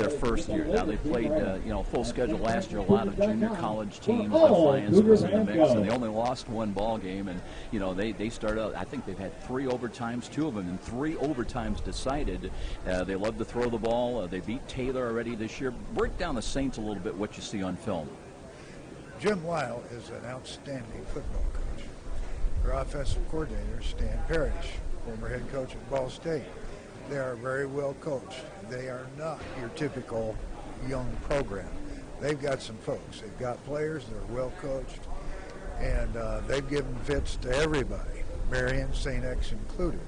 their first year. Now they played full schedule last year. A lot of junior college teams. Defiance was in the mix, and they only lost one ball game. And they started out. I think they've had 3 overtimes, 2 of them, and 3 overtimes decided. They love to throw the ball. They beat Taylor already this year. Break down the Saints a little bit. What you see on film. Jim Lyle is an outstanding football coach. Their offensive coordinator, Stan Parrish, former head coach at Ball State. They are very well coached. They are not your typical young program. They've got some folks. They've got players that are well coached, and they've given fits to everybody, Marion, St. X included.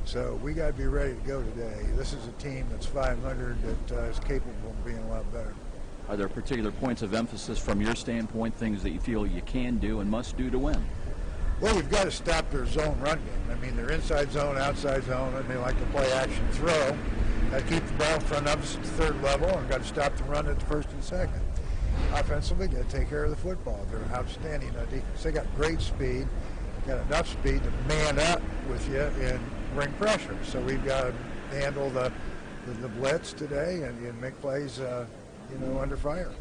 So we got to be ready to go today. This is a team that's 500 that is capable of being a lot better. Are there particular points of emphasis from your standpoint, things that you feel you can do and must do to win? Well, we've got to stop their zone run game. I mean, they're inside zone, outside zone, and they like to play action throw. Got to keep the ball in front of us at the third level, and got to stop the run at the first and second. Offensively, got to take care of the football. They're outstanding on defense. They got great speed, got enough speed to man up with you and bring pressure. So we've got to handle the blitz today and make plays under fire.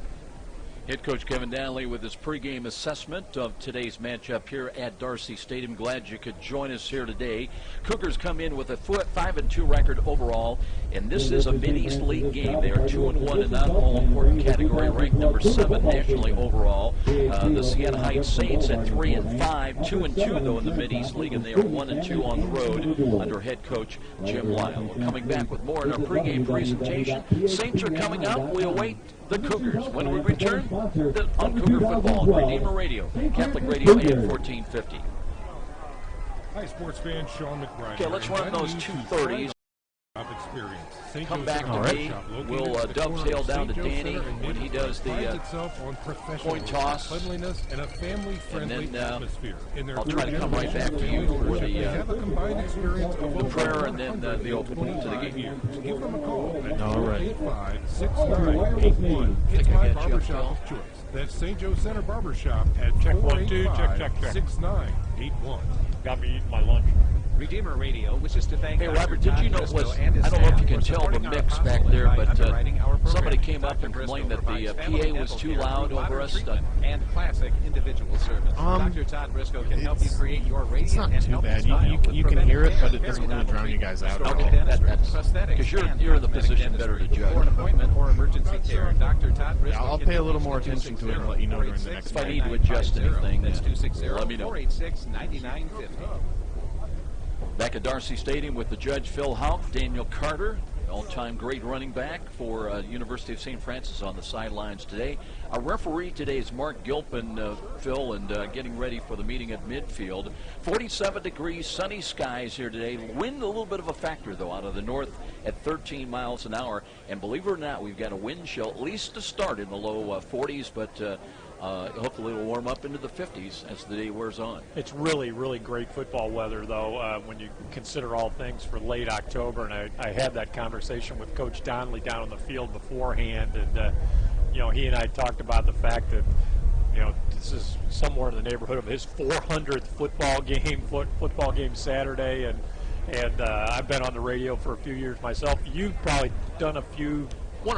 Head coach Kevin Danley with his pregame assessment of today's matchup here at Darcy Stadium. Glad you could join us here today. Cougars come in with a 5-2 record overall, and this is a Mid-East League game. They are 2-1 in that all-important category, ranked number 7 nationally overall. The Siena Heights Saints at 3-5, 2-2 though in the Mid-East League, and they are 1-2 on the road under head coach Jim Lyle. We're coming back with more in our pregame presentation. Saints are coming up. We await the Cougars when we return on Cougar Football, Redeemer Radio, Catholic Radio AM 1450. Hi, sports fan Sean McBride. Okay, let's run those 230s. Experience. Come back to me. We'll dovetail down to Danny when he does the coin toss. And a family-friendly atmosphere. I'll try to come right back to you for the prayer and then the opening to the game. Give them a call at All right. 485-6981. It's my barbershop of choice. That's St. Joe Center Barbershop at check 1, 2, check. 6981. Got me eating my lunch. Redeemer Radio wishes to thank Hey, Robert, did you know it was, I don't know if you can tell the mix back there, but somebody came up and complained that the PA was too loud over us. And classic individual service. Dr. Todd Briscoe can help you create your radio. It's not too bad. You can hear it, but it doesn't really drown you guys out. Okay, that's because you're in the position better to judge. For an appointment or emergency care, Dr. Todd Briscoe. Yeah, I'll pay a little more attention to it and let you know during the next If I need to adjust anything, that's 260 let me know. 486-9950. Back at Darcy Stadium with the judge, Phil Houck, Daniel Carter, all-time great running back for University of St. Francis on the sidelines today. Our referee today is Mark Gilpin, Phil, and getting ready for the meeting at midfield. 47 degrees, sunny skies here today. Wind a little bit of a factor, though, out of the north at 13 miles an hour. And believe it or not, we've got a wind chill, at least to start, in the low 40s, but hopefully it'll warm up into the 50s as the day wears on. It's really, really great football weather, though, when you consider all things for late October. And I had that conversation with Coach Donnelly down on the field beforehand, and he and I talked about the fact that this is somewhere in the neighborhood of his 400th football game Saturday, and I've been on the radio for a few years myself. You've probably done a few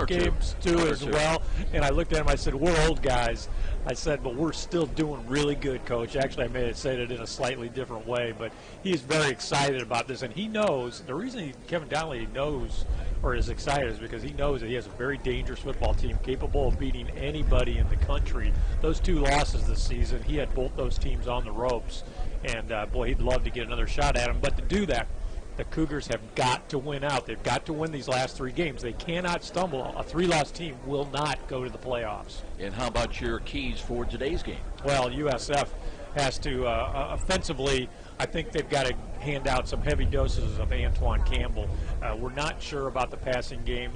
games too as well. And I looked at him, I said, we're old guys. I said, but we're still doing really good, Coach. Actually, I may have said it in a slightly different way, but he's very excited about this. And he knows, the reason Kevin Donnelly knows or is excited is because he knows that he has a very dangerous football team capable of beating anybody in the country. Those 2 losses this season, he had both those teams on the ropes. And, boy, he'd love to get another shot at them. But to do that, the Cougars have got to win out. They've got to win these last 3 games. They cannot stumble. A 3-loss team will not go to the playoffs. And how about your keys for today's game? Well, USF has to offensively, I think they've got to hand out some heavy doses of Antoine Campbell. We're not sure about the passing game.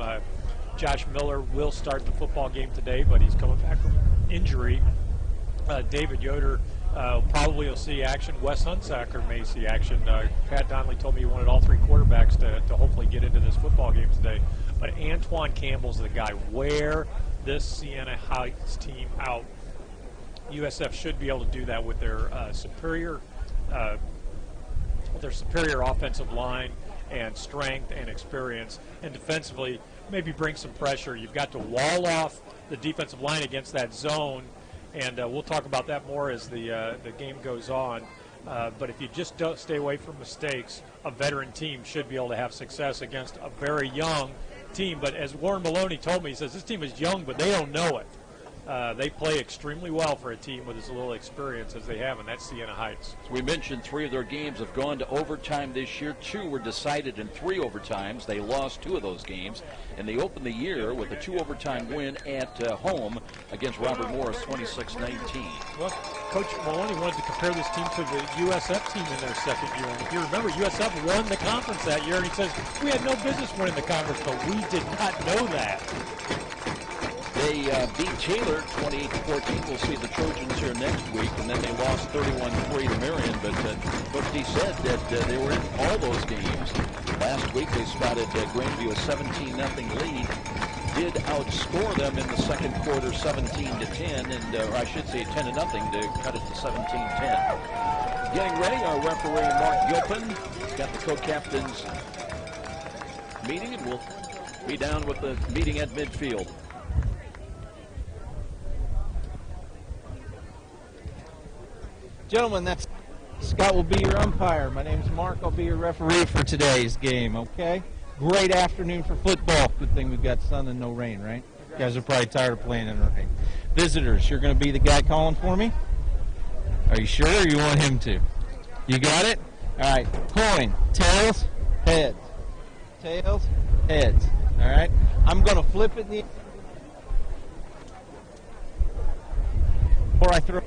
Josh Miller will start the football game today, but he's coming back from injury. David Yoder probably will see action. Wes Hunsaker may see action. Pat Donnelly told me he wanted all 3 quarterbacks to hopefully get into this football game today. But Antoine Campbell's the guy. Wear this Siena Heights team out. USF should be able to do that with their superior offensive line and strength and experience. And defensively, maybe bring some pressure. You've got to wall off the defensive line against that zone, and we'll talk about that more as the game goes on. But if you just don't stay away from mistakes, a veteran team should be able to have success against a very young team. But as Warren Maloney told me, he says this team is young, but they don't know it. They play extremely well for a team with as little experience as they have, and that's Siena Heights. As we mentioned, 3 of their games have gone to overtime this year. 2 were decided in 3 overtimes. They lost 2 of those games, and they opened the year with a 2 overtime win at home against Robert Morris, 26-19. Well, Coach Maloney wanted to compare this team to the USF team in their second year. And if you remember, USF won the conference that year, and he says, we had no business winning the conference, but we did not know that. They beat Taylor 28-14. We'll see the Trojans here next week, and then they lost 31-3 to Marion. But Coach D said that they were in all those games. Last week they spotted Grandview a 17-0 lead. Did outscore them in the second quarter 17-10, and or I should say 10-0 to cut it to 17-10. Getting ready, our referee Mark Gilpin got the co-captains meeting, and we'll be down with the meeting at midfield. Gentlemen, that's Scott will be your umpire. My name's Mark. I'll be your referee for today's game, okay? Great afternoon for football. Good thing we've got sun and no rain, right? You guys are probably tired of playing in the rain. Visitors, you're going to be the guy calling for me? Are you sure, or you want him to? You got it? All right. Coin. Tails, heads. Tails, heads. All right? I'm going to flip it in the... Before I throw...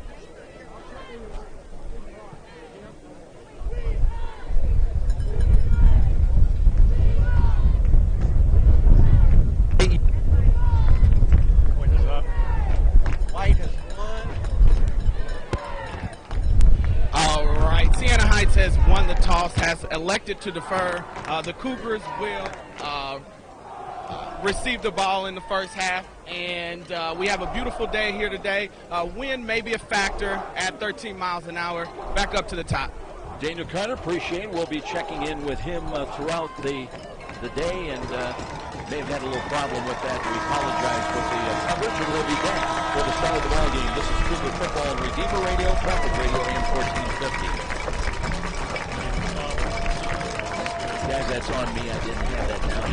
has won the toss, has elected to defer. The Cougars will receive the ball in the first half, and we have a beautiful day here today. Wind may be a factor at 13 miles an hour. Back up to the top. Daniel Carter, appreciate. We'll be checking in with him throughout the day, and may have had a little problem with that. We apologize for the coverage, and we'll be back for the start of the ball game. This is Cougar Football on Redeemer Radio, Traffic Radio, AM 1450. Guys, that's on me. I didn't have that down.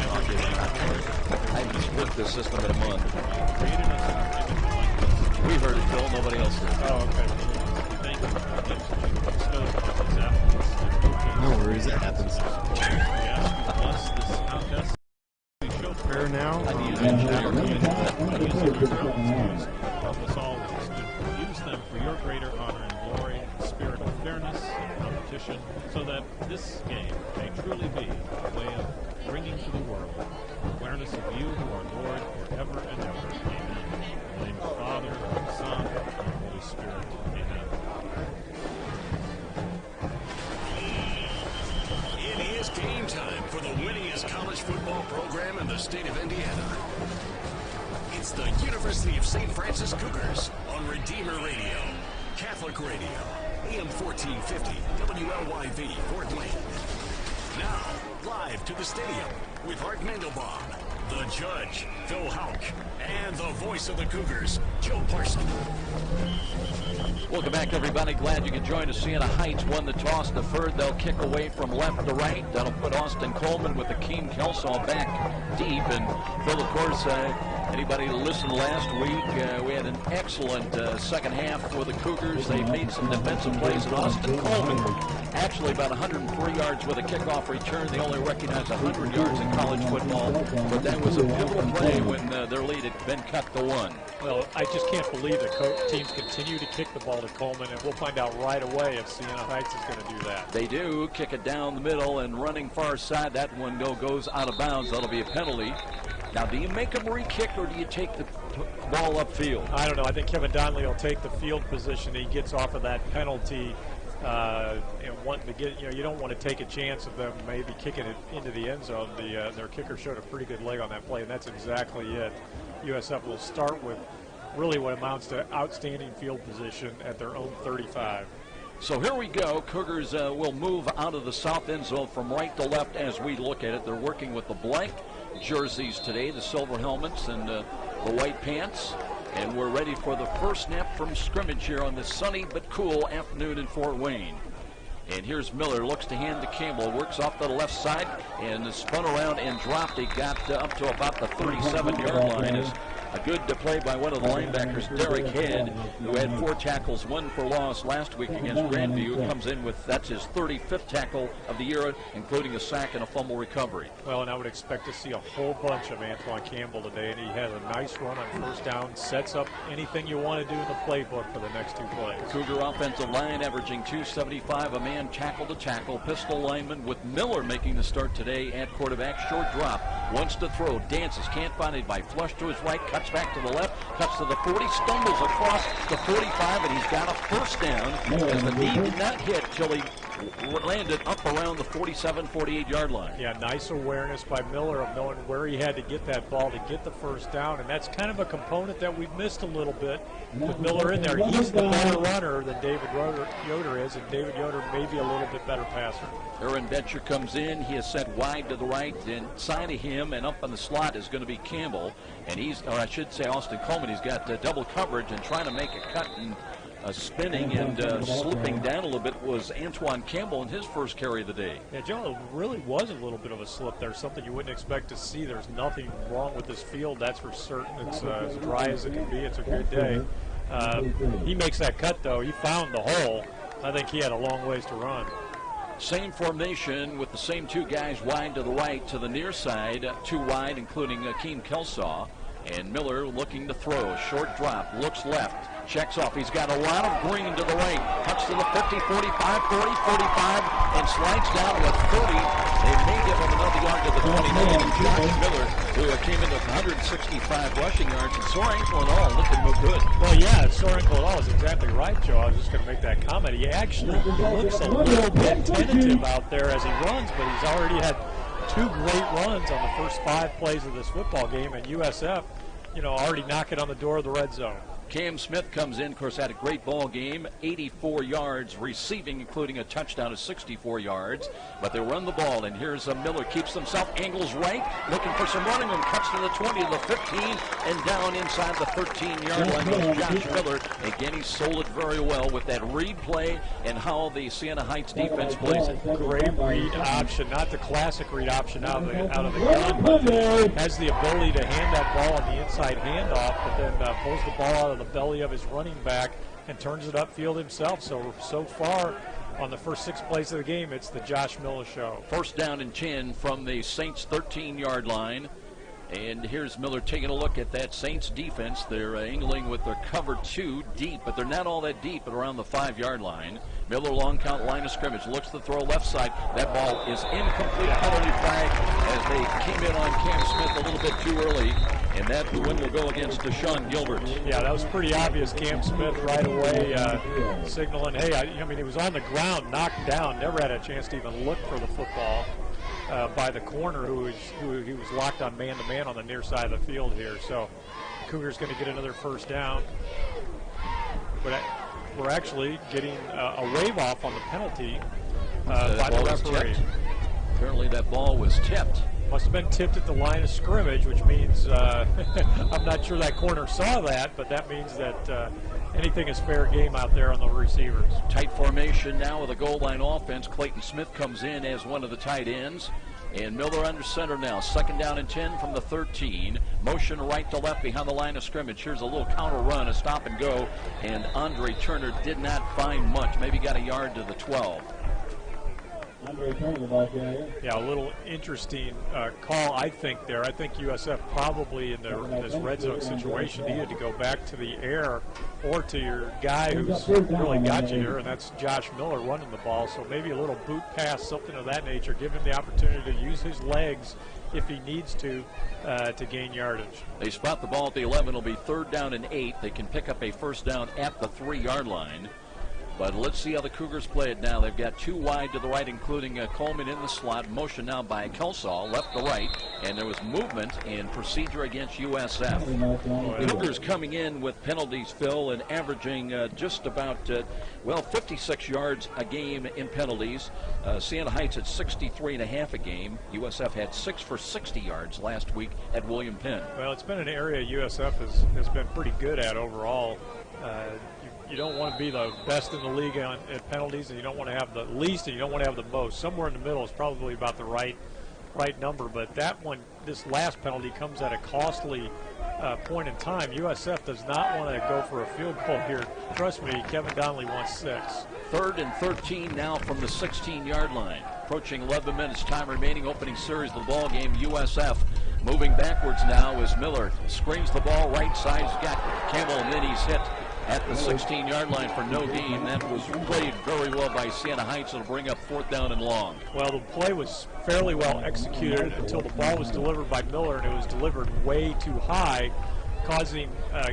I haven't split the system in a month. We heard it, Phil. Nobody else heard it. Oh, okay. No worries, it happens. Fair now. Use them for your greater honor and glory, spirit of fairness, competition, so that this game may truly be a way of bringing to the world awareness of you who are Lord forever and ever. Amen. In the name of the Father, and the Son, and the Holy Spirit. Amen. It is game time for the winningest college football program in the state of Indiana. It's the University of St. Francis Cougars on Redeemer Radio, Catholic Radio, AM 1450, WLYV, Fort Wayne. Now, live to the stadium with Art Mandelbaum, the judge, Phil Houck, and the voice of the Cougars, Joe Parson. Welcome back, everybody. Glad you could join us. Siena Heights won the toss, deferred. They'll kick away from left to right. That'll put Austin Coleman with Akeem Kelsall back deep. And Phil, of course, anybody who listened last week, we had an excellent second half for the Cougars. They made some defensive plays, and Austin Coleman actually about 103 yards with a kickoff return. They only recognize 100 yards in college football, but that was a pivotal play when their lead had been cut to 1. Well, I just can't believe that teams continue to kick the ball to Coleman, and we'll find out right away if Siena Heights is going to do that. They do. Kick it down the middle and running far side. That one goes out of bounds. That'll be a penalty. Now, do you make them re-kick, or do you take the ball upfield? I don't know. I think Kevin Donnelly will take the field position. He gets off of that penalty and wanting to get, you don't want to take a chance of them maybe kicking it into the end zone. Their kicker showed a pretty good leg on that play, and that's exactly it. USF will start with really what amounts to outstanding field position at their own 35. So here we go. Cougars will move out of the south end zone from right to left as we look at it. They're working with the blank jerseys today, the silver helmets and the white pants. And we're ready for the first snap from scrimmage here on this sunny but cool afternoon in Fort Wayne. And here's Miller, looks to hand to Campbell, works off to the left side and spun around and dropped. He got up to about the 37-yard line. Is a good play by one of the linebackers, Derek Head, who had 4 tackles, 1 for loss last week against Grandview. Comes in with, that's his 35th tackle of the year, including a sack and a fumble recovery. Well, and I would expect to see a whole bunch of Antoine Campbell today, and he has a nice run on first down, sets up anything you want to do in the playbook for the next 2 plays. Cougar offensive line averaging 275 a man, tackle to tackle. Pistol lineman with Miller making the start today at quarterback. Short drop, wants to throw, dances, can't find it by flush to his right, cuts back to the left, cuts to the 40, stumbles across the 45, and he's got a first down as the knee did not hit till he landed up around the 47, 48-yard line. Yeah, nice awareness by Miller of knowing where he had to get that ball to get the first down, and that's kind of a component that we've missed a little bit with Miller in there. He's the better runner than David Yoder is, and David Yoder may be a little bit better passer. Aaron Betcher comes in. He is set wide to the right. Inside of him and up in the slot is going to be Campbell. And Austin Coleman. He's got double coverage and trying to make a cut and spinning and slipping down a little bit was Antoine Campbell in his first carry of the day. Yeah, Joe, it really was a little bit of a slip there, something you wouldn't expect to see. There's nothing wrong with this field, that's for certain. It's as dry as it can be. It's a good day. He makes that cut, though. He found the hole. I think he had a long ways to run. Same formation with the same 2 guys wide to the right, to the near side, 2 wide, including Akeem Kelsaw. And Miller looking to throw. Short drop, looks left, checks off. He's got a lot of green to the right. Cuts to the 50, 45, 40, 45, and slides down with 30. They may give him another yard to the 29. And Josh Miller, who came in with 165 rushing yards, and sore ankle and all, looking real good. Well, yeah, sore ankle and all is exactly right, Joe. I was just going to make that comment. He actually looks a little bit tentative out there as he runs, but he's already had 2 great runs on the first 5 plays of this football game, and USF, already knocking on the door of the red zone. Cam Smith comes in, of course, had a great ball game, 84 yards receiving, including a touchdown of 64 yards. But they run the ball, and here's Miller, keeps himself, angles right, looking for some running room, cuts to the 20, to the 15, and down inside the 13-yard line goes Josh Miller. Again, he sold it very well with that read play and how the Siena Heights defense plays it. Great read option, not the classic read option out of the gun, but has the ability to hand that ball on the inside handoff, but then pulls the ball out of the belly of his running back and turns it upfield himself. So far on the first 6 plays of the game, it's the Josh Miller show. First down and 10 from the Saints 13-yard line. And here's Miller taking a look at that Saints defense. They're angling with their cover 2 deep, but they're not all that deep at around the 5-yard line. Miller long count, line of scrimmage, looks to throw left side. That ball is incomplete, penalty flag as they came in on Cam Smith a little bit too early. And that win will go against Deshaun Gilbert. Yeah, that was pretty obvious. Cam Smith right away signaling, hey, I mean, he was on the ground, knocked down, never had a chance to even look for the football by the corner who he was locked on man-to-man on the near side of the field here. So Cougars going to get another first down. But we're actually getting a wave off on the penalty by the referee. Apparently that ball was tipped. Must have been tipped at the line of scrimmage, which means I'm not sure that corner saw that, but that means that anything is fair game out there on the receivers. Tight formation now with a goal line offense. Clayton Smith comes in as one of the tight ends. And Miller under center now. 2nd down and 10 from the 13. Motion right to left behind the line of scrimmage. Here's a little counter run, a stop and go. And Andre Turner did not find much. Maybe got a yard to the 12. Yeah, a little interesting call, I think, there. I think USF probably in this red zone situation needed to go back to the air or to your guy who's really got you here, and that's Josh Miller running the ball. So maybe a little boot pass, something of that nature, give him the opportunity to use his legs if he needs to gain yardage. They spot the ball at the 11. It'll be 3rd down and 8. They can pick up a first down at the 3-yard line. But let's see how the Cougars play it now. They've got two wide to the right, including Coleman in the slot. Motion now by Kelsall, left to right. And there was movement in procedure against USF. Cougars coming in with penalties, Phil, and averaging just about, 56 yards a game in penalties. Siena Heights at 63.5 a game. USF had 6 for 60 yards last week at William Penn. Well, it's been an area USF has been pretty good at overall. You don't want to be the best in the league at penalties, and you don't want to have the least, and you don't want to have the most. Somewhere in the middle is probably about the right number. But that one, this last penalty, comes at a costly point in time. USF does not want to go for a field goal here. Trust me, Kevin Donnelly wants 6. 3rd and 13 now from the 16-yard line. Approaching 11 minutes, time remaining, opening series of the ball game. USF moving backwards now as Miller screens the ball right side. He's got Campbell, and then he's hit at the 16-yard line for no gain. That was played very well by Siena Heights. It'll bring up 4th down and long. Well, the play was fairly well executed until the ball was delivered by Miller, and it was delivered way too high, causing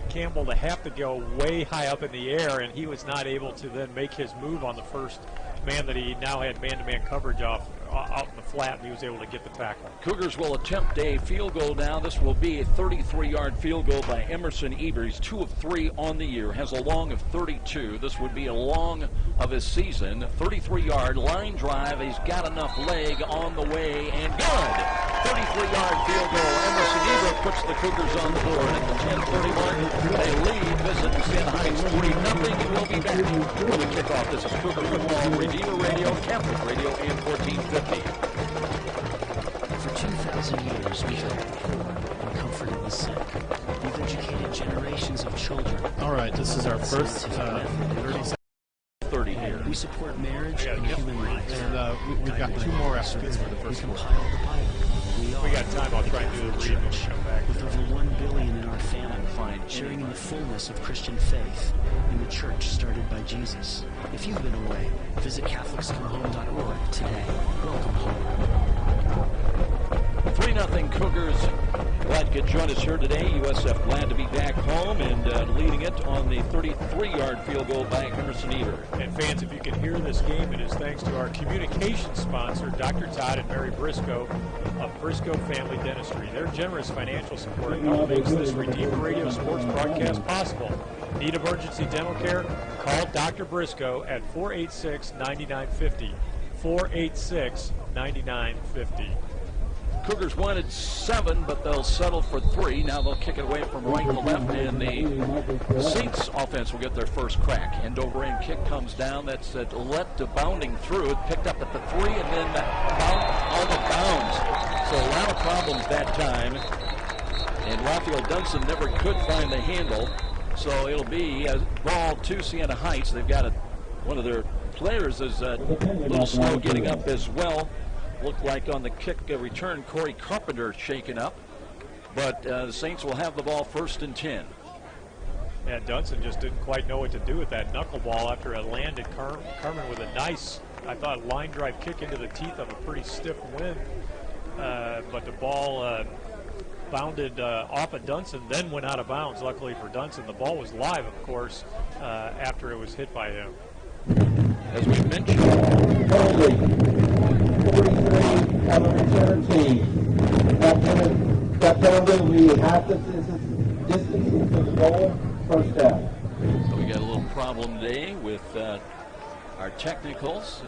Campbell to have to go way high up in the air, and he was not able to then make his move on the first man that he now had man-to-man coverage out in the flat, and he was able to get the tackle. Cougars will attempt a field goal now. This will be a 33-yard field goal by Emerson Eber. He's 2 of 3 on the year, has a long of 32. This would be a long of his season. 33-yard line drive. He's got enough leg on the way, and good. 33-yard field goal. Emerson Eber puts the Cougars on the board at the 10:30 mark. They lead. Visit Siena Heights 3-0. We'll be back for the kickoff. This is Cougar Football, Redeemer Radio, Catholic Radio, and 1450. For 2,000 years, we've helped the poor and comforted the sick. We've educated generations of children. All right, this is our first 30 here. We support marriage and human rights. And we've got 2 more after this for the first one. Compile the Bible. We got time. I'll try and do the read when we come back. With over 1 billion in our family, sharing in the fullness of Christian faith in the church started by Jesus. If you've been away, visit CatholicsComeHome.org today. Welcome home. 3-0 Cougars. Glad you could join us here today. USF glad to be back home and leading it on the 33-yard field goal by Emerson Eber. And fans, if you can hear this game, it is thanks to our communication sponsor, Dr. Todd and Mary Briscoe of Briscoe Family Dentistry. Their generous financial support makes this Redeemer Radio sports broadcast possible. Need emergency dental care? Call Dr. Briscoe at 486-9950. 486-9950. Cougars wanted 7, but they'll settle for 3. Now they'll kick it away from right to left, and the Saints offense will get their first crack. End over end kick comes down. That's let to bounding through. It picked up at the 3, and then out of bounds. So a lot of problems that time. And Raphael Dunson never could find the handle. So it'll be a ball to Siena Heights. They've got one of their players is a little slow getting up as well. Looked like on the kick return, Corey Carpenter shaken up. But the Saints will have the ball 1st and 10. Yeah, Dunson just didn't quite know what to do with that knuckleball after it landed. Carmen with a nice, I thought, line drive kick into the teeth of a pretty stiff wind. But the ball bounded off of Dunson, then went out of bounds. Luckily for Dunson, the ball was live, of course, after it was hit by him. As we mentioned, 43, number 17. That penalty will be half the distance to the goal, 1st down. So we got a little problem today with our technicals,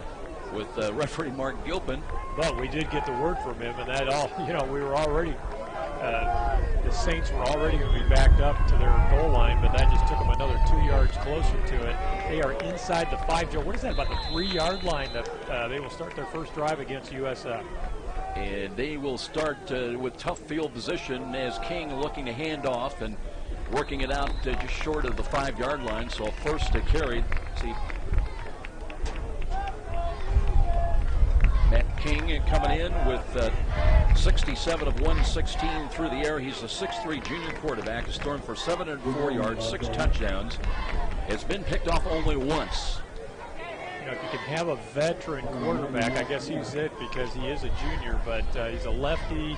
with referee Mark Gilpin. But we did get the word from him, and that all, we were already, the Saints were already going to be backed up to their goal line, but that just took them another 2 yards closer to it. They are inside the 5-yard. What is that, about the 3-yard line that they will start their first drive against USF? And they will start with tough field position as King looking to hand off and working it out just short of the 5-yard line. So 1st to carry. See, Matt King coming in with 67 of 116 through the air. He's a 6'3" junior quarterback. He's thrown for 704 yards, 6 touchdowns. It's been picked off only once. If you can have a veteran quarterback, I guess he's it because he is a junior, but he's a lefty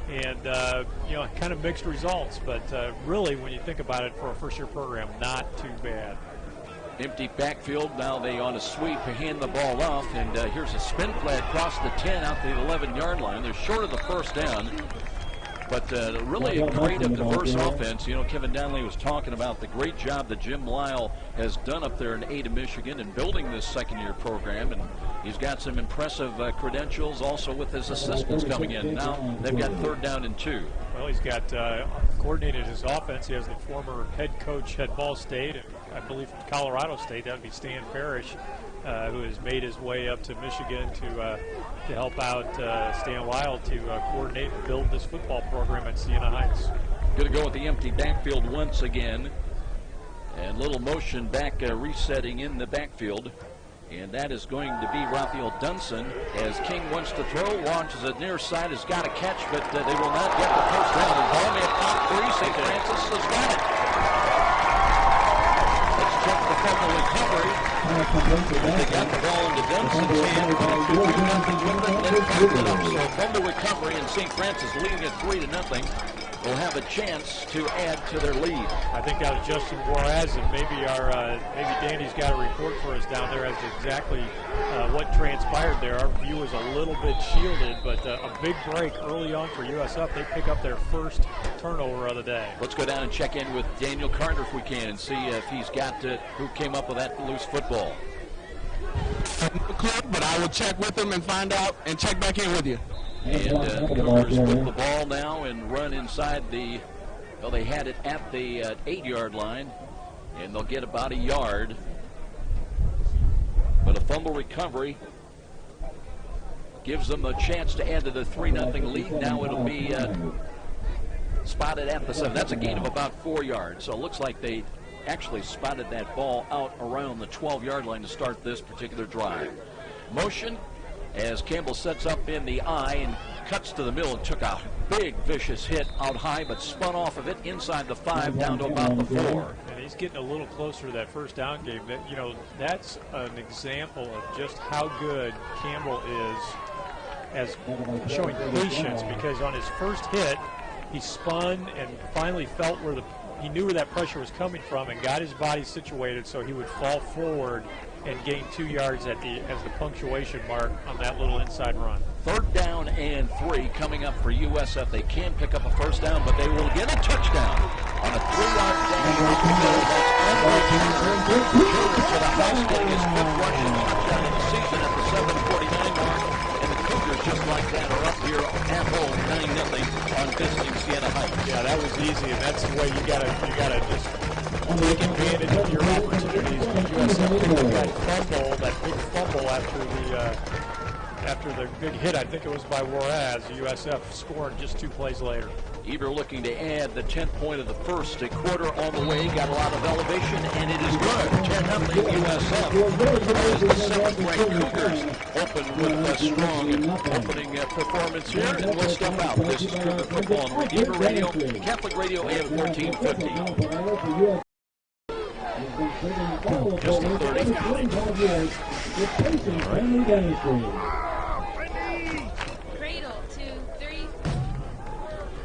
and, kind of mixed results. But really, when you think about it for a first-year program, not too bad. Empty backfield. Now they on a sweep to hand the ball off, and here's a spin play across the 10 out to the 11-yard line. They're short of the first down, but really a great and diverse offense. You know, Kevin Donnelly was talking about the great job that Jim Lyle has done up there in Ada, Michigan, in building this second-year program, and he's got some impressive credentials also with his assistants coming in. Now they've got 3rd down and 2. Well, he's got coordinated his offense. He has the former head coach at Ball State, I believe from Colorado State. That would be Stan Parrish, who has made his way up to Michigan to help out Stan Lyle to coordinate and build this football program at Siena Heights. Going to go with the empty backfield once again. And little motion back resetting in the backfield. And that is going to be Raphael Dunson as King wants to throw, launches it near side, has got a catch, but they will not get the first down. The ball may have caught 3. St. Francis has got it. Let's check the fumble recovery. They got the ball into Dunson's hand. So fumble recovery, and St. Francis leading it 3-0. Will have a chance to add to their lead. I think that was Justin Juarez, and maybe Danny's got a report for us down there as to exactly what transpired there. Our view is a little bit shielded, but a big break early on for USF. They pick up their first turnover of the day. Let's go down and check in with Daniel Carter if we can and see if he's got who came up with that loose football. But I will check with him and find out and check back in with you. And Cougars with the ball now and run inside the, well, they had it at the 8-yard line, and they'll get about a yard. But a fumble recovery gives them a chance to add to the 3-0 lead. Now it'll be spotted at the 7. That's a gain of about 4 yards. So it looks like they actually spotted that ball out around the 12-yard line to start this particular drive. Motion as Campbell sets up in the I and cuts to the middle and took a big vicious hit out high, but spun off of it inside the 5 down to about the 4. And he's getting a little closer to that first down game. That, you know, that's an example of just how good Campbell is as showing patience, because on his first hit he spun and finally felt where he knew where that pressure was coming from and got his body situated so he would fall forward and gain 2 yards as the punctuation mark on that little inside run. 3rd down and 3 coming up for USF. They can pick up a first down, but they will get a touchdown on a 3-yard dash. That's for the House getting his 5th rushing touchdown of the season at the 7:49 mark. And the Cougars, just like that, are up here at home 9-0 on visiting Siena Heights. Yeah, that was easy, and that's the way you gotta just take advantage of your opportunities when USF that big fumble after the big hit. I think it was by Juarez. USF scored just 2 plays later. Eber looking to add the 10th point of the first. A quarter on the way, got a lot of elevation, and it is good. 10-0 USF. As the 7th-ranked Cougars open with a strong opening performance here, and we'll step out. This is Cougar Football on Redeemer Radio, Catholic Radio, AM 1450. Just a 30. Cradle, 2, 3.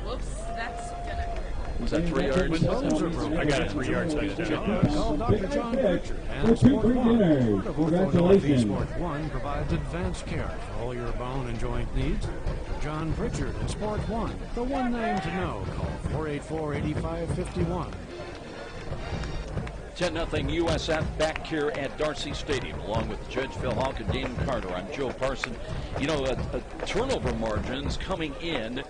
Whoops, that's gonna hurt. Was that 3 yards? I got a 3-yard touchdown. Call Dr. John Pritchard and Sport 1. Congratulations. Sport 1 provides advanced care for all your bone and joint needs. John Pritchard and Sport 1, the one name to know. Call 484-8551. 10-0 USF back here at Darcy Stadium, along with Judge Phil Hawk and Damon Carter. I'm Joe Parson. You know, turnover margins coming in,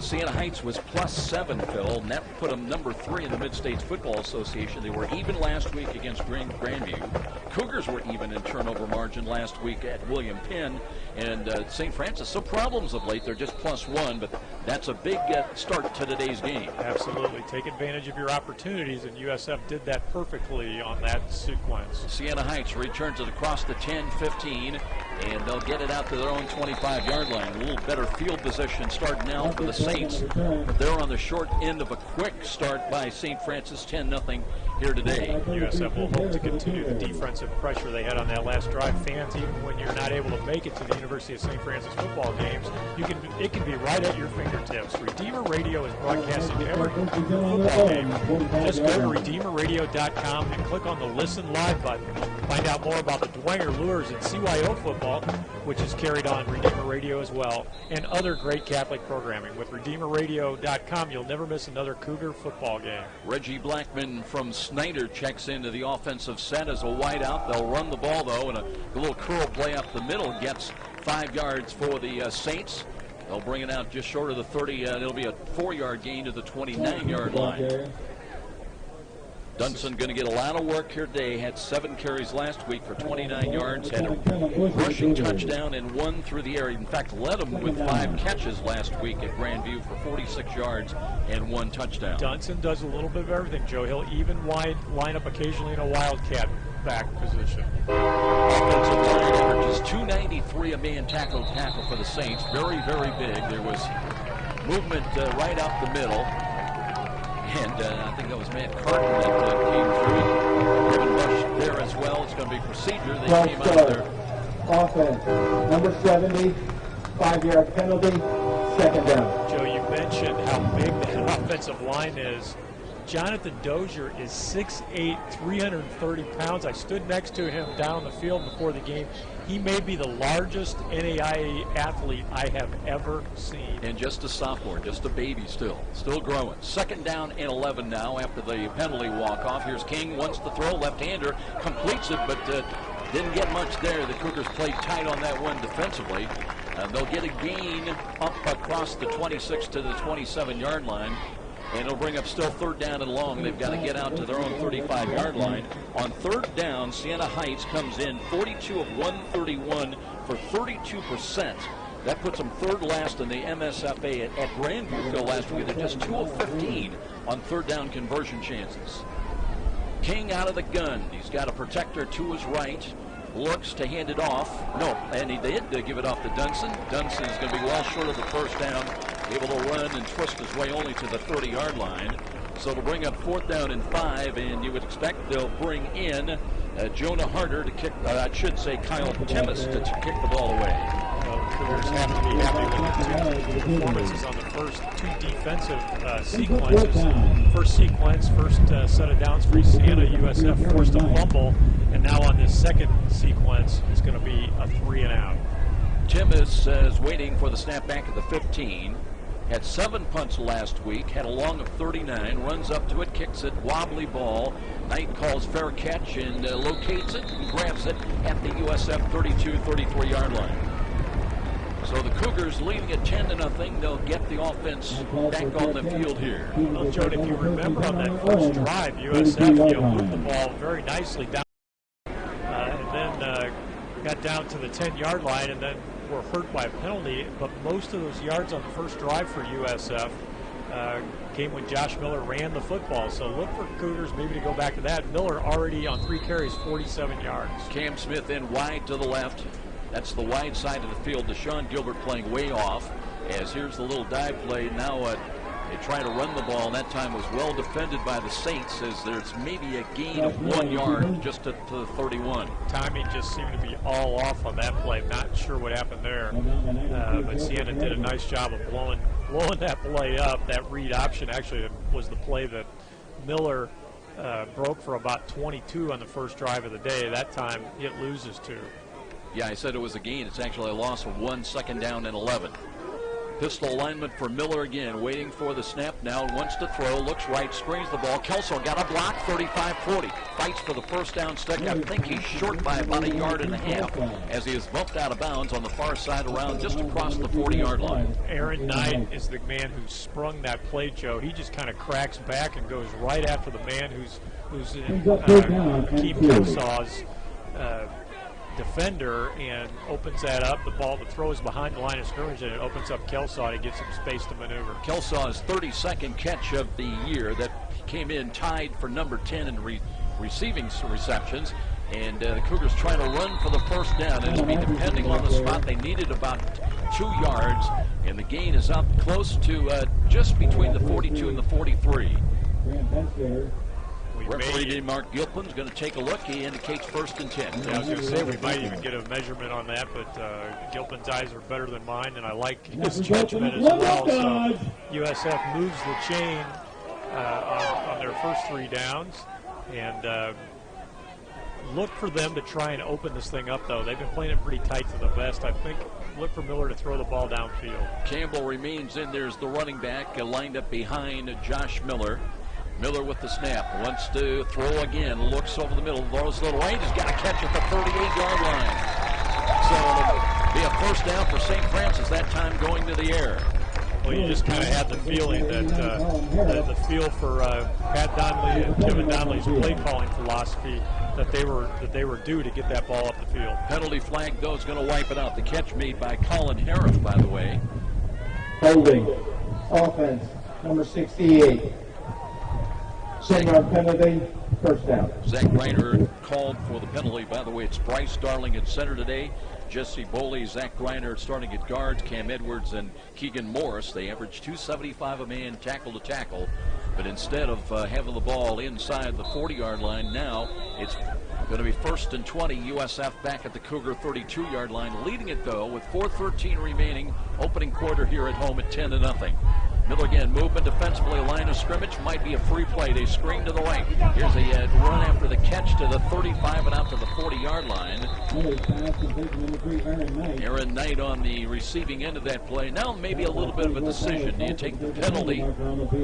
Siena Heights was +7, Phil, and that put them number 3 in the Mid-States Football Association. They were even last week against Grandview. Cougars were even in turnover margin last week at William Penn, and St. Francis, some problems of late. They're just +1, but that's a big start to today's game. Absolutely. Take advantage of your opportunities, and USF did that perfectly on that sequence. Siena Heights returns it across the 10-15, and they'll get it out to their own 25-yard line. A little better field position starting now for the Saints, but they're on the short end of a quick start by St. Francis, 10-0 here today. USF will hope to continue the defensive pressure they had on that last drive. Fans, even when you're not able to make it to the University of St. Francis football games, it can be right at your fingertips. Redeemer Radio is broadcasting every football game. Just go to RedeemerRadio.com and click on the Listen Live button. Find out more about the Dwenger Lures and CYO football, which is carried on Redeemer Radio as well, and other great Catholic programming. With RedeemerRadio.com, you'll never miss another Cougar football game. Reggie Blackman from Snyder checks into the offensive set as a wideout. They'll run the ball, though, and a little curl play up the middle gets 5 yards for the Saints. They'll bring it out just short of the 30. It'll be a 4-yard gain to the 29-yard line. Dunson going to get a lot of work here today. Had 7 carries last week for 29 yards. Had a rushing touchdown and 1 through the air. In fact, led them with 5 catches last week at Grandview for 46 yards and 1 touchdown. Dunson does a little bit of everything, Joe. He'll even line up occasionally in a wildcat back position. Offensive line averages 293 a man tackle for the Saints. Very, very big. There was movement right up the middle. And I think that was Matt Carton that came through. Kevin Bush there as well. It's going to be procedure. They came out there. Offense, number 70, 5-yard penalty, 2nd down. Joe, you mentioned how big that offensive line is. Jonathan Dozier is 6'8", 330 pounds. I stood next to him down the field before the game. He may be the largest NAIA athlete I have ever seen. And just a sophomore, just a baby still growing. 2nd down and 11 now after the penalty walk-off. Here's King, wants to throw, left-hander, completes it, but didn't get much there. The Cougars played tight on that one defensively. They'll get a gain up across the 26 to the 27-yard line. And it'll bring up still 3rd down and long. They've got to get out to their own 35-yard line. On 3rd down, Siena Heights comes in 42 of 131 for 32%. That puts them 3rd last in the MSFA at Grandview last week. They're just 2 of 15 on 3rd down conversion chances. King out of the gun. He's got a protector to his right. Looks to hand it off. No, and he did give it off to Dunson. Dunson is going to be well short of the 1st down. Able to run and twist his way only to the 30-yard line. So it'll bring up 4th down and 5, and you would expect they'll bring in Jonah Harder to kick, I should say Kyle Timmis to kick the ball away. The Cougars have to be happy with the 2 performances on the first 2 defensive sequences. First sequence, first set of downs for Siena. USF forced a fumble, and now on this 2nd sequence, it's going to be a 3-and-out. Timmis is waiting for the snap back at the 15. Had 7 punts last week, had a long of 39, runs up to it, kicks it, wobbly ball. Knight calls fair catch and locates it and grabs it at the USF 32-33-yard line. So the Cougars leading at 10-0. They'll get the offense back on the field here. Well, Joe, if you remember on that first drive, USF moved the ball very nicely down and then got down to the 10-yard line and then were hurt by a penalty, but most of those yards on the first drive for USF came when Josh Miller ran the football. So look for Cougars maybe to go back to that. Miller already on 3 carries, 47 yards. Cam Smith in wide to the left. That's the wide side of the field. Deshaun Gilbert playing way off. As here's the little dive play. Now they try to run the ball, and that time was well defended by the Saints as there's maybe a gain of 1 yard just to the 31. Timing just seemed to be all off on that play. Not sure what happened there, but Siena did a nice job of blowing that play up. That read option actually was the play that Miller broke for about 22 on the first drive of the day. That time it loses 2. Yeah, I said it was a gain. It's actually a loss of 1, 2nd down and 11. Pistol alignment for Miller again, waiting for the snap now, wants to throw, looks right, screens the ball. Kelso got a block, 35-40. Fights for the 1st down stick. I think he's short by about 1.5 yards as he is bumped out of bounds on the far side around just across the 40-yard line. Aaron Knight is the man who sprung that play, Joe. He just kind of cracks back and goes right after the man who's in Akeem Kelsaw's defender and opens that up. The ball, the throw is behind the line of scrimmage, and it opens up Kelsaw to get some space to maneuver. Kelsaw's 32nd catch of the year that came in tied for number 10 in receiving receptions. And the Cougars trying to run for the first down. It'll be depending on the spot. They needed about 2 yards, and the gain is up close to just between the 42 and the 43. Referee Mark Gilpin's going to take a look. He indicates 1st and 10. Yeah, I was going to say we might even get a measurement on that, but Gilpin's eyes are better than mine, and I like his judgment as well. So USF moves the chain on their first 3 downs, and look for them to try and open this thing up, though. They've been playing it pretty tight to the vest. I think look for Miller to throw the ball downfield. Campbell remains in. There's the running back lined up behind Josh Miller. Miller with the snap, wants to throw again, looks over the middle, throws a little range, he's got to catch at the 38-yard line. So it'll be a first down for St. Francis, that time going to the air. Well, you just kind of had the feeling that the feel for Pat Donnelly and Kevin Donnelly's play calling philosophy that they were due to get that ball up the field. Penalty flag, though, is going to wipe it out. The catch made by Colin Harris, by the way. Holding. Offense, number 68. Send-on penalty, first down. Zach Reiner called for the penalty. By the way, it's Bryce Darling at center today. Jesse Boley, Zach Reiner starting at guards. Cam Edwards and Keegan Morris. They average 275 a man, tackle to tackle. But instead of having the ball inside the 40-yard line, now it's going to be 1st and 20. USF back at the Cougar 32-yard line, leading it though with 4:13 remaining. Opening quarter here at home at 10-0. Miller again, movement defensively, line of scrimmage, might be a free play. They screen to the right. Here's a run after the catch to the 35 and out to the 40-yard line. Aaron Knight on the receiving end of that play. Now maybe a little bit of a decision. Do you take the penalty,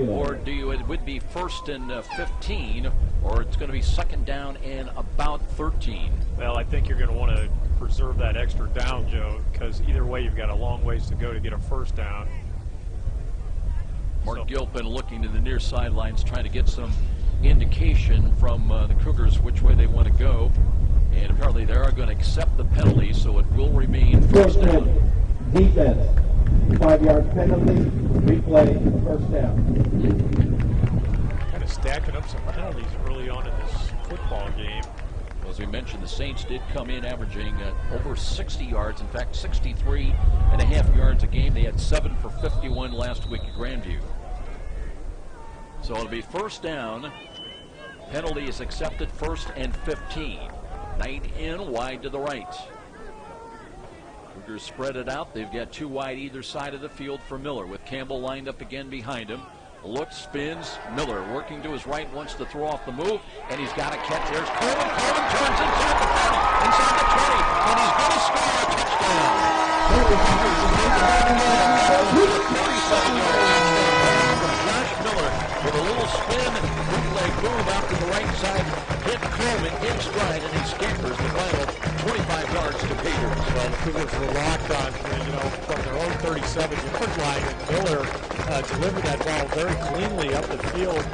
or do you, it would be 1st and 15, or it's going to be 2nd down and about 13? Well, I think you're going to want to preserve that extra down, Joe, because either way you've got a long ways to go to get a first down. Mark Gilpin looking to the near sidelines, trying to get some indication from the Cougars which way they want to go. And apparently they are going to accept the penalty, so it will remain 1st down. Defense, 5-yard penalty, replay, first down. Kind of stacking up some penalties early on in this football game. Well, as we mentioned, the Saints did come in averaging over 60 yards. In fact, 63 and a half yards a game. They had 7 for 51 last week at Grandview. So it'll be 1st down. Penalty is accepted, 1st and 15. Knight in, wide to the right. Cougars spread it out. They've got 2 wide either side of the field for Miller, with Campbell lined up again behind him. Looks, spins. Miller working to his right, wants to throw off the move, and he's got a catch. There's Coleman. Coleman turns inside the 30, inside the 20, and he's going to score a touchdown. 47-yard touchdown from Josh Miller with a little spin, bootleg move out to the right side, hit Coleman in stride, and he scampers the final 25 yards to Peters. Well, the Cougars were locked on, from their own 37-yard line, and Miller delivered that ball very cleanly up the field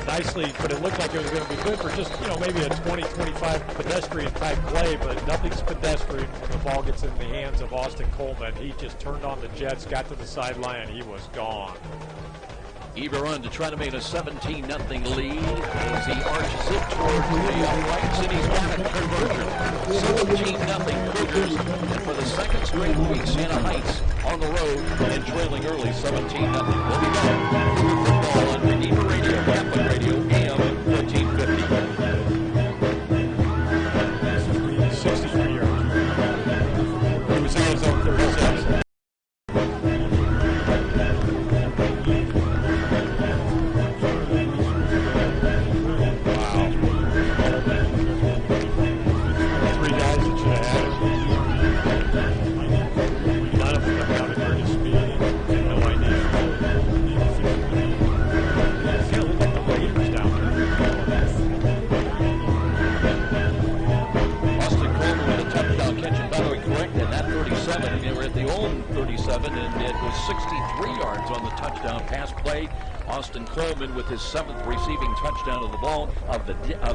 nicely, but it looked like it was going to be good for just, maybe a 20-25 pedestrian-type play, but nothing's pedestrian when the ball gets in the hands of Austin Coleman. He just turned on the jets, got to the sideline, and he was gone. Eager run to try to make a 17-0 lead as he arches it toward the uprights, and he's got a conversion. 17-0 Cougars, and for the 2nd straight week, Santa Heights on the road and trailing early, 17-0. We'll be back to football on Redeemer Radio, Catholic Radio, AM 1450. 63 yards. He was in his own 37. And it was 63 yards on the touchdown pass play. Austin Coleman with his 7th receiving touchdown of the ball of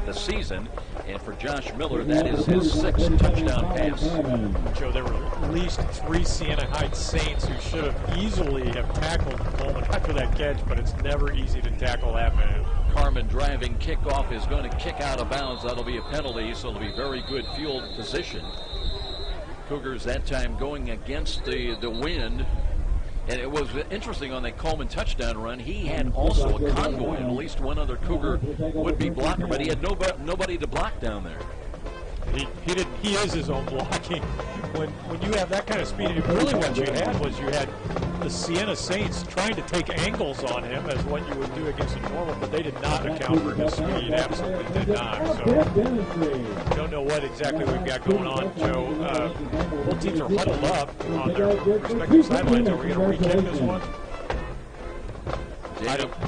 the season, and for Josh Miller, that is his 6th touchdown pass. Joe, there were at least 3 Siena Heights Saints who should have easily have tackled Coleman after that catch, but it's never easy to tackle that man. Carmen Drag driving kickoff is going to kick out of bounds. That'll be a penalty, so it'll be very good field position. Cougars that time going against the wind. And it was interesting on that Coleman touchdown run. He had also a convoy, and at least one other Cougar would-be blocker, but he had nobody to block down there. He is his own blocking. When you have that kind of speed, really what you had the Siena Saints trying to take angles on him as what you would do against a normal, but they did not account for his speed. Absolutely did not. So don't know what exactly we've got going on, Joe. Both teams are huddled up on their respective sidelines. Are we going to re-kick this one?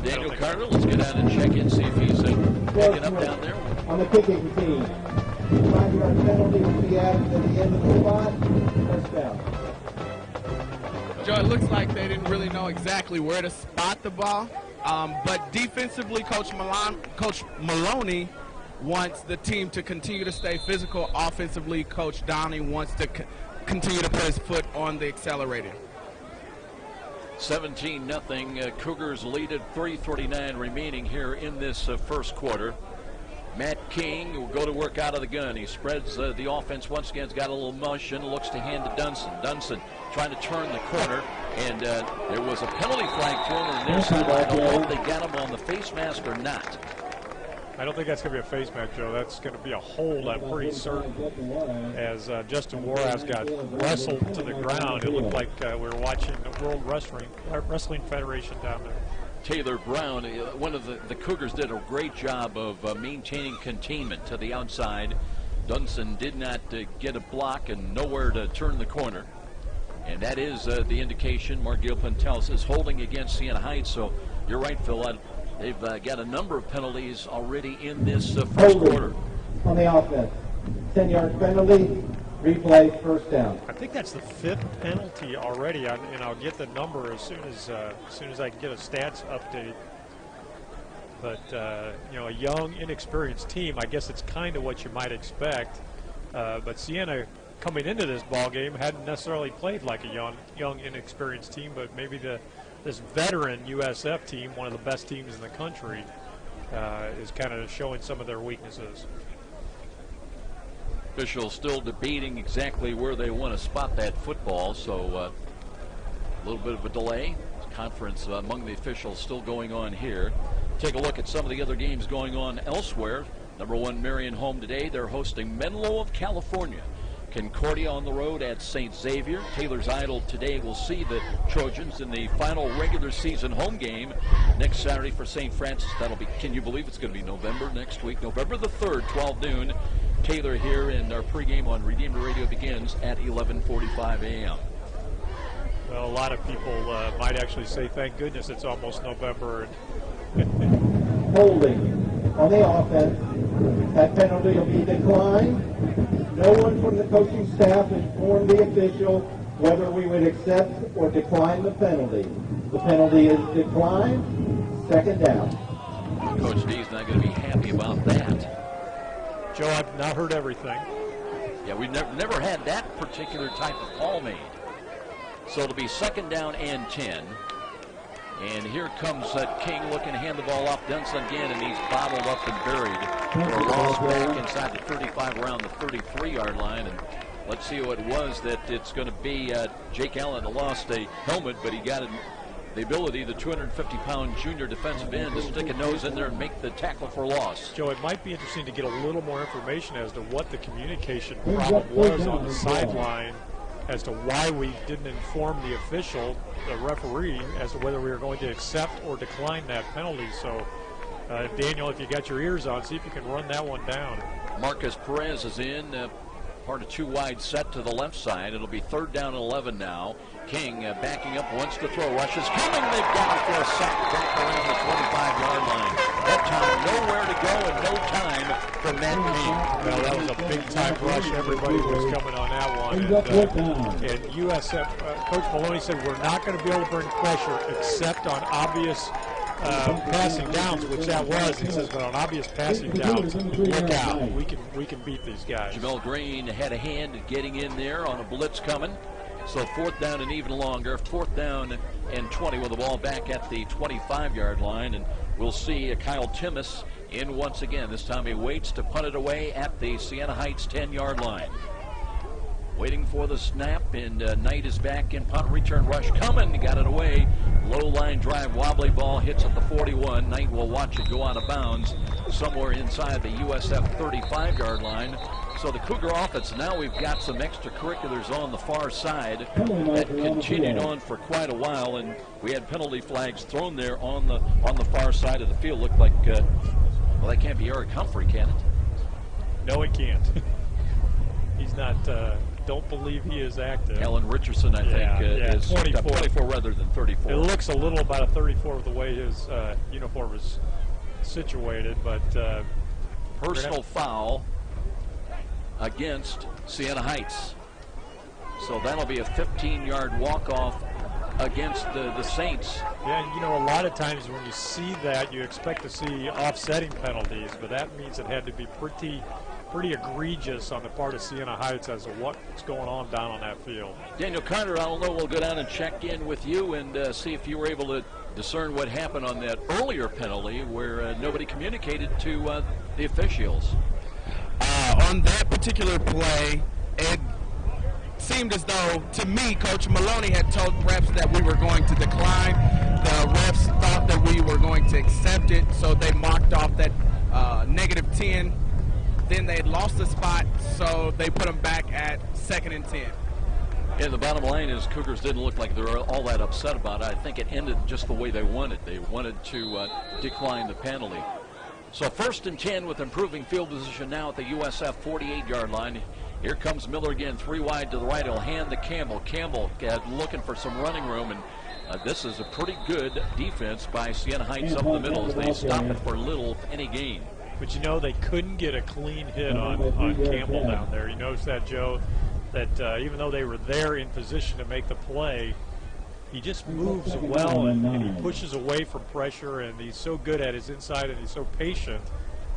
Daniel Carter, let's get out and check in, see if he's picking up down there. On the kicking team. 5-yard penalty will be added at the end of the spot. First down. Joe, it looks like they didn't really know exactly where to spot the ball. But defensively, Coach Maloney wants the team to continue to stay physical. Offensively, Coach Downey wants to continue to put his foot on the accelerator. 17-0. Cougars lead at 3:39 remaining here in this first quarter. Matt King will go to work out of the gun. He spreads the offense once again. He's got a little motion. Looks to hand to Dunson. Dunson trying to turn the corner. And there was a penalty flag thrown on their side. I don't know if they got him on the face mask or not. I don't think that's going to be a face mask, Joe. That's going to be a hold, I'm pretty certain. As Justin Warhouse got wrestled to the ground, it looked like we were watching the World Wrestling Federation down there. Taylor Brown, one of the Cougars did a great job of maintaining containment to the outside. Dunson did not get a block and nowhere to turn the corner. And that is the indication. Mark Gilpin tells us holding against Siena Heights. So you're right, Phil. They've got a number of penalties already in this first quarter. On the offense, 10-yard penalty. Replay, first down. I think that's the 5th penalty already, and I'll get the number as soon as I can get a stats update. But a young, inexperienced team. I guess it's kind of what you might expect. But Siena, coming into this ball game, hadn't necessarily played like a young, inexperienced team. But maybe this veteran USF team, one of the best teams in the country, is kind of showing some of their weaknesses. Officials still debating exactly where they want to spot that football, so a little bit of a delay. Conference among the officials still going on here. Take a look at some of the other games going on elsewhere. Number 1 Marion home today. They're hosting Menlo of California. Concordia on the road at St. Xavier. Taylor's Idol today will see the Trojans in the final regular season home game next Saturday for St. Francis. That'll be, can you believe it's going to be November next week? November the 3rd, 12 noon. Taylor here, and our pregame on Redeemer Radio begins at 11:45 a.m. Well, a lot of people might actually say, thank goodness it's almost November. Holding on the offense. That penalty will be declined. No one from the coaching staff informed the official whether we would accept or decline the penalty. The penalty is declined. Second down. Coach D's not going to be happy about that. Joe, I've not heard everything. Yeah, we've never had that particular type of call made. So it'll be 2nd down and 10. And here comes King looking to hand the ball off. Dunson again, and he's bottled up and buried for a loss back inside the 35 around the 33-yard line. And let's see who it was that it's going to be. Jake Allen lost a helmet, but he got the ability, the 250-pound junior defensive end, to stick a nose in there and make the tackle for loss. Joe, it might be interesting to get a little more information as to what the communication problem was on the sideline, as to why we didn't inform the official, the referee, as to whether we were going to accept or decline that penalty. So, Daniel, if you got your ears on, see if you can run that one down. Marcus Perez is in, part of 2 wide set to the left side. It'll be 3rd down and 11 now. King backing up, wants to throw. Rush is coming. They've got it for a sack back around the 25-yard line. That time, nowhere to go and no time for Matt King. Well, that was a big-time rush. Everybody was coming on that one. And USF, Coach Maloney said, we're not going to be able to bring pressure except on obvious passing downs, which that was. He says, but on obvious passing downs, look out. We can beat these guys. Jamel Green had a hand at getting in there on a blitz coming. So 4th down and even longer. 4th down and 20 with the ball back at the 25-yard line. And we'll see Kyle Timmis in once again. This time he waits to punt it away at the Siena Heights 10-yard line. Waiting for the snap, and Knight is back in punt return rush coming. Got it away. Low line drive, wobbly ball, hits at the 41. Knight will watch it go out of bounds somewhere inside the USF 35-yard line. So the Cougar offense, now we've got some extracurriculars on the far side that continued on for quite a while, and we had penalty flags thrown there on the far side of the field. Looked like, well, that can't be Eric Humphrey, can it? No, it can't. He's not, don't believe he is active. Alan Richardson, I think, is 24 rather than 34. It looks a little about a 34 with the way his uniform is situated, but personal foul against Siena Heights. So that'll be a 15-yard walk-off against the Saints. Yeah, and a lot of times when you see that, you expect to see offsetting penalties, but that means it had to be pretty egregious on the part of Siena Heights as to what's going on down on that field. Daniel Carter, I don't know, we'll go down and check in with you and see if you were able to discern what happened on that earlier penalty where nobody communicated to the officials. On that particular play, it seemed as though, to me, Coach Maloney had told refs that we were going to decline. The refs thought that we were going to accept it, so they marked off that -10. Then they had lost the spot, so they put them back at 2nd and 10. And the bottom line is Cougars didn't look like they were all that upset about it. I think it ended just the way they wanted. They wanted to decline the penalty. So 1st and 10 with improving field position now at the USF 48-yard line. Here comes Miller again, 3 wide to the right. He'll hand to Campbell. Campbell looking for some running room, and this is a pretty good defense by Siena Heights up the middle as they stop it for little, if any gain. But they couldn't get a clean hit on Campbell down there. You notice that, Joe, that even though they were there in position to make the play, he just moves well and he pushes away from pressure, and he's so good at his inside and he's so patient.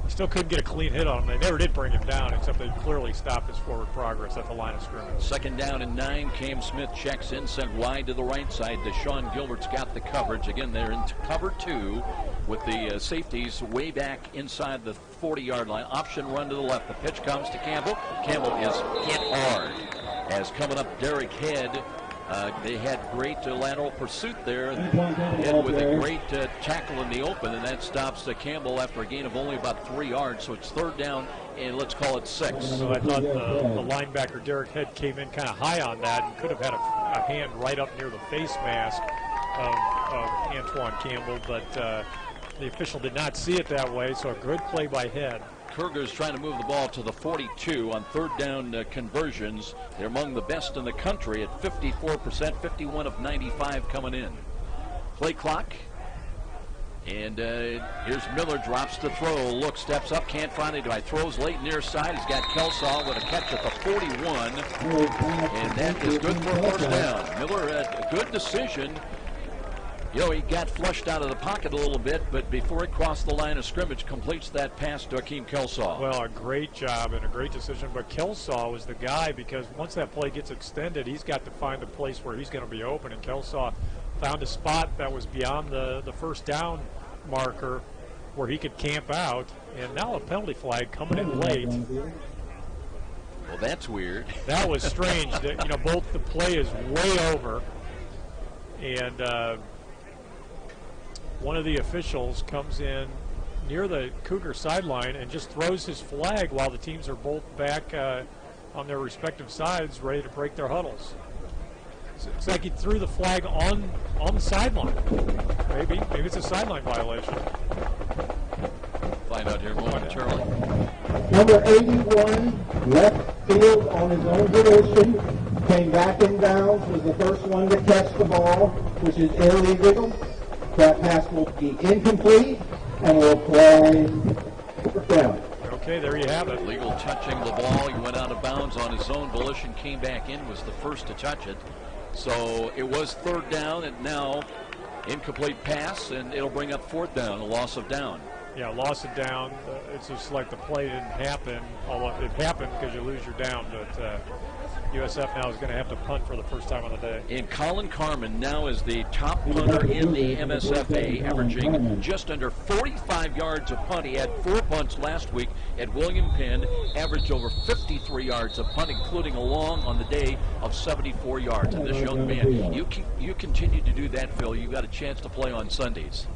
He still couldn't get a clean hit on him. They never did bring him down, except they clearly stopped his forward progress at the line of scrimmage. 2nd down and 9. Cam Smith checks in, sent wide to the right side. Deshaun Gilbert's got the coverage. Again, they're in cover 2 with the safeties way back inside the 40-yard line. Option run to the left. The pitch comes to Campbell. Campbell is hit hard. As coming up, Derek Head. They had great lateral pursuit there, and Head with a great tackle in the open, and that stops Campbell after a gain of only about 3 yards. So it's 3rd down, and let's call it 6. So I thought the linebacker Derek Head came in kind of high on that and could have had a hand right up near the face mask of Antoine Campbell, but the official did not see it that way. So a good play by Head. Cougars trying to move the ball to the 42 on 3rd down conversions. They're among the best in the country at 54%, 51 of 95 coming in. Play clock. And here's Miller, drops to throw, looks, steps up, can't find it. Throws late near side. He's got Kelsaw with a catch at the 41. And that is good for a 1st down. Miller, a good decision. He got flushed out of the pocket a little bit, but before it crossed the line of scrimmage, completes that pass to Akeem Kelsaw. Well, a great job and a great decision, but Kelsaw was the guy because once that play gets extended, he's got to find a place where he's going to be open, and Kelsaw found a spot that was beyond the 1st down marker where he could camp out, and now a penalty flag coming in late. Well, that's weird. That was strange. Both the play is way over, and one of the officials comes in near the Cougar sideline and just throws his flag while the teams are both back on their respective sides ready to break their huddles. It's like he threw the flag on the sideline. Maybe it's a sideline violation. Find out here momentarily. Number 81, left field on his own volition, came back in bounds, was the first one to catch the ball, which is illegal. That pass will be incomplete, and will play down. Okay, there you have it. Legal touching the ball. He went out of bounds on his own volition, came back in, was the first to touch it. So it was 3rd down, and now incomplete pass, and it'll bring up 4th down, a loss of down. Yeah, lost it down. It's just like the play didn't happen. Although it happened because you lose your down, but USF now is going to have to punt for the first time on the day. And Colin Carmen now is the top punter in the MSFA, averaging just under 45 yards a punt. He had 4 punts last week at William Penn, averaged over 53 yards a punt, including a long on the day of 74 yards. And this young man, you continue to do that, Phil. You got a chance to play on Sundays.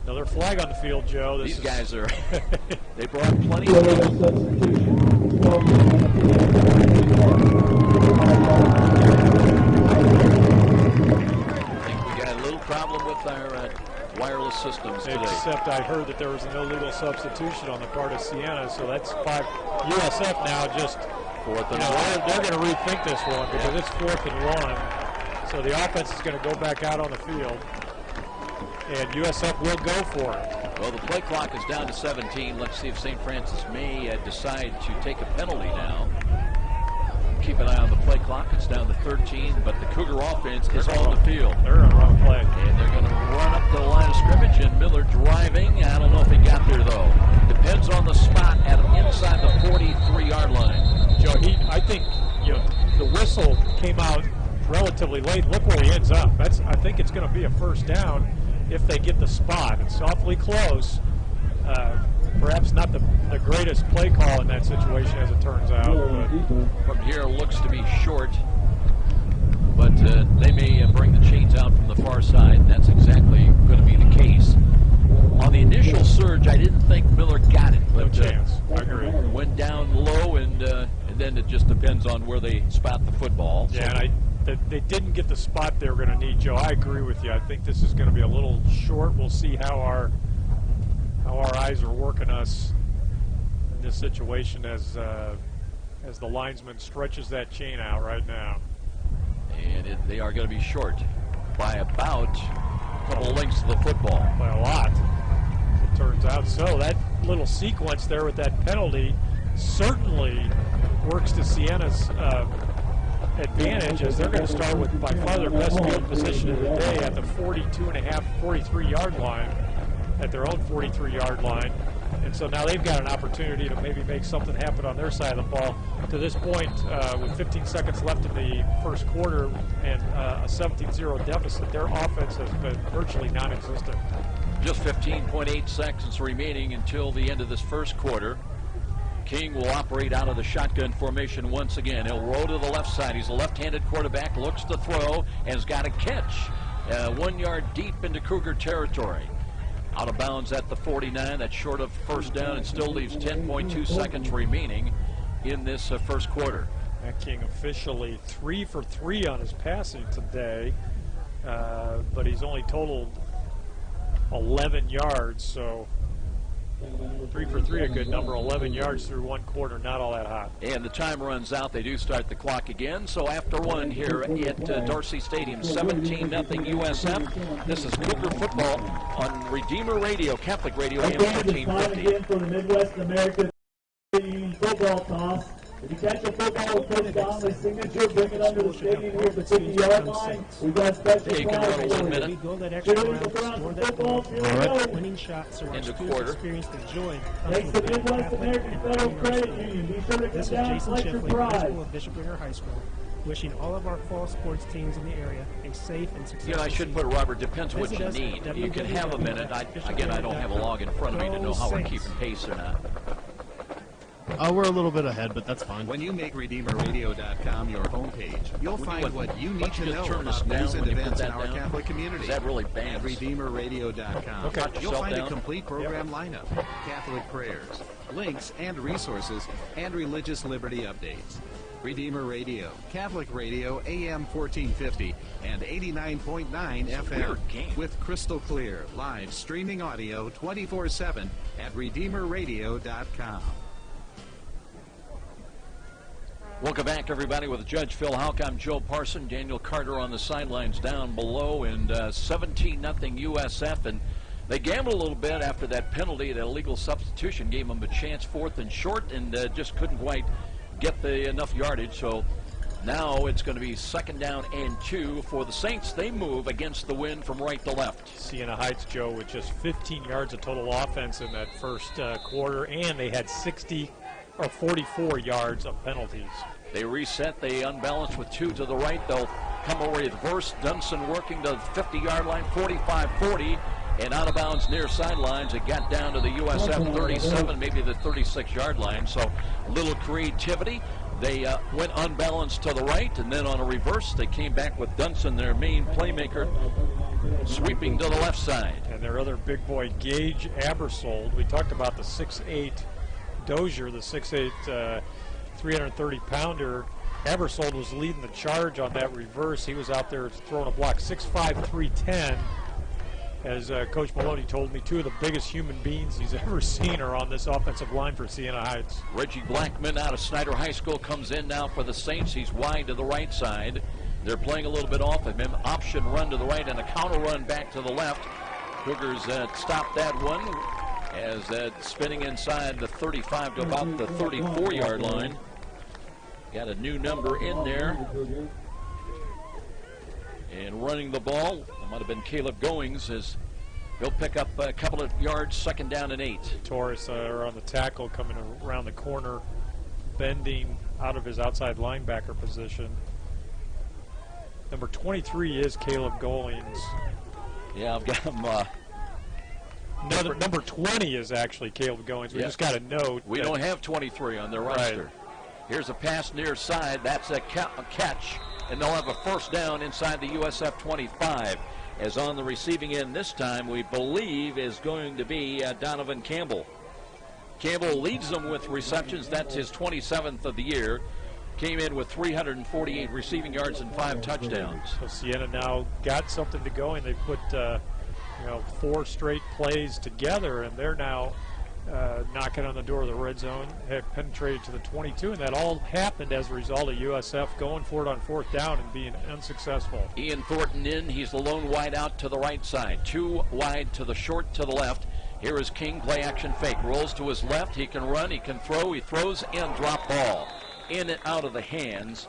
Another flag on the field, Joe. These guys are, they brought plenty of people. I think we got a little problem with our wireless systems today. Except I heard that there was an illegal substitution on the part of Siena, so that's 5. USF now just, they're going to rethink this one because it's 4th and 1. So the offense is going to go back out on the field. And USF will go for it. Well, the play clock is down to 17. Let's see if St. Francis may decide to take a penalty now. Keep an eye on the play clock. It's down to 13, but the Cougar offense is on the field. They're on the wrong play. And they're going to run up to the line of scrimmage, and Miller driving. I don't know if he got there, though. Depends on the spot at inside the 43-yard line. Joe, I think the whistle came out relatively late. Look where he ends up. I think it's going to be a first down. If they get the spot. It's awfully close. Perhaps not the greatest play call in that situation, as it turns out. But from here, it looks to be short, but they may bring the chains out from the far side, and that's exactly going to be the case. On the initial surge, I didn't think Miller got it. But, no chance. I agree. Went down low, and then it just depends on where they spot the football. Yeah, and they didn't get the spot they were going to need, Joe. I agree with you. I think this is going to be a little short. We'll see how our eyes are working us in this situation as the linesman stretches that chain out right now. And they are going to be short by about a couple lengths of the football. By a lot, it turns out. So that little sequence there with that penalty certainly works to Siena's advantage, as they're going to start with by far their best field position of the day at the 43-yard line, at their own 43-yard line. And so now they've got an opportunity to maybe make something happen on their side of the ball. To this point, with 15 seconds left in the first quarter and a 17-0 deficit, their offense has been virtually non-existent. Just 15.8 seconds remaining until the end of this first quarter. King will operate out of the shotgun formation once again. He'll roll to the left side. He's a left-handed quarterback, looks to throw, and has got a catch 1 yard deep into Cougar territory. Out of bounds at the 49. That's short of first down and still leaves 10.2 seconds remaining in this first quarter. Matt King officially 3 for 3 on his passing today, but he's only totaled 11 yards, so 3 for 3, a good number. 11 yards through 1 quarter, not all that hot. And the time runs out. They do start the clock again. So after 1 here at Darcy Stadium, 17-0 USF. This is Cougar football on Redeemer Radio, Catholic Radio, AM 1450. Again for the Midwest American Union football toss. If you catch a football with Coach Donnelly's signature, bring it under the stadium here at the 50-yard line. We've got special you can run a 1 minute. We go that extra round, score that football. Winning shots are into quarter. Experience the joy. Thanks to Midwest American Federal Credit Union. Be sure to come down and collect your prize. Principal of Bishop Ringer High School, wishing all of our fall sports teams in the area a safe and successful I should put, Robert, depends what you need. You can have a minute. Again, I don't have a log in front of me to know how we're keeping pace or not. We're a little bit ahead, but that's fine. When you make RedeemerRadio.com your homepage, you'll find what you need to know about news and events in our Catholic community. Is that really bad? At RedeemerRadio.com, you'll find a complete program lineup, Catholic prayers, links and resources, and religious liberty updates. Redeemer Radio, Catholic Radio, AM 1450 and 89.9 FM, with crystal clear live streaming audio 24/7 at RedeemerRadio.com. Welcome back, everybody, with Judge Phil Houck. I'm Joe Parson. Daniel Carter on the sidelines down below, and 17-0 USF. And they gambled a little bit after that penalty. That illegal substitution gave them a chance, 4th and short, and just couldn't quite get enough yardage. So Now it's going to be 2nd down and 2 for the Saints. They move against the wind from right to left. Siena Heights, Joe, with just 15 yards of total offense in that first quarter, and they had 44 yards of penalties. They reset. They unbalanced with 2 to the right. They'll come over reverse. Dunson working to the 50-yard line, 45-40, and out of bounds near sidelines. It got down to the USF 37, maybe the 36-yard line. So a little creativity. They went unbalanced to the right, and then on a reverse, they came back with Dunson, their main playmaker, sweeping to the left side. And their other big boy, Gage Abersold. We talked about the 6'8 Dozier, the 6'8 330-pounder. Abersold was leading the charge on that reverse. He was out there throwing a block, 6'5", 310. As Coach Maloney told me, 2 of the biggest human beings he's ever seen are on this offensive line for Siena Heights. Reggie Blackman out of Snyder High School comes in now for the Saints. He's wide to the right side. They're playing a little bit off of him. Option run to the right and a counter run back to the left. Cougars stopped that one as spinning inside the 35 to about the 34-yard line. Got a new number in there. And running the ball, it might have been Caleb Goings, as he'll pick up a couple of yards, 2nd down and 8. Torres are on the tackle, coming around the corner, bending out of his outside linebacker position. Number 23 is Caleb Goings. Yeah, I've got him. Number 20 is actually Caleb Goings. We just got a note. We don't have 23 on their roster. Right. Here's a pass near side. That's a catch. And they'll have a 1st down inside the USF 25. As on the receiving end this time, we believe is going to be Donovan Campbell. Campbell leads them with receptions. That's his 27th of the year. Came in with 348 receiving yards and 5 touchdowns. So Siena now got something to go, and they put 4 straight plays together, and they're now knocking on the door of the red zone, have penetrated to the 22, and that all happened as a result of USF going for it on 4th down and being unsuccessful. Ian Thornton in. He's the lone wide out to the right side. 2 wide to the short to the left. Here is King, play action fake. Rolls to his left. He can run. He can throw. He throws and drop ball. In and out of the hands.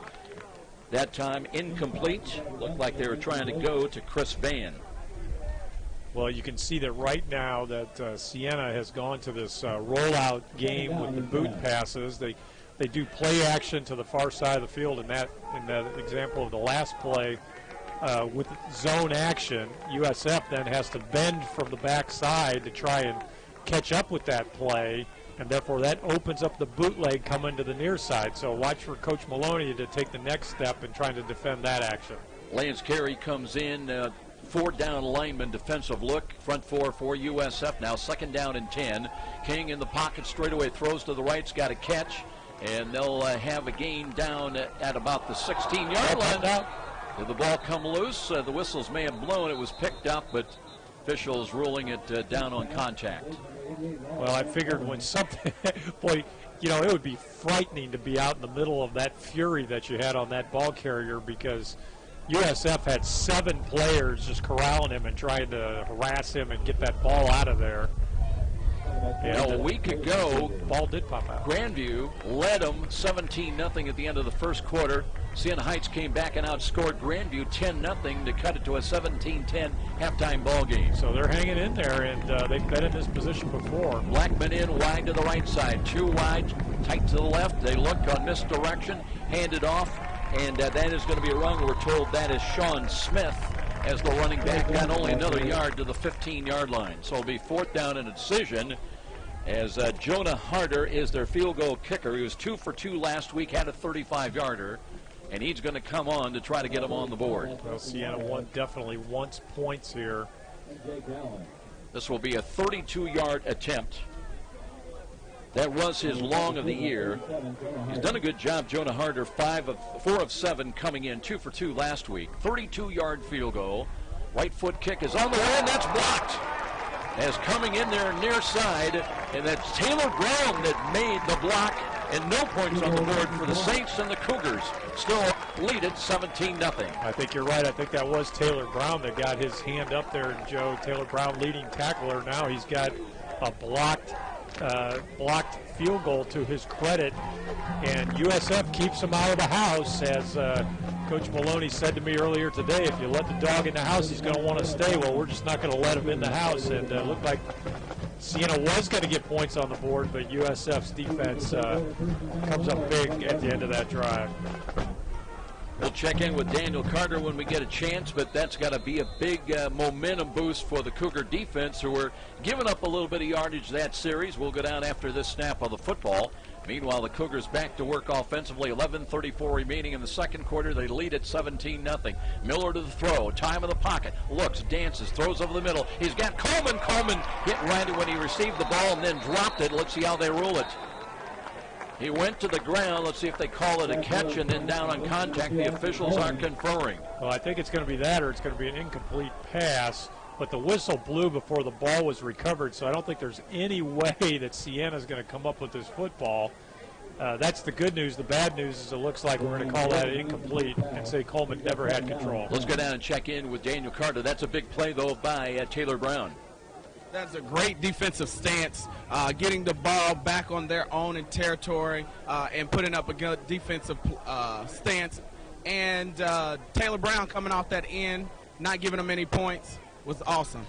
That time incomplete. Looked like they were trying to go to Chris Van. Well, you can see that right now that Siena has gone to this rollout game with the boot passes. They do play action to the far side of the field in that example of the last play with zone action. USF then has to bend from the backside to try and catch up with that play, and therefore that opens up the bootleg coming to the near side. So watch for Coach Maloney to take the next step in trying to defend that action. Lance Carey comes in. 4 down lineman defensive look. Front 4 for USF now. 2nd down and 10. King in the pocket straightaway, throws to the right's got a catch, and they'll have a gain down at about the 16-yard line. Did the ball come loose? The whistles may have blown. It was picked up, but officials ruling it down on contact. Well, I figured when something, boy, it would be frightening to be out in the middle of that fury that you had on that ball carrier, because USF had 7 players just corralling him and trying to harass him and get that ball out of there. And a week ago, ball did pop out. Grandview led them 17-0 at the end of the first quarter. Siena Heights came back and outscored Grandview 10-0 to cut it to a 17-10 halftime ball game. So they're hanging in there, and they've been in this position before. Blackman in wide to the right side, 2 wide, tight to the left. They look on misdirection, handed off. And that is going to be a run. We're told that is Sean Smith as the running back. Got only another yard to the 15-yard line. So it'll be 4th down and a decision as Jonah Harder is their field goal kicker. He was 2 for 2 last week, had a 35-yarder, and he's going to come on to try to get him on the board. Well, Siena definitely wants points here. This will be a 32-yard attempt. That was his long of the year. He's done a good job, Jonah Harder, 4 of 7 coming in, 2 for 2 last week. 32-yard field goal. Right foot kick is on the way, and that's blocked. As coming in there near side, and that's Taylor Brown that made the block, and no points on the board for the Saints, and the Cougars still lead it 17-0. I think you're right. I think that was Taylor Brown that got his hand up there, and Joe, Taylor Brown leading tackler. Now he's got a blocked blocked field goal to his credit, and USF keeps him out of the house. As Coach Maloney said to me earlier today, if you let the dog in the house, he's going to want to stay. Well, we're just not going to let him in the house, and it looked like Siena was going to get points on the board, but USF's defense comes up big at the end of that drive. We'll check in with Daniel Carter when we get a chance, but that's got to be a big momentum boost for the Cougar defense, who were giving up a little bit of yardage that series. We'll go down after this snap of the football. Meanwhile, the Cougars back to work offensively. 11:34 remaining in the second quarter. They lead at 17-0. Miller to the throw. Time in the pocket. Looks, dances, throws over the middle. He's got Coleman. Coleman hit right when he received the ball and then dropped it. Let's see how they rule it. He went to the ground. Let's see if they call it a catch, and then down on contact. The officials are conferring. Well, I think it's going to be that, or it's going to be an incomplete pass. But the whistle blew before the ball was recovered, so I don't think there's any way that Siena's going to come up with this football. That's the good news. The bad news is it looks like we're going to call that incomplete and say Coleman never had control. Let's go down and check in with Daniel Carter. That's a big play, though, by Taylor Brown. That's a great defensive stance, getting the ball back on their own territory and putting up a good defensive stance. And Taylor Brown coming off that end, not giving them any points, was awesome.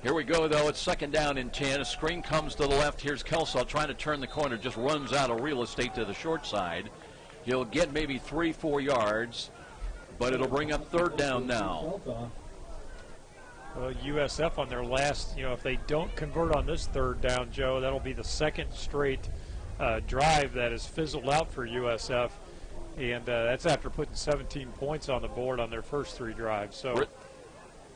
Here we go, though. It's second down and 10. A screen comes to the left. Here's Kelsall trying to turn the corner. Just runs out of real estate to the short side. He'll get maybe 3-4 yards, but it'll bring up third down now. Well, USF on their last, if they don't convert on this third down, Joe, that'll be the second straight drive that has fizzled out for USF. And that's after putting 17 points on the board on their first three drives. So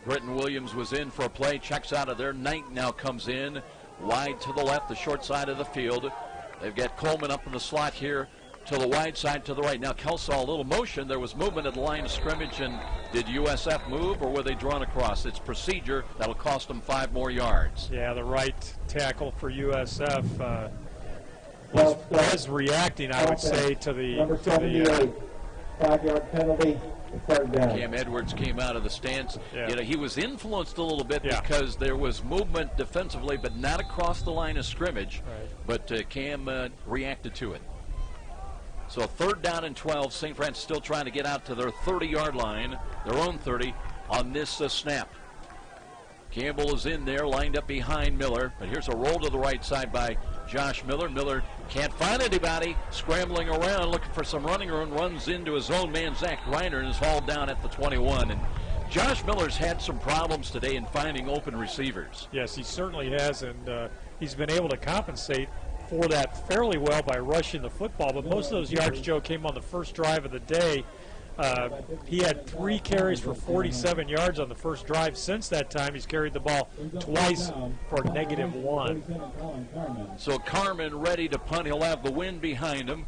Britton Williams was in for a play, checks out of there. Knight now comes in, wide to the left, the short side of the field. They've got Coleman up in the slot here to the wide side to the right. Now Kelsall, a little motion. There was movement at the line of scrimmage, and did USF move, or were they drawn across? It's procedure. That'll cost them 5 more yards. Yeah, the right tackle for USF was reacting, I would say, to the 5-yard penalty. Cam Edwards came out of the stance. Yeah. He was influenced a little bit because there was movement defensively, but not across the line of scrimmage. Right. But Cam reacted to it. So third down and 12. St. Francis still trying to get out to their 30-yard line, their own 30, on this snap. Campbell is in there, lined up behind Miller. But here's a roll to the right side by Josh Miller. Miller can't find anybody, scrambling around, looking for some running room, runs into his own man, Zach Reiner, and is hauled down at the 21. And Josh Miller's had some problems today in finding open receivers. Yes, he certainly has, and he's been able to compensate for that fairly well by rushing the football. But most of those yards, Joe, came on the first drive of the day. He had 3 carries for 47 yards on the first drive. Since that time, he's carried the ball twice for -1. So Carmen ready to punt. He'll have the wind behind him.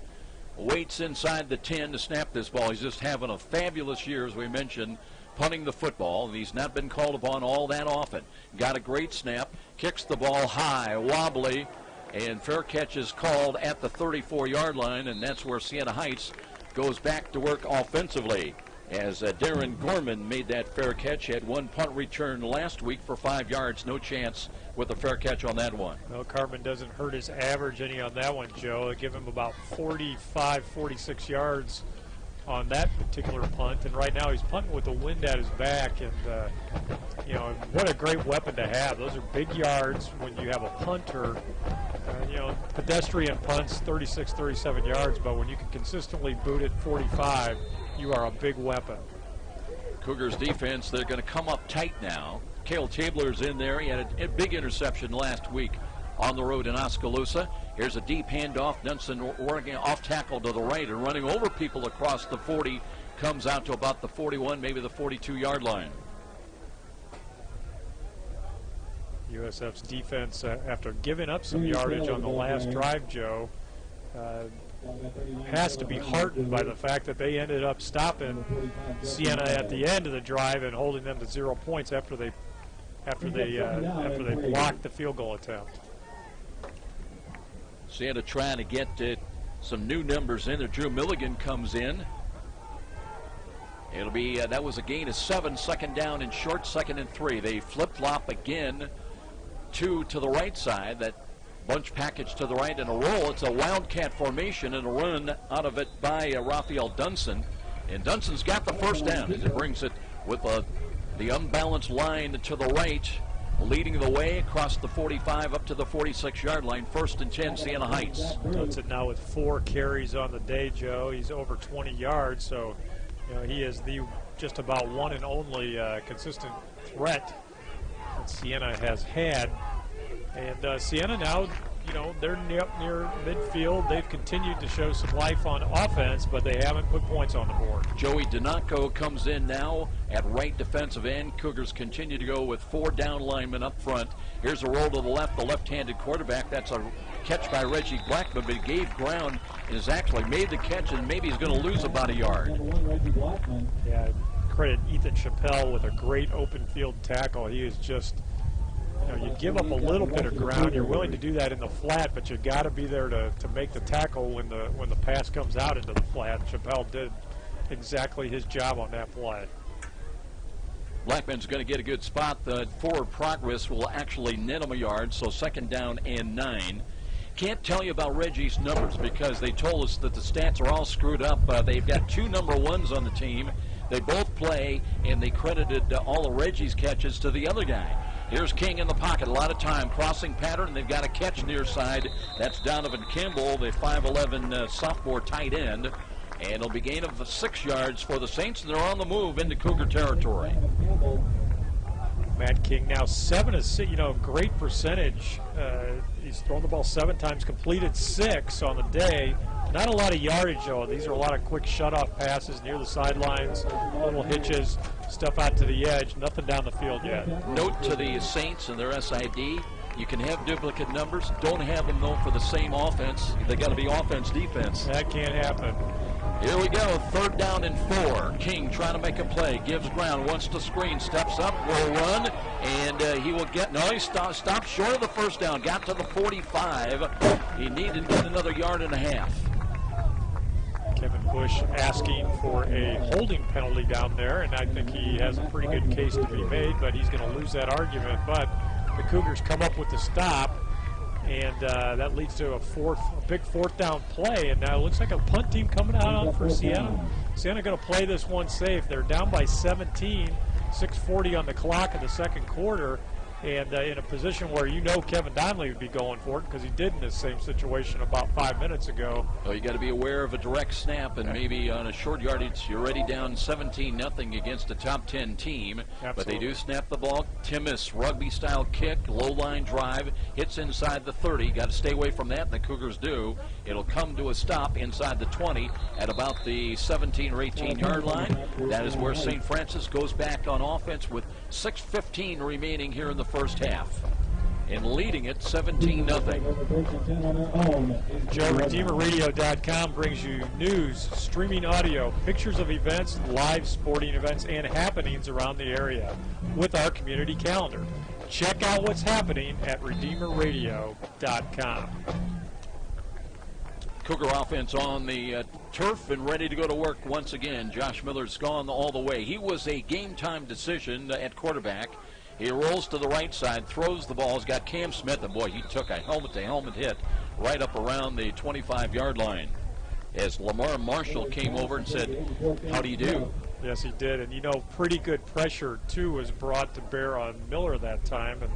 Waits inside the 10 to snap this ball. He's just having a fabulous year, as we mentioned, punting the football. He's not been called upon all that often. Got a great snap. Kicks the ball high, wobbly, and fair catch is called at the 34-yard line, and that's where Siena Heights goes back to work offensively, as Darren Gorman made that fair catch. Had 1 punt return last week for 5 yards. No chance with a fair catch on that one. Well, Carmen doesn't hurt his average any on that one, Joe. They give him about 45, 46 yards on that particular punt, and right now he's punting with the wind at his back, and what a great weapon to have. Those are big yards when you have a punter. Pedestrian punts 36, 37 yards, but when you can consistently boot it 45, you are a big weapon. Cougars defense, they're going to come up tight now. Cale Tabler's in there. He had a big interception last week on the road in Oskaloosa. Here's a deep handoff. Dunson working off tackle to the right and running over people across the 40. Comes out to about the 41, maybe the 42-yard line. USF's defense, after giving up some yardage on the last drive, Joe, has to be heartened by the fact that they ended up stopping Siena at the end of the drive and holding them to 0 points after they blocked the field goal attempt. Siena trying to get some new numbers in there. Drew Milligan comes in. It'll be that was a gain of 7, second down and short, 2nd and 3. They flip-flop again, 2 to the right side. That Bunch package to the right and a roll. It's a wildcat formation and a run out of it by Raphael Dunson. And Dunson's got the first down as he brings it with the unbalanced line to the right, leading the way across the 45 up to the 46-yard line. 1st and 10, Siena Heights. Dunson now with 4 carries on the day, Joe. He's over 20 yards, so he is the just about one and only consistent threat that Siena has had. And Siena now, they're up near midfield. They've continued to show some life on offense, but they haven't put points on the board. Joey Donaco comes in now at right defensive end. Cougars continue to go with 4 down linemen up front. Here's a roll to the left, the left-handed quarterback. That's a catch by Reggie Blackman, but he gave ground and has actually made the catch, and maybe he's going to lose about a yard. Yeah, credit Ethan Chappelle with a great open field tackle. He is just, you give up a little bit of ground. You're willing to do that in the flat, but you got to be there to make the tackle when the pass comes out into the flat. Chappelle did exactly his job on that play. Blackman's going to get a good spot. The forward progress will actually net him a yard, so 2nd down and 9. Can't tell you about Reggie's numbers because they told us that the stats are all screwed up. They've got 2 number 1s on the team. They both play, and they credited all of Reggie's catches to the other guy. Here's King in the pocket, a lot of time, crossing pattern. They've got a catch near side. That's Donovan Kimball, the 5'11" sophomore tight end. And it'll be gain of 6 yards for the Saints, and they're on the move into Cougar territory. Matt King now 7 of 6, great percentage. He's thrown the ball 7 times, completed 6 on the day. Not a lot of yardage, though. These are a lot of quick shutoff passes near the sidelines, little hitches, stuff out to the edge, nothing down the field yet. Note to the Saints and their SID, you can have duplicate numbers. Don't have them, though, for the same offense. They got to be offense-defense. That can't happen. Here we go, 3rd down and 4. King trying to make a play, gives ground, wants to screen, steps up, will run, and he will get, he stopped short of the 1st down, got to the 45. He needed to get another 1.5 yards. Kevin Bush asking for a holding penalty down there, and I think he has a pretty good case to be made, but he's going to lose that argument. But the Cougars come up with the stop, and that leads to a big 4th down play, and now it looks like a punt team coming out on for Siena. Siena going to play this one safe. They're down by 17, 6:40 on the clock in the 2nd quarter, and in a position where Kevin Donnelly would be going for it because he did in this same situation about 5 minutes ago. Well, you got to be aware of a direct snap, and maybe on a short yardage, you're already down 17-0 against a top 10 team. Absolutely. But they do snap the ball. Timmis, rugby-style kick, low-line drive, hits inside the 30. Got to stay away from that, and the Cougars do. It'll come to a stop inside the 20 at about the 17 or 18-yard line. That is where St. Francis goes back on offense with 6:15 remaining here in the first half. And leading it 17-0. Joe, RedeemerRadio.com brings you news, streaming audio, pictures of events, live sporting events, and happenings around the area with our community calendar. Check out what's happening at RedeemerRadio.com. Cougar offense on the turf and ready to go to work once again. Josh Miller's gone all the way. He was a game-time decision at quarterback. He rolls to the right side, throws the ball. He's got Cam Smith, and boy, he took a helmet-to-helmet hit right up around the 25-yard line. As Lamar Marshall came over and said, "How do you do?" Yes, he did. And, pretty good pressure, too, was brought to bear on Miller that time. And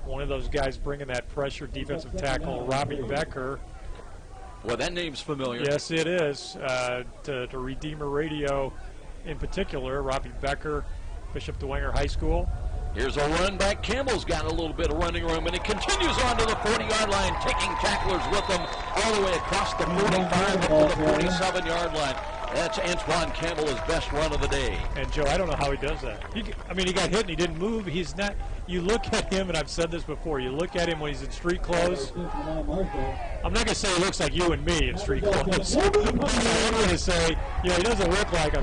one of those guys bringing that pressure, defensive tackle Robbie Becker. Well, that name's familiar. Yes, it is. To Redeemer Radio in particular, Robbie Becker, Bishop DeWenger High School. Here's a run back. Campbell's got a little bit of running room, and he continues on to the 40-yard line, taking tacklers with him all the way across the 45 up to the 47-yard line. That's Antoine Campbell, his best run of the day. And, Joe, I don't know how he does that. He got hit and he didn't move. He's not – you look at him, and I've said this before, you look at him when he's in street clothes. I'm not going to say he looks like you and me in street clothes. I'm going to say, he doesn't look like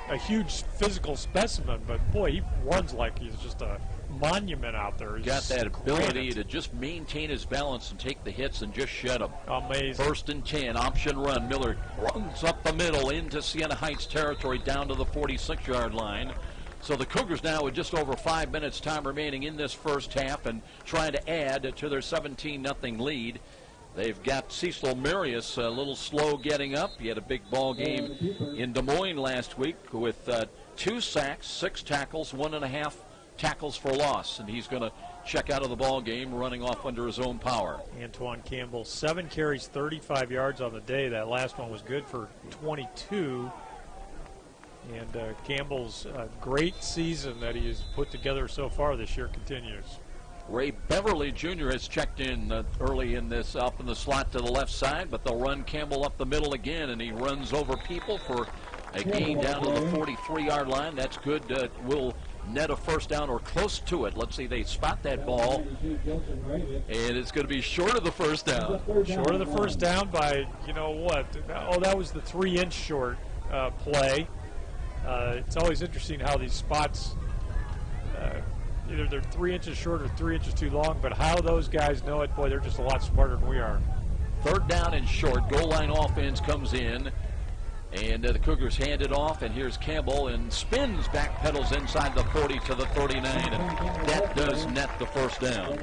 a huge physical specimen, but, boy, he runs like he's just a monument out there. He's got that ability to just maintain his balance and take the hits and just shed them. Amazing. 1st and 10, option run. Miller runs up the middle into Siena Heights territory down to the 46-yard line. So the Cougars now with just over 5 minutes time remaining in this first half and trying to add to their 17-0 lead. They've got Cecil Marius a little slow getting up. He had a big ball game in Des Moines last week with 2 sacks, 6 tackles, 1.5 tackles for loss, and he's going to check out of the ball game running off under his own power. Antoine Campbell, 7 carries, 35 yards on the day. That last one was good for 22. And Campbell's great season that he has put together so far this year continues. Ray Beverly Jr. has checked in early in this, up in the slot to the left side, but they'll run Campbell up the middle again, and he runs over people for a gain down to the 43-yard line. That's good. Will net a first down or close to it. Let's see, they spot that ball, and it's going to be short of the first down. Short of the first down by, you know what? Oh, that was the 3-inch short play. It's always interesting how these spots, either they're 3 inches short or 3 inches too long, but how those guys know it, boy, they're just a lot smarter than we are. Third down and short. Goal line offense comes in, and the Cougars hand it off, and here's Campbell, and spins, backpedals inside the 40 to the 39, and that does net the first down.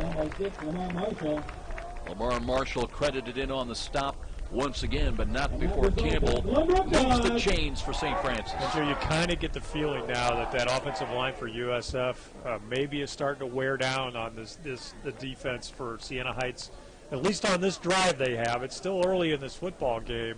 Lamar Marshall credited in on the stop once again, but not before Campbell moves the chains for St. Francis. And so you kind of get the feeling now that that offensive line for USF maybe is starting to wear down on the defense for Siena Heights, at least on this drive they have. It's still early in this football game,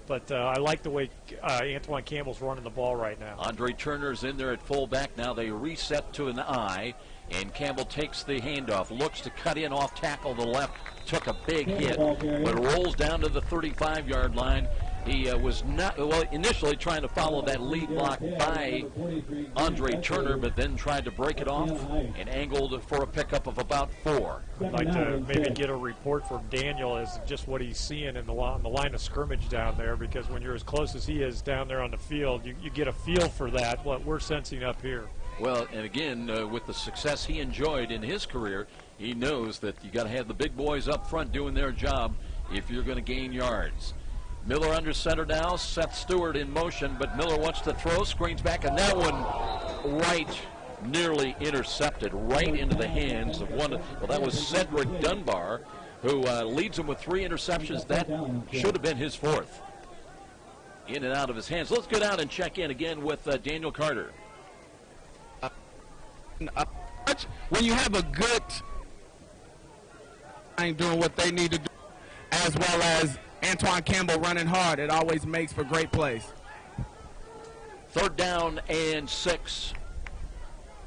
but I like the way Antoine Campbell's running the ball right now. Andre Turner's in there at fullback. Now they reset to an I, and Campbell takes the handoff, looks to cut in off tackle to the left, took a big hit, but rolls down to the 35-yard line. He was not, well, initially trying to follow that lead block by Andre Turner, but then tried to break it off and angled for a pickup of about 4. I'd like to maybe get a report from Daniel as to just what he's seeing in the line of scrimmage down there, because when you're as close as he is down there on the field, you get a feel for that, what we're sensing up here. Well, and again, with the success he enjoyed in his career, he knows that you got to have the big boys up front doing their job if you're going to gain yards. Miller under center now, Seth Stewart in motion, but Miller wants to throw, screens back, and that one right nearly intercepted, right into the hands of one. Well, that was Cedric Dunbar, who leads him with 3 interceptions. That should have been his 4th. In and out of his hands. Let's go down and check in again with Daniel Carter. When you have a good team doing what they need to do, as well as Antoine Campbell running hard, it always makes for great plays. Third down and 6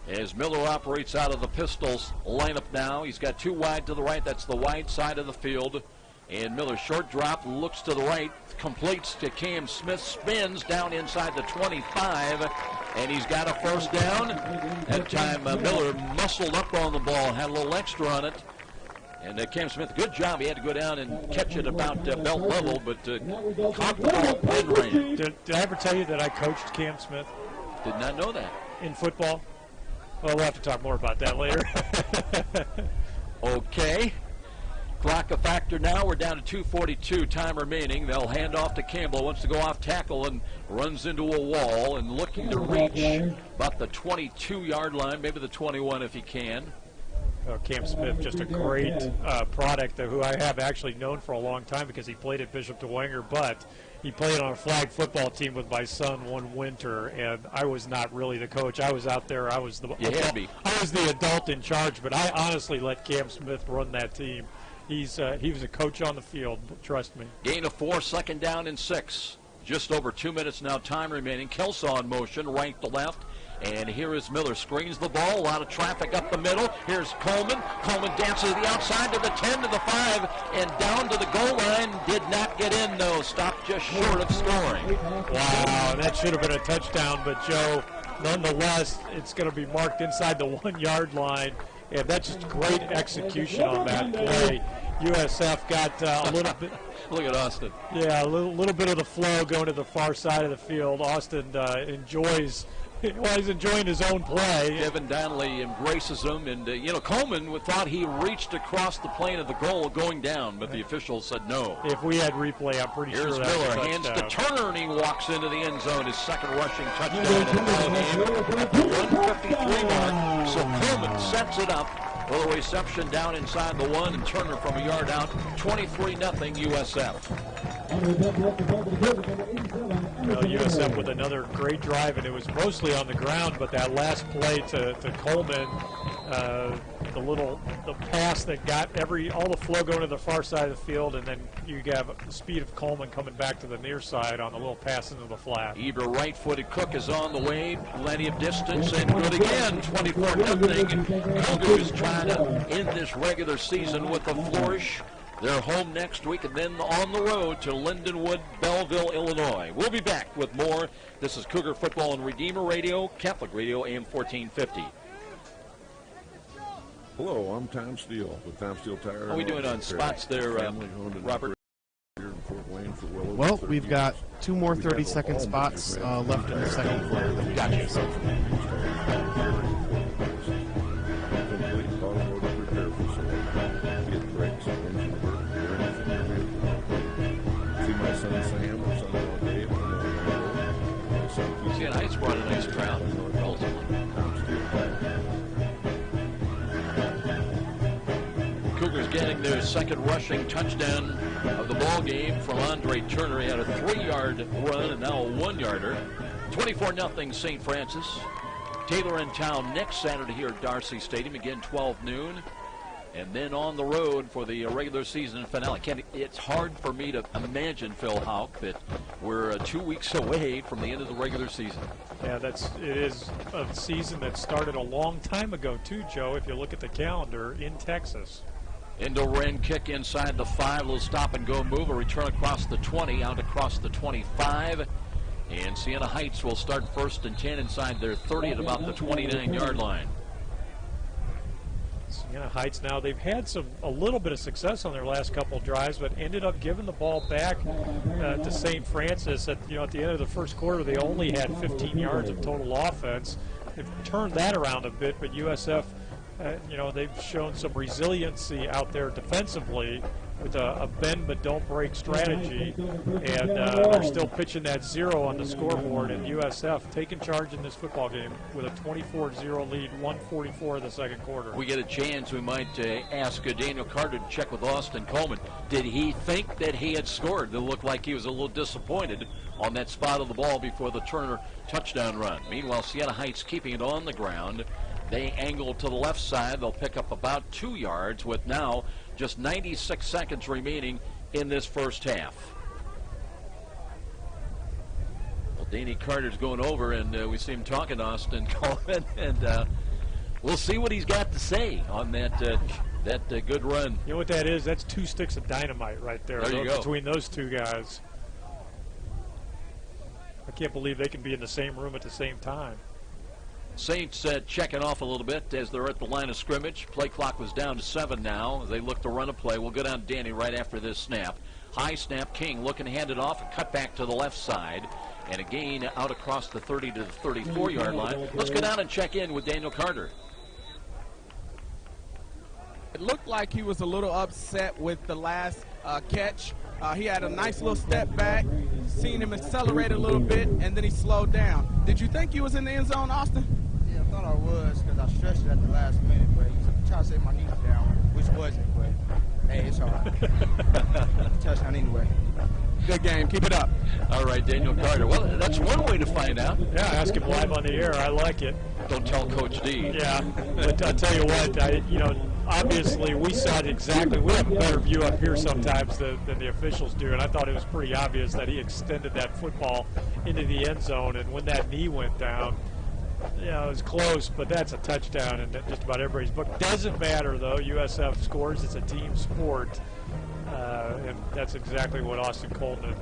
as Miller operates out of the Pistols lineup now. He's got 2 wide to the right. That's the wide side of the field. And Miller short drop, looks to the right, completes to Cam Smith, spins down inside the 25, and he's got a first down. That time Miller muscled up on the ball, had a little extra on it. And Cam Smith, good job. He had to go down and catch it about belt level, but caught the ball in range. Did I ever tell you that I coached Cam Smith? Did not know that. In football? Well, we'll have to talk more about that later. Okay. Clock a factor now. We're down to 2:42 time remaining. They'll hand off to Campbell. Wants to go off tackle and runs into a wall and looking to reach about the 22-yard line, maybe the 21 if he can. Cam Smith, just a great product who I have actually known for a long time because he played at Bishop DeWanger, but he played on a flag football team with my son one winter, and I was not really the coach. I was out there. I was the adult in charge, but I honestly let Cam Smith run that team. He was a coach on the field, trust me. Gain of 4, second down and 6. Just over 2 minutes now, time remaining. Kelsaw in motion, right to left. And here is Miller, screens the ball, a lot of traffic up the middle. Here's Coleman. Coleman dances to the outside to the 10 to the 5 and down to the goal line. Did not get in, though. Stopped just short of scoring. Wow, that should have been a touchdown, but Joe, nonetheless, it's going to be marked inside the 1-yard line. And that's just great execution on that play. USF got a little bit. Look at Austin. Yeah, a little bit of the flow going to the far side of the field. Austin enjoys Well, he's enjoying his own play. Kevin Donnelly embraces him, and Coleman thought he reached across the plane of the goal going down, but the officials said no. If we had replay, I'm pretty Here's sure Miller, that's hands to Turner, and he walks into the end zone, his second rushing touchdown in the ball game at the 153 mark. So Coleman sets it up with a reception down inside the one, and Turner from a yard out, 23-0 USF. Well, USF with another great drive, and it was mostly on the ground, but that last play to Coleman, the pass that got all the flow going to the far side of the field, and then you have the speed of Coleman coming back to the near side on the little pass into the flat. Eber right-footed. Cook is on the way, plenty of distance, and good again, 24-0. Cougars trying to end this regular season with a flourish. They're home next week and then on the road to Lindenwood, Belleville, Illinois. We'll be back with more. This is Cougar Football on Redeemer Radio, Catholic Radio, AM 1450. Hello, I'm Tom Steele with Tom Steele Tire. How are we doing on spots there, Robert? Well, we've got 2 more 30-second spots left in the second quarter. Gotcha. Complete automotive repair facility. Get brakes, engine work, or anything you need. See my son Sam or son-in-law Dave on the road. See, Heights brought a nice crowd. Cougars getting their second rushing touchdown of the ball game from Andre Turner. He had a 3-yard run and now a 1-yarder. 24-0 St. Francis. Taylor in town next Saturday here at Darcy Stadium, again 12 noon. And then on the road for the regular season finale. It's hard for me to imagine, Phil Houck, that we're 2 weeks away from the end of the regular season. Yeah, it is a season that started a long time ago too, Joe, if you look at the calendar in Texas. Endo Wren kick inside the 5, little stop and go move, a return across the 20, out across the 25. And Siena Heights will start 1st and 10 inside their 30 at about the 29-yard line. Siena Heights now, they've had a little bit of success on their last couple of drives, but ended up giving the ball back to St. Francis at the end of the first quarter. They only had 15 yards of total offense. They've turned that around a bit, but USF, they've shown some resiliency out there defensively with a bend but don't break strategy, and they're still pitching that 0 on the scoreboard, and USF taking charge in this football game with a 24-0 lead, 1:44 of the second quarter. We get a chance, we might ask Daniel Carter to check with Austin Coleman. Did he think that he had scored? It looked like he was a little disappointed on that spot of the ball before the Turner touchdown run. Meanwhile, Siena Heights keeping it on the ground. They angle to the left side. They'll pick up about 2 yards with now just 96 seconds remaining in this first half. Well, Danny Carter's going over, and we see him talking to Austin Coleman, and we'll see what he's got to say on that good run. You know what that is? That's 2 sticks of dynamite right there. There you go. Between those two guys. I can't believe they can be in the same room at the same time. Saints checking off a little bit as they're at the line of scrimmage. Play clock was down to 7 now as they look to run a play. We'll go down to Danny right after this snap. High snap, King looking to hand it off, and cut back to the left side. And a gain out across the 30 to the 34-yard line. Let's go down and check in with Daniel Carter. It looked like he was a little upset with the last catch. He had a nice little step back, seen him accelerate a little bit, and then he slowed down. Did you think he was in the end zone, Austin? Yeah, I thought I was because I stretched it at the last minute, but he tried to set my knees down, which wasn't, but hey, it's all right. Touchdown anyway. Good game. Keep it up. All right, Daniel Carter. Well, that's one way to find out. Yeah, ask him live on the air. I like it. Don't tell Coach D. Yeah, but I'll tell you what, obviously we saw it exactly. We have a better view up here sometimes than the officials do, and I thought it was pretty obvious that he extended that football into the end zone, and when that knee went down, it was close, but that's a touchdown in just about everybody's book. Doesn't matter, though. USF scores. It's a team sport, and that's exactly what Austin Coleman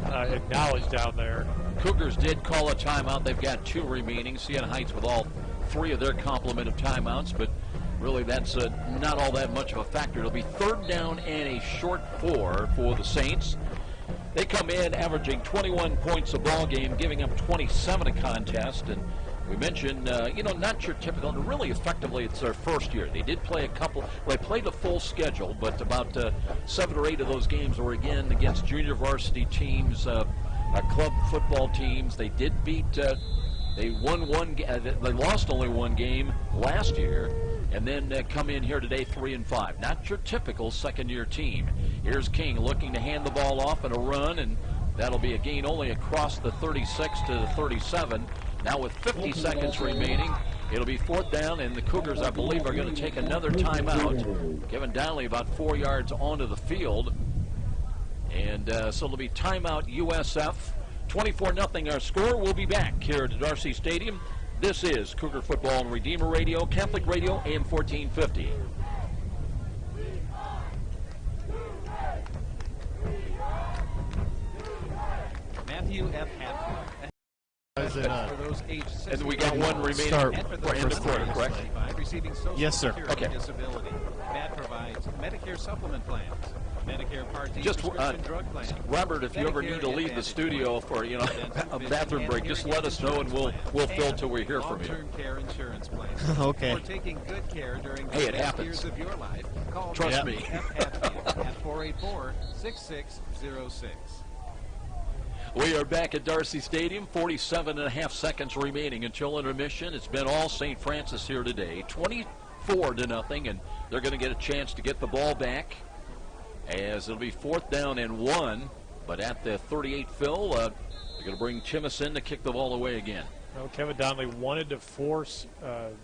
acknowledged down there. Cougars did call a timeout. They've got 2 remaining. Siena Heights with all 3 of their complement of timeouts, but really that's not all that much of a factor. It'll be 3rd down and a short 4 for the Saints. They come in averaging 21 points a ball game, giving up 27 a contest, and We mentioned, not your typical, really effectively it's their first year. They did play they played a full schedule, but about 7 or 8 of those games were again against junior varsity teams, club football teams. They did beat, they lost only one game last year, and then come in here today 3-5. Not your typical second-year team. Here's King looking to hand the ball off in a run, and that'll be a gain only across the 36 to the 37. Now with 50 seconds remaining, it'll be 4th down, and the Cougars, I believe, are going to take another timeout. Kevin Donnelly about 4 yards onto the field. And so it'll be timeout USF. 24-0 our score. We'll be back here at Darcy Stadium. This is Cougar Football on Redeemer Radio, Catholic Radio, AM 1450. Matthew F. Hatfield. And we got one remaining for end of quarter, correct? Receiving Social Yes, sir. Security Okay. Disability. MAT provides Medicare supplement plans, Medicare Part D Just prescription drug plans. Robert, if you ever need to leave the studio for a bathroom break, just let us know and we'll fill till we hear from you. Long-term care insurance plans. Okay. For taking good care during the Hey, it best happens. years of your life. Call Trust Matthew me. F. Hatfield at 484-6606. We are back at Darcy Stadium, 47.5 seconds remaining until intermission. It's been all St. Francis here today, 24-0, and they're going to get a chance to get the ball back as it'll be 4th down and 1. But at the 38, Phil, they're going to bring Chimis in to kick the ball away again. Well, Kevin Donnelly wanted to force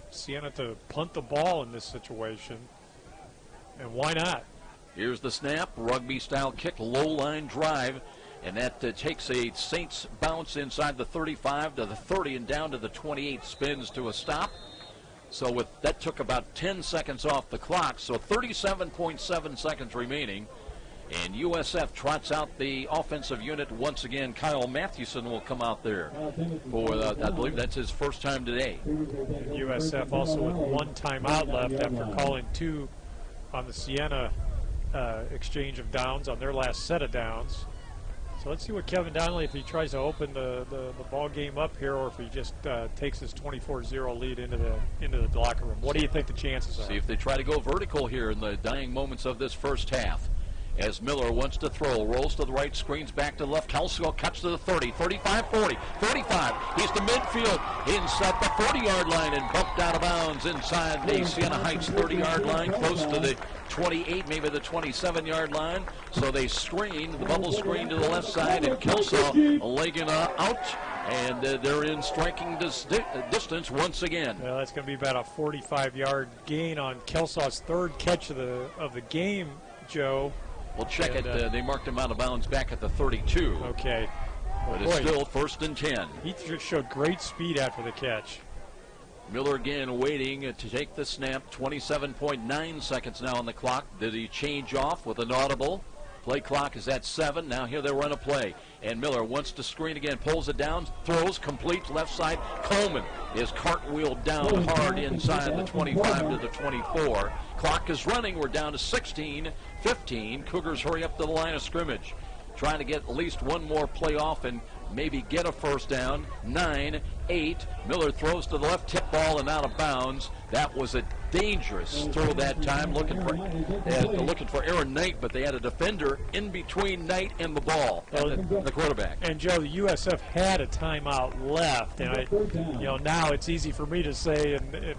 Siena to punt the ball in this situation, and why not? Here's the snap, rugby-style kick, low-line drive. And that takes a Saints bounce inside the 35 to the 30 and down to the 28, spins to a stop. So that took about 10 seconds off the clock. So 37.7 seconds remaining. And USF trots out the offensive unit once again. Kyle Mathewson will come out there for, I believe that's his first time today. USF also with 1 timeout left after calling 2 on the Siena exchange of downs on their last set of downs. So let's see what Kevin Donnelly, if he tries to open the ball game up here, or if he just takes his 24-0 lead into the locker room. What do you think the chances are? See if they try to go vertical here in the dying moments of this first half. As Miller wants to throw, rolls to the right, screens back to the left. Kelso cuts to the 30, 35, 40, 45. He's to midfield, inside the 40-yard line, and bumped out of bounds inside the Siena Heights 30-yard line, close to the 28, maybe the 27-yard line. So they screen, the bubble screen to the left side, and Kelso legging out, and they're in striking distance once again. Well, that's going to be about a 45-yard gain on Kelso's 3rd catch of the game, Joe. We'll check it. They marked him out of bounds back at the 32. Okay. But it's still 1st and 10. He showed great speed after the catch. Miller again waiting to take the snap. 27.9 seconds now on the clock. Did he change off with an audible? Play clock is at 7. Now here they run a play. And Miller wants to screen again. Pulls it down. Throws. Completes left side. Coleman is cartwheeled down hard inside the 25 to the 24. Clock is running. We're down to 16, 15. Cougars hurry up to the line of scrimmage. Trying to get at least one more play off and maybe get a first down. 9, 8. Miller throws to the left, tip ball and out of bounds. That was a dangerous throw that time. Looking for Aaron Knight, but they had a defender in between Knight and the ball, the quarterback. And Joe, the USF had a timeout left, and now it's easy for me to say and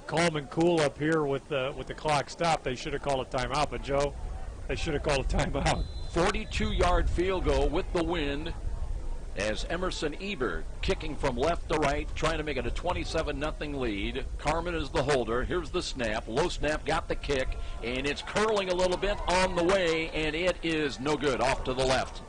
calm and cool up here with the clock stopped. They should have called a timeout, but Joe, they should have called a timeout. 42-yard field goal with the wind as Emerson Eber kicking from left to right, trying to make it a 27-0 lead. Carmen is the holder. Here's the snap. Low snap, got the kick, and it's curling a little bit on the way, and it is no good, off to the left.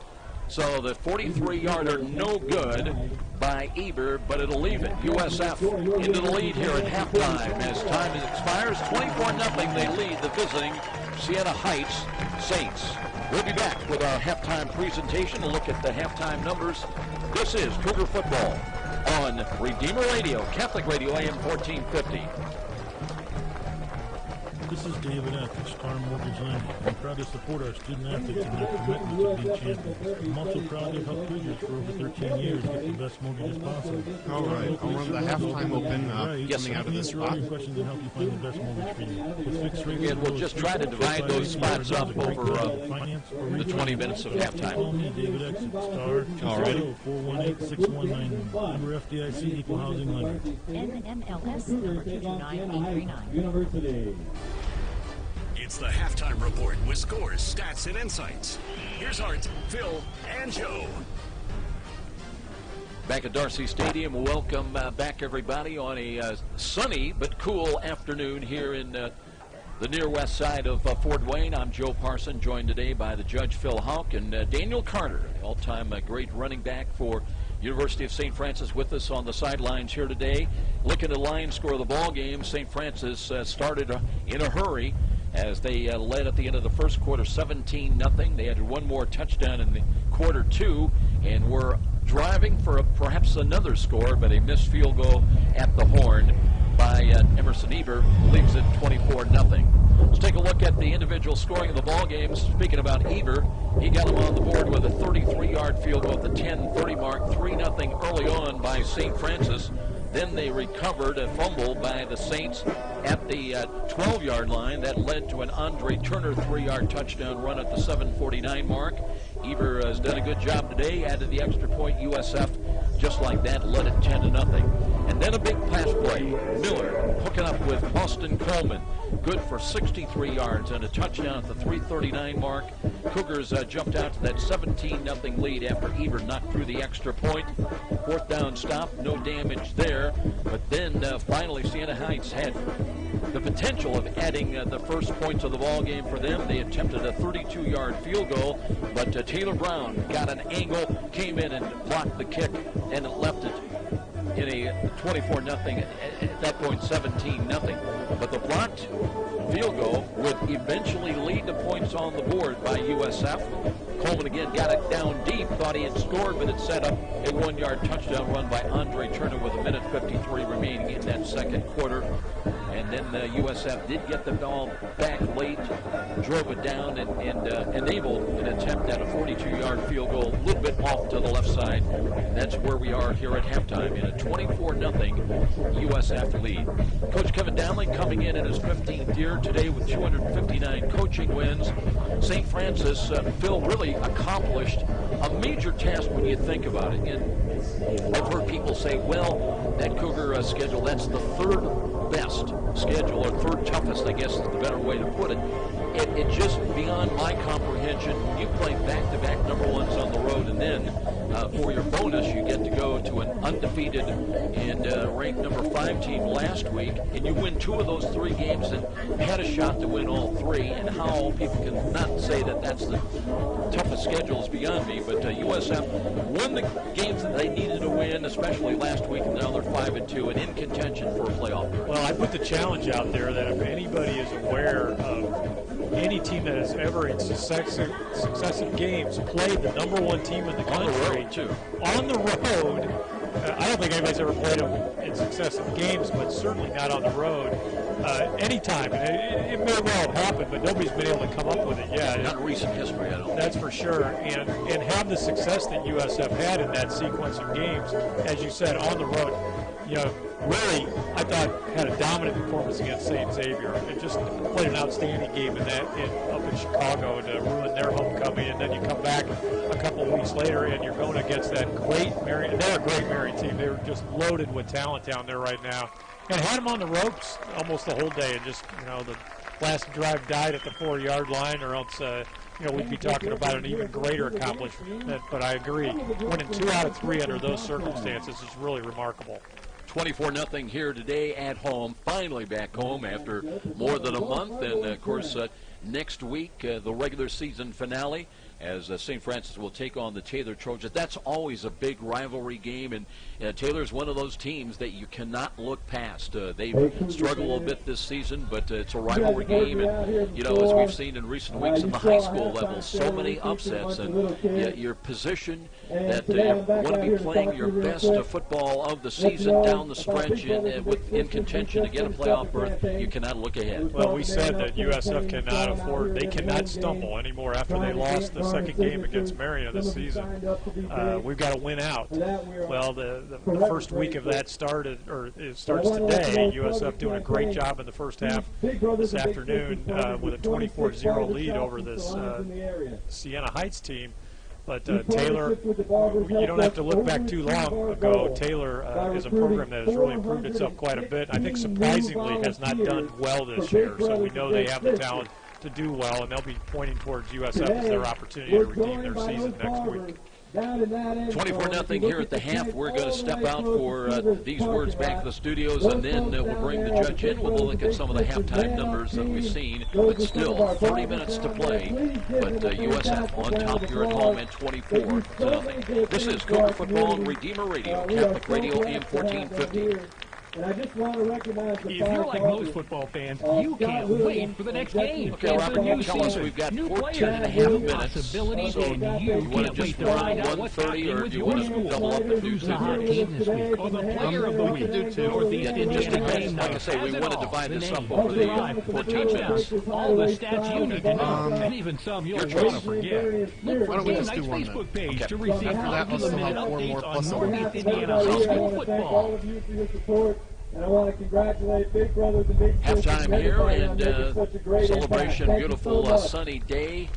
So the 43-yarder no good by Eber, but it'll leave it. USF into the lead here at halftime as time expires. 24-0, they lead the visiting Siena Heights Saints. We'll be back with our halftime presentation, a look at the halftime numbers. This is Cougar Football on Redeemer Radio, Catholic Radio, AM 1450. This is David F. at Star Mortgage Lending. proud to support our student athletes and their commitment to being champions. I'm also proud to help Cougars for over 13 years get the best mortgages possible. All right, I'll run the halftime open coming out of this spot. Questions to help you find the best mortgage for you. With fixed rates, and we'll just try to divide those spots up over the 20 minutes of halftime. Call me, David X, star 418-619. Number FDIC Equal Housing Lender. NMLS number 229839. It's the halftime report with scores, stats, and insights. Here's Art, Phil, and Joe. Back at Darcy Stadium, welcome back everybody on a sunny but cool afternoon here in the near west side of Fort Wayne. I'm Joe Parson, joined today by the judge Phil Houck and Daniel Carter, all-time great running back for University of St. Francis, with us on the sidelines here today. Looking at the line score of the ball game, St. Francis started in a hurry as they led at the end of the first quarter 17-0. They added one more touchdown in the quarter two and were driving for perhaps another score, but a missed field goal at the horn by Emerson Eber leaves it 24-0. Let's take a look at the individual scoring of the ball game. Speaking about Eber, he got him on the board with a 33-yard field goal at the 10:30 mark, 3-0 early on by St. Francis. Then they recovered a fumble by the Saints at the 12-yard line. That led to an Andre Turner 3-yard touchdown run at the 7:49 mark. Eber has done a good job today, added the extra point. USF, just like that, led it 10-0. And then a big pass play. Miller hooking up with Boston Coleman. Good for 63 yards and a touchdown at the 3:39 mark. Cougars jumped out to that 17-0 lead after Eber knocked through the extra point. Fourth down stop, no damage there. But then finally Siena Heights had the potential of adding the first points of the ball game for them. They attempted a 32-yard field goal, but Taylor Brown got an angle, came in and blocked the kick, and it left it in a 24-0, at that point 17-0. But the blocked field goal would eventually lead to points on the board by USF. Coleman again got it down deep, thought he had scored, but it set up a 1-yard touchdown run by Andre Turner with 1:53 remaining in that second quarter. And then USF did get the ball back late, drove it down, and enabled an attempt at a 42-yard field goal, a little bit off to the left side. And that's where we are here at halftime in a 24-0 USF lead. Coach Kevin Downley coming in his 15th year today with 259 coaching wins. St. Francis, Phil, really accomplished a major task when you think about it. And I've heard people say, well, that Cougar schedule, that's the third best schedule, or third toughest, I guess is the better way to put it. It just beyond my comprehension. You play back-to-back number ones on the road, and then for your bonus, you get to go to an undefeated and ranked number 5 team last week, and you win 2 of those 3 games and had a shot to win all 3. And how people can not say that that's the toughest schedule is beyond me. But USF won the games that they needed to win, especially last week, and now they're 5-2 and in contention for a playoff. Well, I put the challenge out there that if anybody is aware of any team that has ever in successive games played the number 1 team in the country on the road, I don't think anybody's ever played them in successive games, but certainly not on the road. Anytime, and it may well have happened, but nobody's been able to come up with it yet. Not in recent history, I don't. That's for sure, and have the success that USF had in that sequence of games, as you said, on the road. You know, really, I thought had a dominant performance against St. Xavier. It just played an outstanding game up in Chicago to ruin their homecoming, and then you come back a couple of weeks later and you're going against that great Marion. They're a great Marion team. They were just loaded with talent down there right now, and had them on the ropes almost the whole day. And just, you know, the last drive died at the 4-yard line, or else we'd be talking about an even greater accomplishment. But I agree, winning 2 out of 3 under those circumstances is really remarkable. 24-0 here today at home, finally back home after more than a month. And, of course, next week, the regular season finale as St. Francis will take on the Taylor Trojans. That's always a big rivalry game, and Taylor's one of those teams that you cannot look past. They've struggled a little bit this season, but it's a rivalry game, and you know, as we've seen in recent weeks at the high school level, so many upsets, and your position that you want to be playing your best football of the season down the stretch, and in contention to get a playoff berth, you cannot look ahead. Well, we said that USF cannot afford, they cannot stumble anymore after they lost the second game against Marion this season. We've got to win out. Well, the first week of that started, or it starts today. USF doing a great job in the first half this afternoon with a 24-0 lead over this Siena Heights team. But Taylor, you don't have to look back too long ago. Taylor is a program that has really improved itself quite a bit. I think surprisingly has not done well this year, so we know they have the talent to do well, and they'll be pointing towards USF as their opportunity to redeem their season next week. 24-0 here at the half. We're going to step out for these words back to the studios, and then we'll bring the judge in. We'll look at some of the halftime numbers that we've seen, but still 30 minutes to play. But USF on top here at home at 24-0. This is Cougar Football on Redeemer Radio, Catholic Radio, AM 1450. And I just want to recognize the if you're like most football fans, you can't wait for the next game. Okay, Robert, you tell us we've got 14.5 minutes. So you want to just run 1:30, or do you want to double up and do the hot team this week, or the player of the week, Northeast Indiana. Like I say, we want to divide this up over the 14 minutes. All the stats you need to know, and even some you'll want to forget. Look for Game Night's Facebook page to receive up-to-the-minute updates on Northeast Indiana high school football. And I want to congratulate Big Brothers and Big Sisters. Halftime here, and celebration, beautiful sunny day.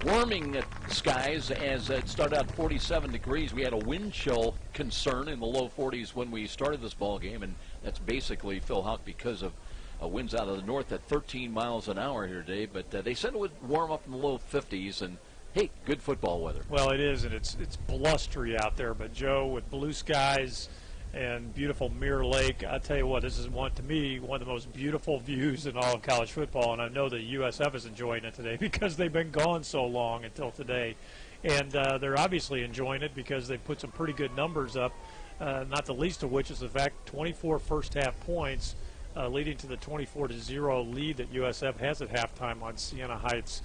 Warming skies as it started out 47 degrees. We had a wind chill concern in the low 40s when we started this ball game, and that's basically, Phil Houck, because of winds out of the north at 13 miles an hour here today. But they said it would warm up in the low 50s, and hey, good football weather. Well, it is, and it's blustery out there. But Joe, with blue skies and beautiful Mirror Lake, I tell you what, this is to me one of the most beautiful views in all of college football, and I know that USF is enjoying it today because they've been gone so long until today, and they're obviously enjoying it because they put some pretty good numbers up, not the least of which is the fact 24 first half points, leading to the 24-0 lead that USF has at halftime on Siena Heights.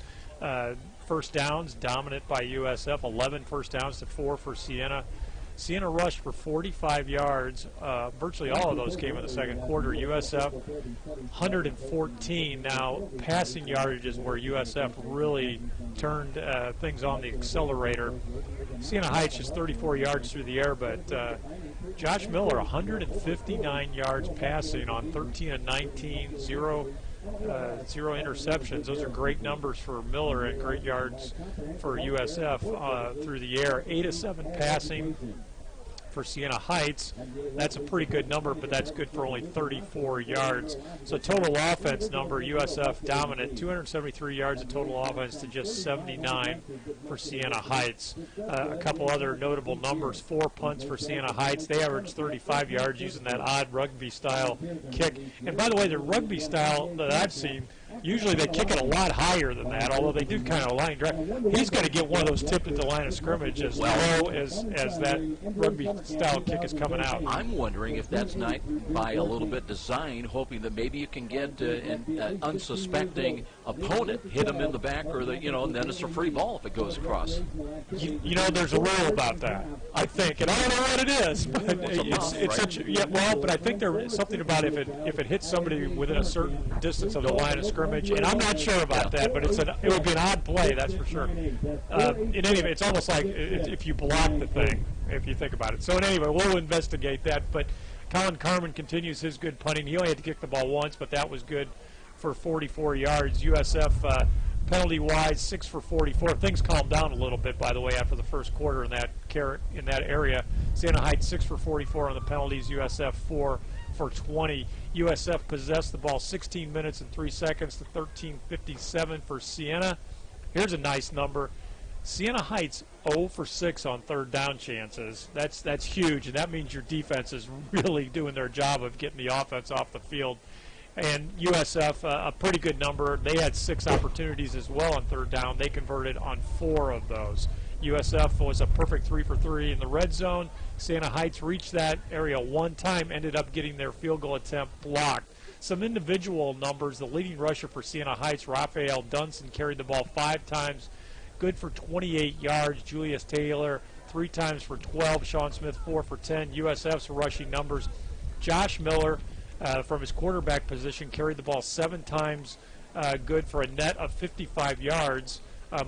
First downs dominant by USF, 11 first downs to 4 for Siena. Siena rushed for 45 yards. Virtually all of those came in the second quarter. USF 114. Now, passing yardage is where USF really turned things on the accelerator. Siena Heights is 34 yards through the air, but Josh Miller 159 yards passing on 13 of 19, zero interceptions. Those are great numbers for Miller and great yards for USF through the air. 8 of 7 passing for Siena Heights. That's a pretty good number, but that's good for only 34 yards. So total offense number, USF dominant, 273 yards of total offense to just 79 for Siena Heights. A couple other notable numbers, 4 punts for Siena Heights. They averaged 35 yards using that odd rugby-style kick. And by the way, the rugby style that I've seen, usually they kick it a lot higher than that, although they do kind of line drive. He's going to get one of those tipped at the line of scrimmage as low as that rugby-style kick is coming out. I'm wondering if that's not by a little bit design, hoping that maybe you can get an unsuspecting opponent, hit him in the back, or and then it's a free ball if it goes across. You know, there's a rule about that, I think, and I don't know what it is, but it's such. Yeah, well, but I think there is something about if it hits somebody within a certain distance of the line of scrimmage, and I'm not sure about that, but it would be an odd play, that's for sure. In any event, it's almost like if you block the thing, if you think about it. So in any event, we'll investigate that. But Colin Carmen continues his good punting. He only had to kick the ball once, but that was good for 44 yards. USF penalty-wise, 6 for 44. Things calmed down a little bit, by the way, after the first quarter in that area. Siena Heights 6 for 44 on the penalties. USF 4 for 20. USF possessed the ball 16 minutes and 3 seconds to 13:57 for Siena. Here's a nice number. Siena Heights 0 for 6 on third down chances. That's huge, and that means your defense is really doing their job of getting the offense off the field. And USF, a pretty good number. They had 6 opportunities as well on third down. They converted on 4 of those. USF was a perfect 3 for 3 in the red zone. Siena Heights reached that area one time, ended up getting their field goal attempt blocked. Some individual numbers. The leading rusher for Siena Heights, Raphael Dunson, carried the ball 5 times, good for 28 yards. Julius Taylor 3 times for 12. Sean Smith 4 for 10. USF's rushing numbers. Josh Miller, from his quarterback position, carried the ball 7 times, good for a net of 55 yards.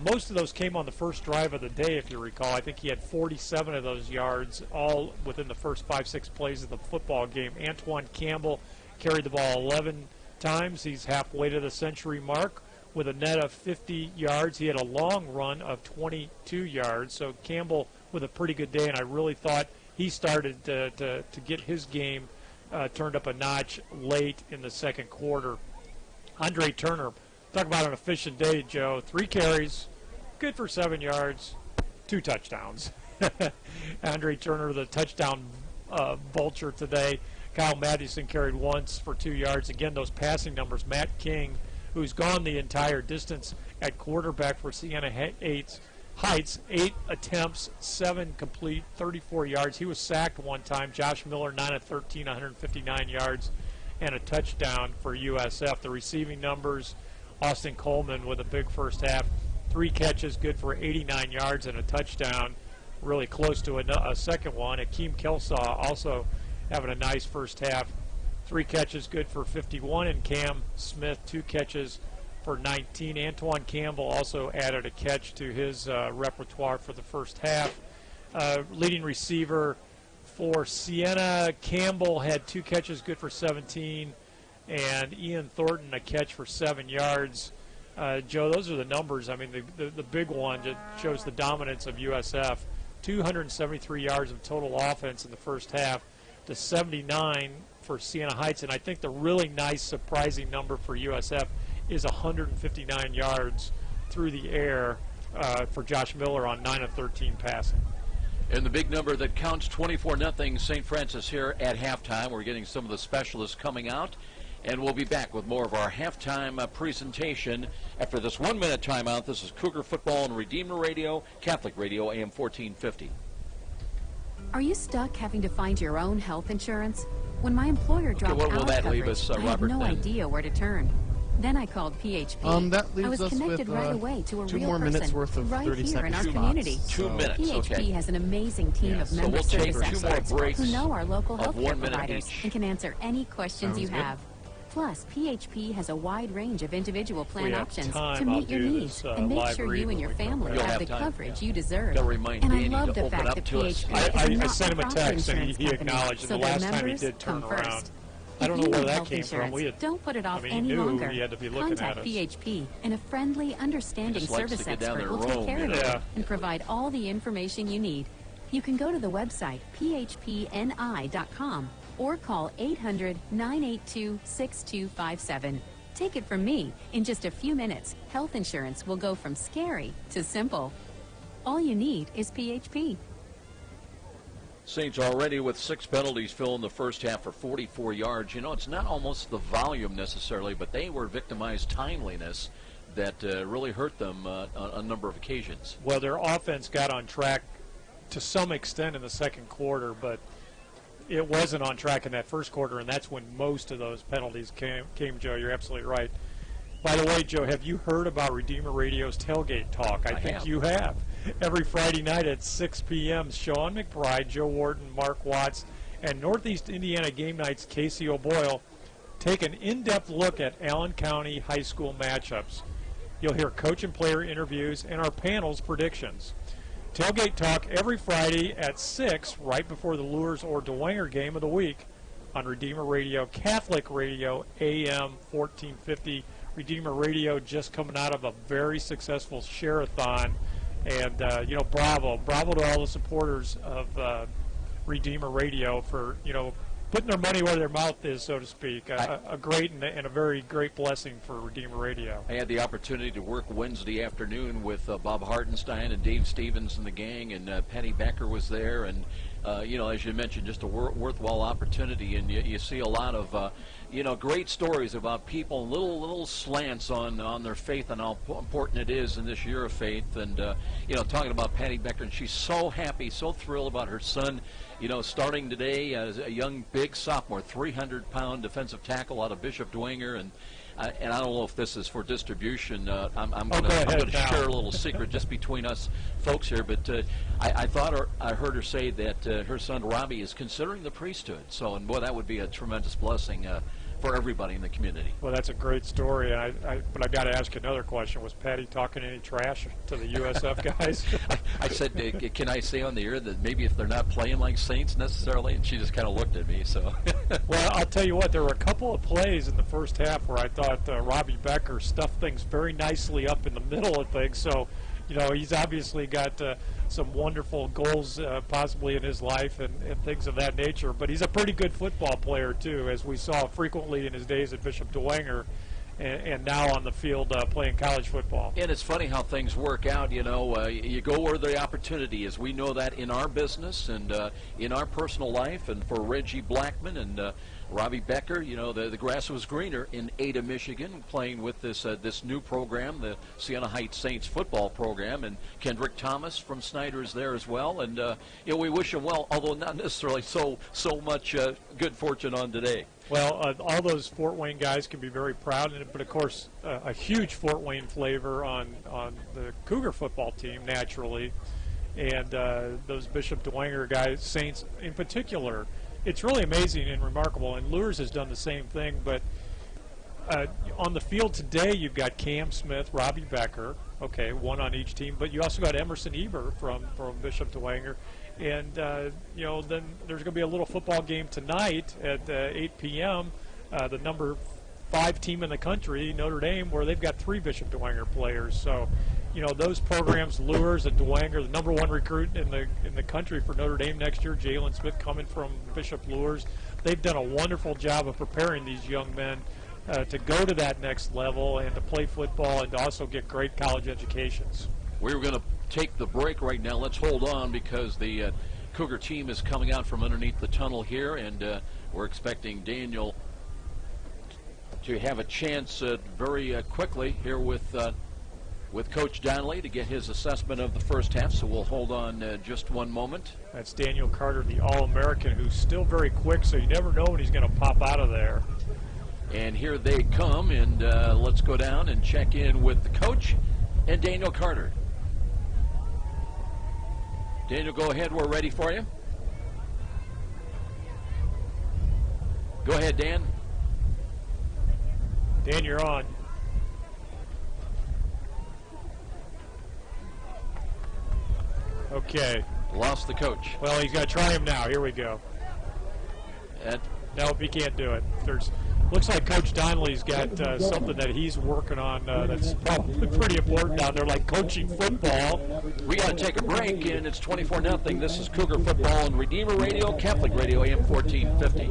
Most of those came on the first drive of the day, if you recall. I think he had 47 of those yards, all within the first 5-6 plays of the football game. Antoine Campbell carried the ball 11 times. He's halfway to the century mark with a net of 50 yards. He had a long run of 22 yards. So Campbell with a pretty good day, and I really thought he started to get his game turned up a notch late in the second quarter. Andre Turner, talk about an efficient day, Joe. 3 carries, good for 7 yards, 2 touchdowns. Andre Turner, the touchdown vulture today. Kyle Madison carried once for 2 yards. Again, those passing numbers. Matt King, who's gone the entire distance at quarterback for Siena Heights, 8 attempts, 7 complete, 34 yards. He was sacked one time. Josh Miller, 9 of 13, 159 yards, and a touchdown for USF. The receiving numbers, Austin Coleman with a big first half, 3 catches, good for 89 yards and a touchdown, really close to a second one. Akeem Kelsaw also having a nice first half, 3 catches, good for 51, and Cam Smith, 2 catches for 19. Antoine Campbell also added a catch to his repertoire for the first half. Leading receiver for Siena, Campbell had 2 catches, good for 17, and Ian Thornton a catch for 7 yards. Joe, those are the numbers. I mean, the big one that shows the dominance of USF. 273 yards of total offense in the first half to 79 for Siena Heights, and I think the really nice, surprising number for USF is 159 yards through the air for Josh Miller on 9 of 13 passing. And the big number that counts, 24-0 St. Francis here at halftime. We're getting some of the specialists coming out, and we'll be back with more of our halftime presentation after this 1-minute timeout. This is Cougar Football on Redeemer Radio, Catholic Radio, AM 1450. Are you stuck having to find your own health insurance? When my employer dropped out of coverage, I had no idea where to turn. Then I called PHP. That leaves I was us connected with, right away to a 2 real more person minutes worth of right 30 here in our second community. spots. 2 minutes, PHP okay. has an amazing team of member we'll take service 2 more experts breaks who know our local of 1 healthcare minute providers each. and can answer any questions Sounds you good. have. Plus, PHP has a wide range of individual plan we have options time, to meet I'll your do needs this, and make live sure read you and when your we come family back. have You'll the have time, coverage you deserve. Gotta remind And I Danny love to the open fact up that to us. PHP I is sent him a not-for-profit text, and insurance he company, acknowledged, so and the their last time he members did turn come around. first. I don't If know you where need that health came from. insurance, don't put it off he any knew longer. he had to be looking at Contact us. PHP, and a friendly, understanding He just likes service to get down expert there will and take roam, care you of know. you Yeah. and provide all the information you need. You can go to the website phpni.com or call 800-982-6257. Take it from me, in just a few minutes, health insurance will go from scary to simple. All you need is PHP. Saints already with 6 penalties, Phil, in the first half for 44 yards. You know, it's not almost the volume necessarily, but they were victimized timeliness that really hurt them on a number of occasions. Well, their offense got on track to some extent in the second quarter, but it wasn't on track in that first quarter, and that's when most of those penalties came, Joe. You're absolutely right. By the way, Joe, have you heard about Redeemer Radio's Tailgate Talk? I think have. you have. Every Friday night at 6 p.m., Sean McBride, Joe Wharton, Mark Watts, and Northeast Indiana Game Night's Casey O'Boyle take an in-depth look at Allen County high school matchups. You'll hear coach and player interviews and our panel's predictions. Tailgate Talk every Friday at 6, right before the Lures or Dwenger game of the week on Redeemer Radio, Catholic Radio, AM 1450. Redeemer Radio just coming out of a very successful share-a-thon. And, bravo to all the supporters of Redeemer Radio for, putting their money where their mouth is, so to speak. A great and a very great blessing for Redeemer Radio. I had the opportunity to work Wednesday afternoon with Bob Hartenstein and Dave Stevens and the gang, and Penny Becker was there, and as you mentioned, just a worthwhile opportunity, and you see a lot of great stories about people, little slants on their faith and how important it is in this year of faith. And talking about Patty Becker, and she's so happy, so thrilled about her son, starting today as a young big sophomore, 300-pound defensive tackle out of Bishop Dwenger. And I don't know if this is for distribution. I'm going to share a little secret just between us folks here, but I heard her say that her son Robbie is considering the priesthood. So, and boy, that would be a tremendous blessing for everybody in the community. Well, that's a great story, but I got to ask another question. Was Patty talking any trash to the USF guys? I said, can I say on the air that maybe if they're not playing like Saints necessarily? And she just kind of looked at me. So, well, I'll tell you what, there were a couple of plays in the first half where I thought Robbie Becker stuffed things very nicely up in the middle of things. So, he's obviously got some wonderful goals possibly in his life and things of that nature. But he's a pretty good football player, too, as we saw frequently in his days at Bishop Dwenger and now on the field playing college football. And it's funny how things work out. You go where the opportunity is. We know that in our business and in our personal life. And for Reggie Blackman and Robbie Becker, the grass was greener in Ada, Michigan, playing with this new program, the Siena Heights Saints football program, and Kendrick Thomas from Snyder is there as well. And we wish him well, although not necessarily so much good fortune on today. Well, all those Fort Wayne guys can be very proud of it, but of course, a huge Fort Wayne flavor on the Cougar football team, naturally, and those Bishop Dwenger guys, Saints in particular. It's really amazing and remarkable, and Lures has done the same thing, but on the field today, you've got Cam Smith, Robbie Becker, okay, one on each team, but you also got Emerson Eber from Bishop Dwenger, and then there's going to be a little football game tonight at 8 p.m., the number 5 team in the country, Notre Dame, where they've got 3 Bishop Dwenger players, so those programs, Lures and Dwenger, the number 1 recruit in the country for Notre Dame next year, Jalen Smith coming from Bishop Lures. They've done a wonderful job of preparing these young men to go to that next level and to play football and to also get great college educations. We're going to take the break right now. Let's hold on because the Cougar team is coming out from underneath the tunnel here, and we're expecting Daniel to have a chance very quickly here with Coach Donnelly to get his assessment of the first half, so we'll hold on just one moment. That's Daniel Carter, the All-American, who's still very quick, so you never know when he's going to pop out of there. And here they come, and let's go down and check in with the coach and Daniel Carter. Daniel, go ahead. We're ready for you. Go ahead, Dan. Dan, you're on. Okay. Lost the coach. Well, he's got to try him now. Here we go. Nope, he can't do it. Looks like Coach Donnelly's got something that he's working on that's probably pretty important down there, like coaching football. We got to take a break, and it's 24-0. This is Cougar Football on Redeemer Radio, Catholic Radio, AM 1450.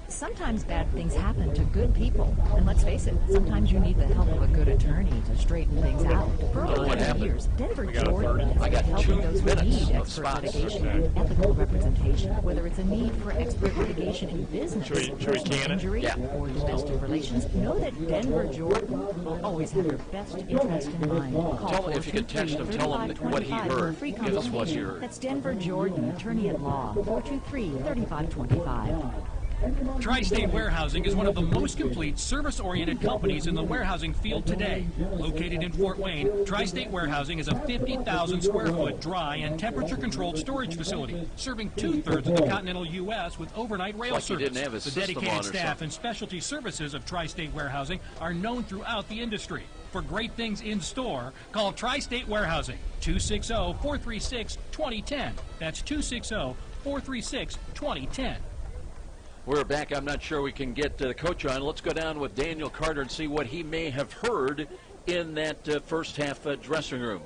Sometimes bad things happen to good people. And let's face it, sometimes you need the help of a good attorney to straighten things out. For over 10 years, Denver Jordan has been helping those who need expert litigation and ethical representation, whether it's a need for expert litigation in business, personal injury, or domestic relations. Know that Denver Jordan will always have your best interest in mind. Tell him if you could text him, tell him what he heard. Give us what you heard. That's Denver Jordan, attorney at law, 423-3525. Tri-State Warehousing is one of the most complete service-oriented companies in the warehousing field today. Located in Fort Wayne, Tri-State Warehousing is a 50,000 square foot dry and temperature-controlled storage facility, serving 2/3 of the continental U.S. with overnight rail service. The dedicated staff and specialty services of Tri-State Warehousing are known throughout the industry. For great things in store, call Tri-State Warehousing, 260-436-2010. That's 260-436-2010. We're back. I'm not sure we can get the coach on. Let's go down with Daniel Carter and see what he may have heard in that first half dressing room.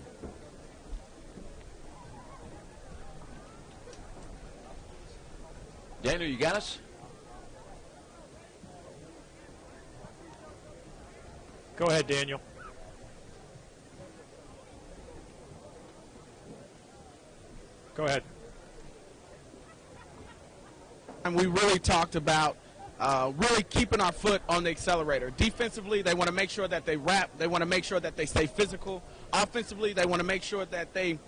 Daniel, you got us? Go ahead, Daniel. Go ahead. And we really talked about really keeping our foot on the accelerator. Defensively, they want to make sure that they wrap. They want to make sure that they stay physical. Offensively, they want to make sure that they,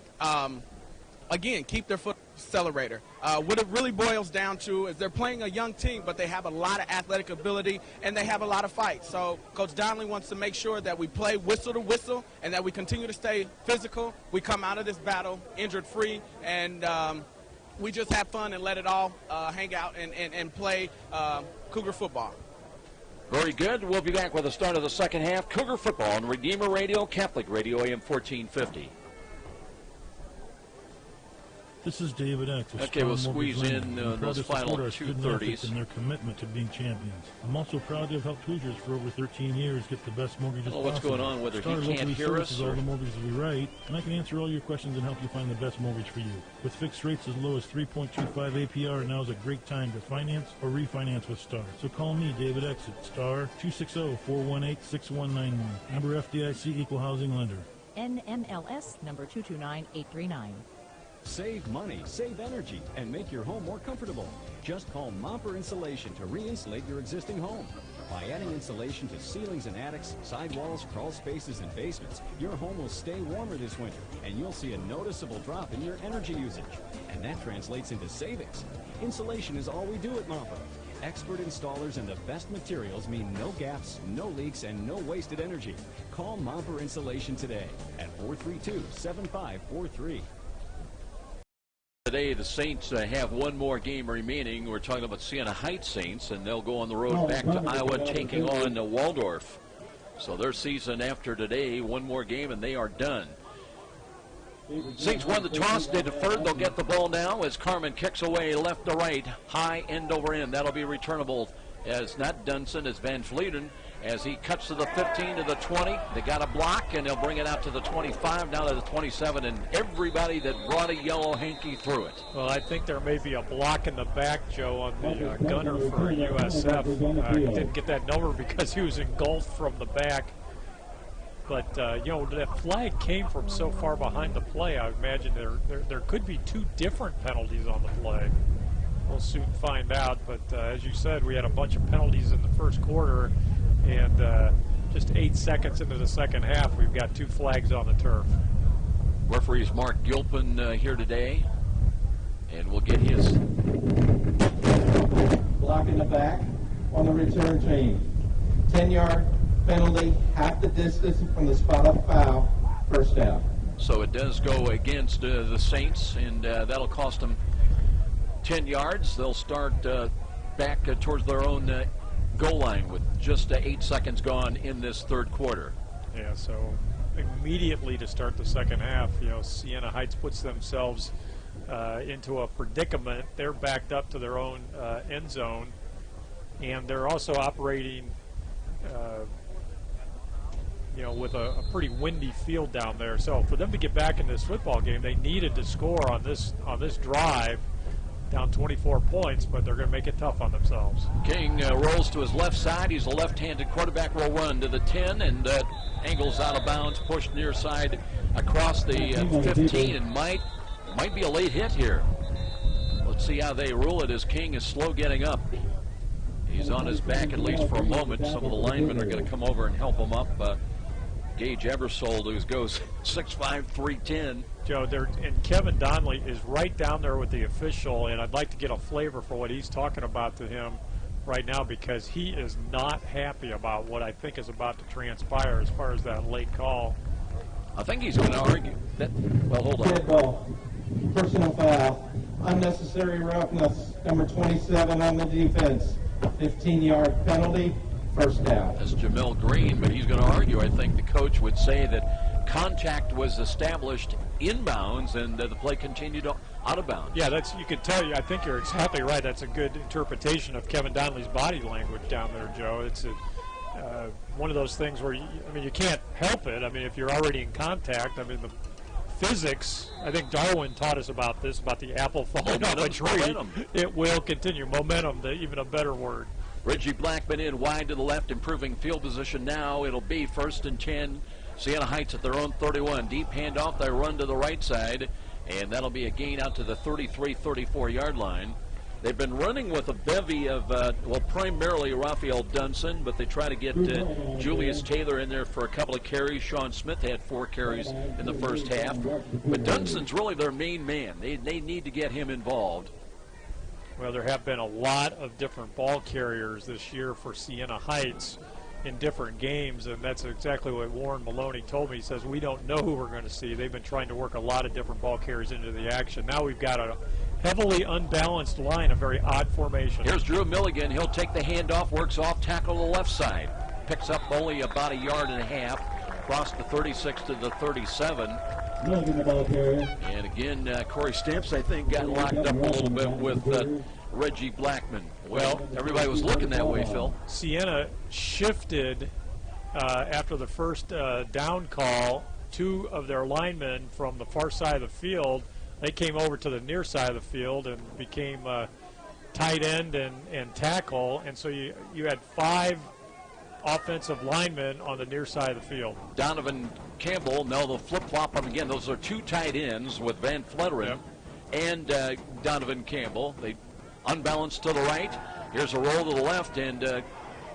again, keep their foot on the accelerator. What it really boils down to is they're playing a young team, but they have a lot of athletic ability, and they have a lot of fight. So Coach Donnelly wants to make sure that we play whistle to whistle and that we continue to stay physical. We come out of this battle injured-free, and we just have fun and let it all hang out and play Cougar football. Very good. We'll be back with the start of the second half. Cougar football on Redeemer Radio, Catholic Radio, AM 1450. This is David X. Okay, we'll squeeze in those final 2:30s. And their commitment to being champions. I'm also proud to have helped Hoosiers for over 13 years get the best mortgages possible. What's going on, whether Star he can't hear us all the mortgages we write, and I can answer all your questions and help you find the best mortgage for you. With fixed rates as low as 3.25 APR, now is a great time to finance or refinance with Star. So call me, David X, at Star 260-418-6191. Member FDIC Equal Housing Lender. NMLS number 229839. Save money, save energy, and make your home more comfortable. Just call Momper Insulation to re-insulate your existing home. By adding insulation to ceilings and attics, sidewalls, crawl spaces, and basements, your home will stay warmer this winter, and you'll see a noticeable drop in your energy usage. And that translates into savings. Insulation is all we do at Momper. Expert installers and the best materials mean no gaps, no leaks, and no wasted energy. Call Momper Insulation today at 432-7543. Today, the Saints have one more game remaining. We're talking about Siena Heights Saints, and they'll go on the road back to Iowa, taking on Waldorf. So their season after today, one more game, and they are done. Saints won the toss. They deferred. They'll get the ball now as Carmen kicks away left to right, high end over end. That'll be returnable as not Dunson, as Van Vlieten, as he cuts to the 15 to the 20. They got a block, and they'll bring it out to the 25, now to the 27, and everybody that brought a yellow hanky through it. Well, I think there may be a block in the back, Joe, on the gunner for USF. He didn't get that number because he was engulfed from the back. But, you know, that flag came from so far behind the play. I imagine there could be two different penalties on the play. We'll soon find out. But as you said, we had a bunch of penalties in the first quarter. And just 8 seconds into the second half, we've got two flags on the turf. Referee is Mark Gilpin here today. And we'll get his. Block in the back on the return chain. 10-yard penalty, half the distance from the spot of foul, first down. So it does go against the Saints, and that'll cost them 10 yards. They'll start back towards their own goal line with just 8 seconds gone in this third quarter. Yeah, so immediately to start the second half, you know, Siena Heights puts themselves into a predicament. They're backed up to their own end zone, and they're also operating you know, with a pretty windy field down there. So for them to get back in this football game, they needed to score on this drive, down 24 points, but they're going to make it tough on themselves. King rolls to his left side. He's a left-handed quarterback. Will run to the 10 and angles out of bounds, pushed near side across the 15, and might be a late hit here. Let's see how they rule it as King is slow getting up. He's on his back at least for a moment. Some of the linemen are going to come over and help him up. Gage Eversold, who goes 6'5", 310. Joe, and Kevin Donnelly is right down there with the official, and I'd like to get a flavor for what he's talking about to him right now, because he is not happy about what I think is about to transpire as far as that late call. I think he's going to argue that. Well, hold on. Dead ball. Personal foul. Unnecessary roughness. Number 27 on the defense. 15-yard penalty. First down. That's Jamel Green, but he's going to argue. I think the coach would say that contact was established inbounds and the play continued out of bounds. Yeah, you can tell. I think you're exactly right. That's a good interpretation of Kevin Donnelly's body language down there, Joe. It's one of those things where, you can't help it. I mean, if you're already in contact, the physics, I think Darwin taught us about this, about the apple falling off a tree. Momentum. It will continue. Momentum, even a better word. Reggie Blackman in wide to the left, improving field position now. It'll be 1st and 10. Siena Heights at their own 31. Deep handoff. They run to the right side. and that'll be a gain out to the 33-34-yard line. They've been running with a bevy of, primarily Raphael Dunson, but they try to get Julius Taylor in there for a couple of carries. Sean Smith had 4 carries in the first half. But Dunson's really their main man. They need to get him involved. Well, there have been a lot of different ball carriers this year for Siena Heights in different games, and that's exactly what Warren Maloney told me. He says, we don't know who we're going to see. They've been trying to work a lot of different ball carriers into the action. Now we've got a heavily unbalanced line, a very odd formation. Here's Drew Milligan. He'll take the handoff, works off tackle to the left side. Picks up only about a yard and a half, across the 36 to the 37. Milligan, the ball carrier. And again, Corey Stamps, I think, got locked up a little bit with Reggie Blackman. Well, everybody was looking that way, Phil. Siena shifted after the first down call. 2 of their linemen from the far side of the field, they came over to the near side of the field and became tight end and tackle. And so you had 5 offensive linemen on the near side of the field. Donovan Campbell, now they'll flip-flop them again. Those are 2 tight ends with Van Fletteren and Donovan Campbell. They unbalanced to the right. Here's a roll to the left, and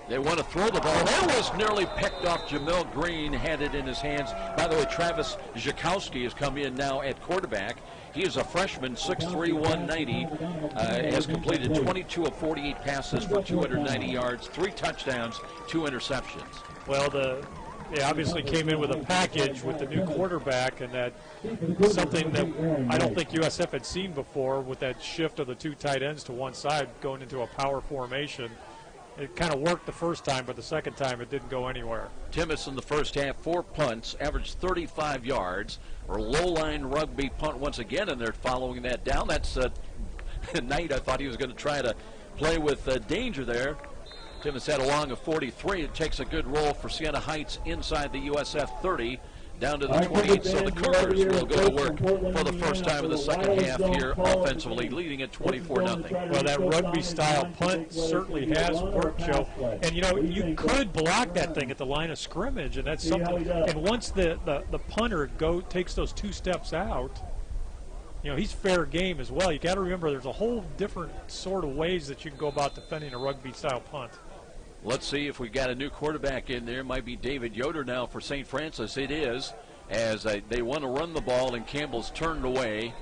they want to throw the ball. That was nearly picked off. Jamel Green had it in his hands. By the way, Travis Zsikowski has come in now at quarterback. He is a freshman, 6'3", 190, has completed 22 of 48 passes for 290 yards, 3 touchdowns, 2 interceptions. Well, they obviously came in with a package with the new quarterback, and that something that I don't think USF had seen before, with that shift of the 2 tight ends to one side going into a power formation. It kind of worked the first time, but the second time it didn't go anywhere. Timmis in the first half, 4 punts, averaged 35 yards. Or low-line rugby punt once again, and they're following that down. That's Knight. I thought he was going to try to play with danger there. Timmis had a long of 43. It takes a good roll for Siena Heights inside the USF 30. Down to the 28, so the Cougars will go to work for the first time in the second half here offensively, leading at 24-0. Well, that rugby-style punt certainly has worked, Joe. And, you know, you could block that thing at the line of scrimmage, and that's something. And once the punter takes those 2 steps out, you know, he's fair game as well. You got to remember there's a whole different sort of ways that you can go about defending a rugby-style punt. Let's see if we've got a new quarterback in there. Might be David Yoder now for St. Francis. It is, as they want to run the ball, and Campbell's turned away.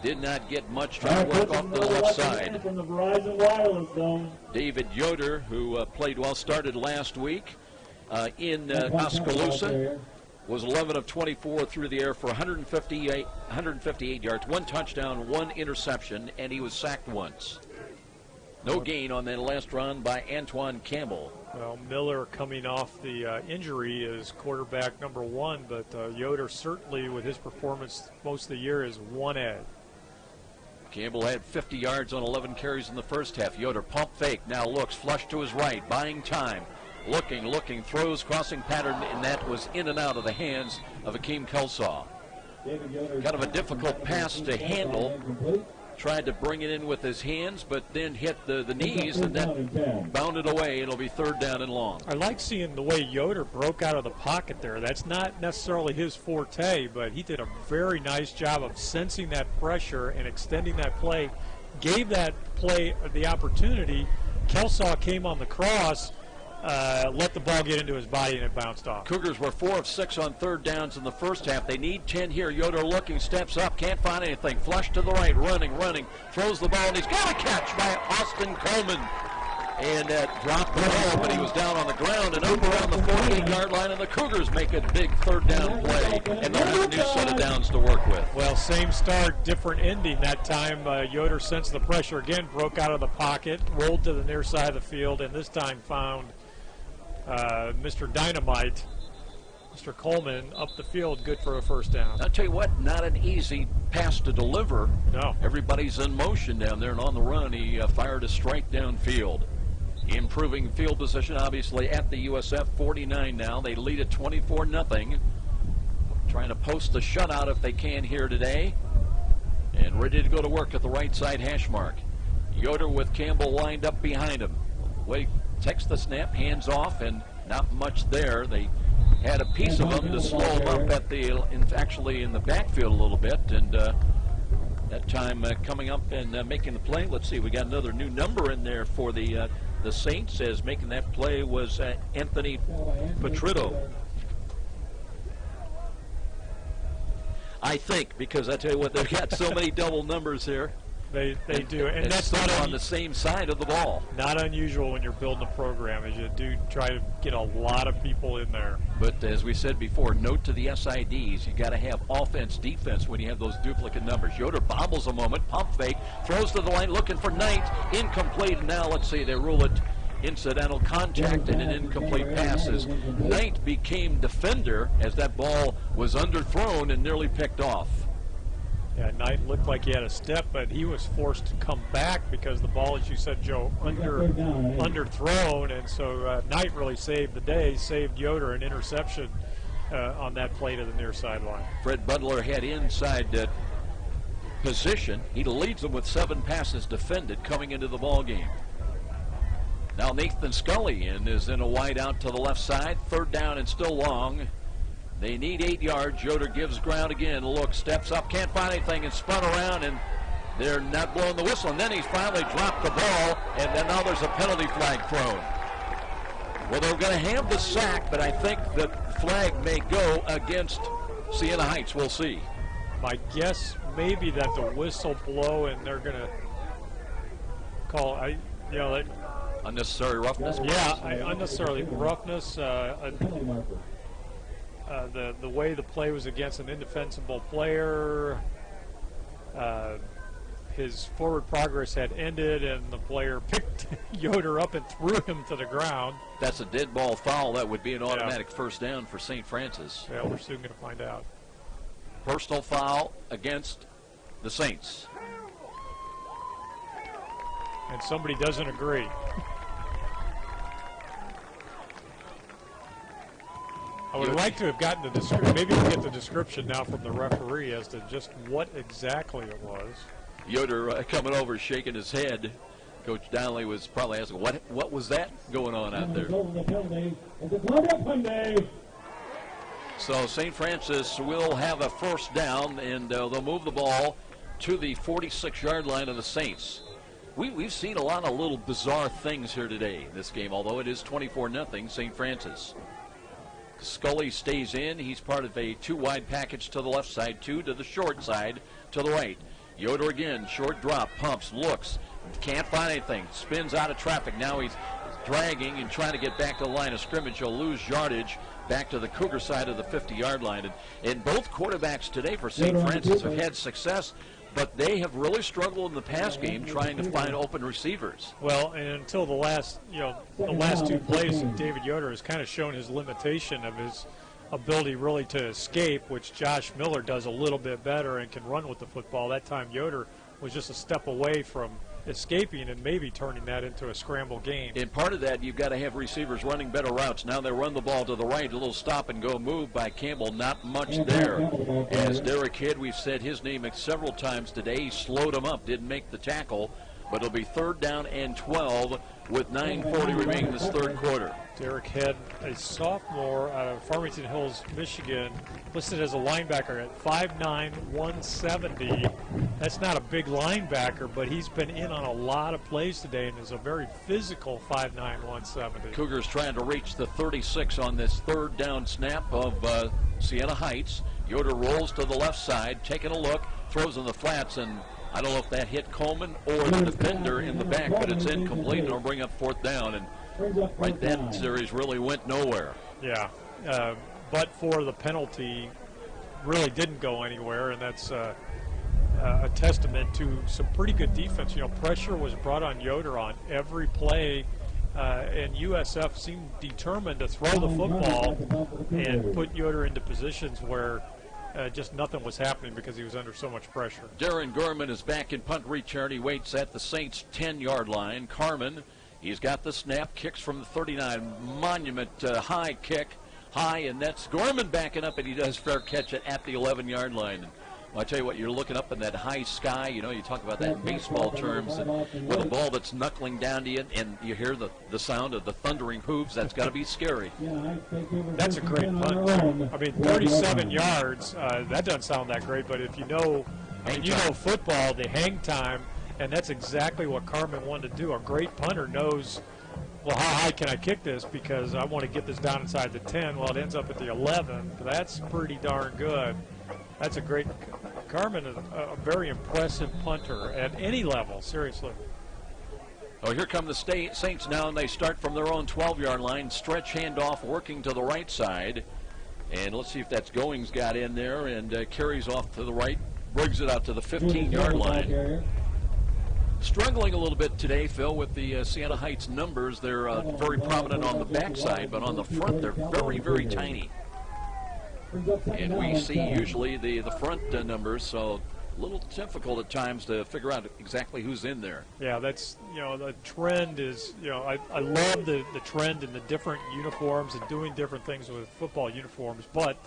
Did not get much, trying to work off to the left side. From the Verizon Wireless Zone. David Yoder, who played well, started last week in Oskaloosa, was 11 of 24 through the air for 158 yards, 1 touchdown, 1 interception, and he was sacked once. No gain on that last run by Antoine Campbell. Well, Miller coming off the injury is quarterback number 1, but Yoder certainly with his performance most of the year is 1A. Campbell had 50 yards on 11 carries in the first half. Yoder pump fake, now looks, flush to his right, buying time. Looking, throws, crossing pattern, and that was in and out of the hands of Akeem Kelsaw. Kind of a difficult pass to handle. Tried to bring it in with his hands, but then hit the knees and then bounded away. It'll be 3rd down and long. I like seeing the way Yoder broke out of the pocket there. That's not necessarily his forte, but he did a very nice job of sensing that pressure and extending that play. Gave that play the opportunity. Kelsaw came on the cross, let the ball get into his body, and it bounced off. Cougars were 4 of 6 on 3rd downs in the first half. They need 10 here. Yoder looking, steps up, can't find anything. Flush to the right, running, throws the ball, and he's got a catch by Austin Coleman. And dropped the ball, but he was down on the ground and up around the 48-yard line, and the Cougars make a big 3rd down play, and they'll have a new set of downs to work with. Well, same start, different ending that time. Yoder sensed the pressure again, broke out of the pocket, rolled to the near side of the field, and this time found Mr. Dynamite, Mr. Coleman, up the field, good for a 1st down. I'll tell you what, not an easy pass to deliver. No. Everybody's in motion down there, and on the run, he fired a strike downfield. Improving field position, obviously, at the USF 49 now. They lead at 24-0. Trying to post the shutout if they can here today. And ready to go to work at the right side hash mark. Yoder with Campbell lined up behind him. Takes the snap, hands off, and not much there. They had a piece of them to slow him up at actually in the backfield a little bit, and That time coming up and making the play. Let's see, we got another new number in there for the Saints, as making that play was Anthony Petritto. I think, because I tell you what, they've got so many double numbers here. They do, and that's not on the same side of the ball. Not unusual when you're building a program, as you do try to get a lot of people in there. But as we said before, note to the SIDs, you got to have offense, defense when you have those duplicate numbers. Yoder bobbles a moment, pump fake, throws to the line, looking for Knight, incomplete. And now let's see, they rule it incidental contact and an incomplete passes. Knight became defender as that ball was underthrown and nearly picked off. Yeah, Knight looked like he had a step, but he was forced to come back because the ball, as you said, Joe, underthrown, and so Knight really saved the day, saved Yoder an interception on that play to the near sideline. Fred Butler had inside position. He leads them with 7 passes defended coming into the ball game. Now Nathan Scully is in a wide out to the left side, 3rd down and still long. They need 8 yards. Yoder gives ground again. Look, steps up, can't find anything, and spun around, and they're not blowing the whistle. And then he's finally dropped the ball, and then now there's a penalty flag thrown. Well, they're going to have the sack, but I think the flag may go against Siena Heights. We'll see. My guess may be that the whistle blow, and they're going to call, unnecessary roughness. Yeah, unnecessarily roughness. The way the play was against an indefensible player, his forward progress had ended, and the player picked Yoder up and threw him to the ground. That's a dead ball foul. That would be an automatic first down for St. Francis. Yeah, we're soon going to find out. Personal foul against the Saints. And somebody doesn't agree. I would like to have gotten the description. Maybe we'll get the description now from the referee as to just what exactly it was. Yoder coming over, shaking his head. Coach Donnelly was probably asking, what was that going on out there? So St. Francis will have a first down, and they'll move the ball to the 46-yard line of the Saints. We've seen a lot of little bizarre things here today in this game, although it is 24-0 St. Francis. Scully stays in. He's part of a 2-wide package to the left side, 2 to the short side to the right. Yoder again, short drop, pumps, looks, can't find anything, spins out of traffic. Now he's dragging and trying to get back to the line of scrimmage. He'll lose yardage back to the Cougar side of the 50-yard line. And both quarterbacks today for St. Francis have had success, but they have really struggled in the pass game trying to find open receivers. Well, and until the last 2 plays, David Yoder has kind of shown his limitation of his ability really to escape, which Josh Miller does a little bit better and can run with the football. That time Yoder was just a step away from escaping and maybe turning that into a scramble game. And part of that, you've got to have receivers running better routes. Now they run the ball to the right, a little stop and go move by Campbell, not much there. As Derek Hidd, we've said his name several times today, he slowed him up, didn't make the tackle, but it'll be 3rd down and 12 with 9:40 remaining in this 3rd quarter. Derek Hidd, a sophomore out of Farmington Hills, Michigan, listed as a linebacker at 5'9", 170. That's not a big linebacker, but he's been in on a lot of plays today and is a very physical 5'9", 170. Cougars trying to reach the 36 on this 3rd down snap of Siena Heights. Yoder rolls to the left side, taking a look, throws in the flats, and I don't know if that hit Coleman or the defender in the back, but it's incomplete, and it'll bring up 4th down. And right, that series really went nowhere. Yeah, but for the penalty, really didn't go anywhere, and that's a testament to some pretty good defense. You know, pressure was brought on Yoder on every play, and USF seemed determined to throw the football and put Yoder into positions where just nothing was happening because he was under so much pressure. Darren Gorman is back in punt return. He waits at the Saints' 10-yard line. Carmen, he's got the snap, kicks from the 39. Monument high kick, high, and that's Gorman backing up, and he does fair catch it at the 11-yard line. Well, I tell you what, you're looking up in that high sky, you know, you talk about that in baseball terms, and with a ball that's knuckling down to you, and you hear the sound of the thundering hooves, that's got to be scary. That's a great punt. I mean, 37 yards, that doesn't sound that great, but if you know And you know football, the hang time, and that's exactly what Carmen wanted to do. A great punter knows, well, how high can I kick this because I want to get this down inside the 10. Well, it ends up at the 11. That's pretty darn good. That's a great – Carmen is a very impressive punter at any level, seriously. Oh, here come the Saints now, and they start from their own 12-yard line. Stretch handoff working to the right side. And let's see if that's Goings got in there and carries off to the right, brings it out to the 15-yard line. Struggling a little bit today, Phil, with the Siena Heights numbers. They're very prominent on the backside, but on the front they're very, very tiny. And we see usually the front numbers, so a little difficult at times to figure out exactly who's in there. Yeah, that's, the trend is, I love the trend in the different uniforms and doing different things with football uniforms, but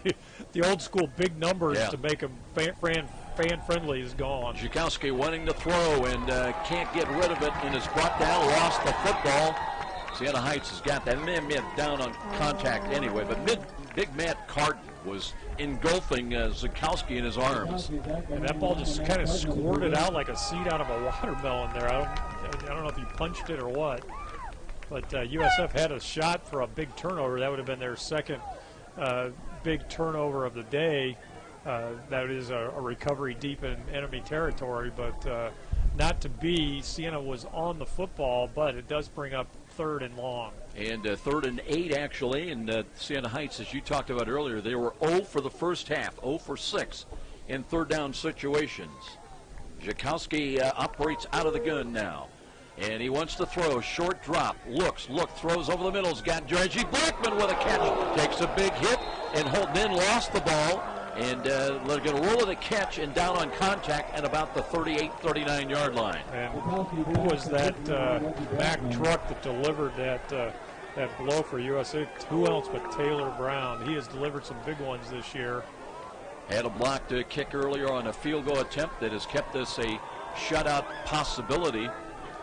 the old school big numbers to make them fan-friendly is gone. Zhikowski wanting to throw and can't get rid of it and is brought down, lost the football. Siena Heights has got that. Down on contact anyway, but Big Matt Carton was engulfing Zhikowski in his arms. And that ball just kind of squirted out like a seed out of a watermelon there. I don't know if he punched it or what. But USF had a shot for a big turnover. That would have been their second big turnover of the day. That is a recovery deep in enemy territory, but not to be. Siena was on the football, but it does bring up 3rd and long. And 3rd and 8, actually, and Siena Heights, as you talked about earlier, they were 0 for the first half, 0 for 6 in third down situations. Zhikowski operates out of the gun now, and he wants to throw. Short drop, throws over the middle. He's got Reggie Blackman with a catch, takes a big hit, and then lost the ball. And they're going to roll the catch and down on contact at about the 38, 39-yard line. And who was that Mack truck that delivered that blow for USF? Who else but Taylor Brown? He has delivered some big ones this year. Had a blocked kick earlier on a field goal attempt that has kept this a shutout possibility.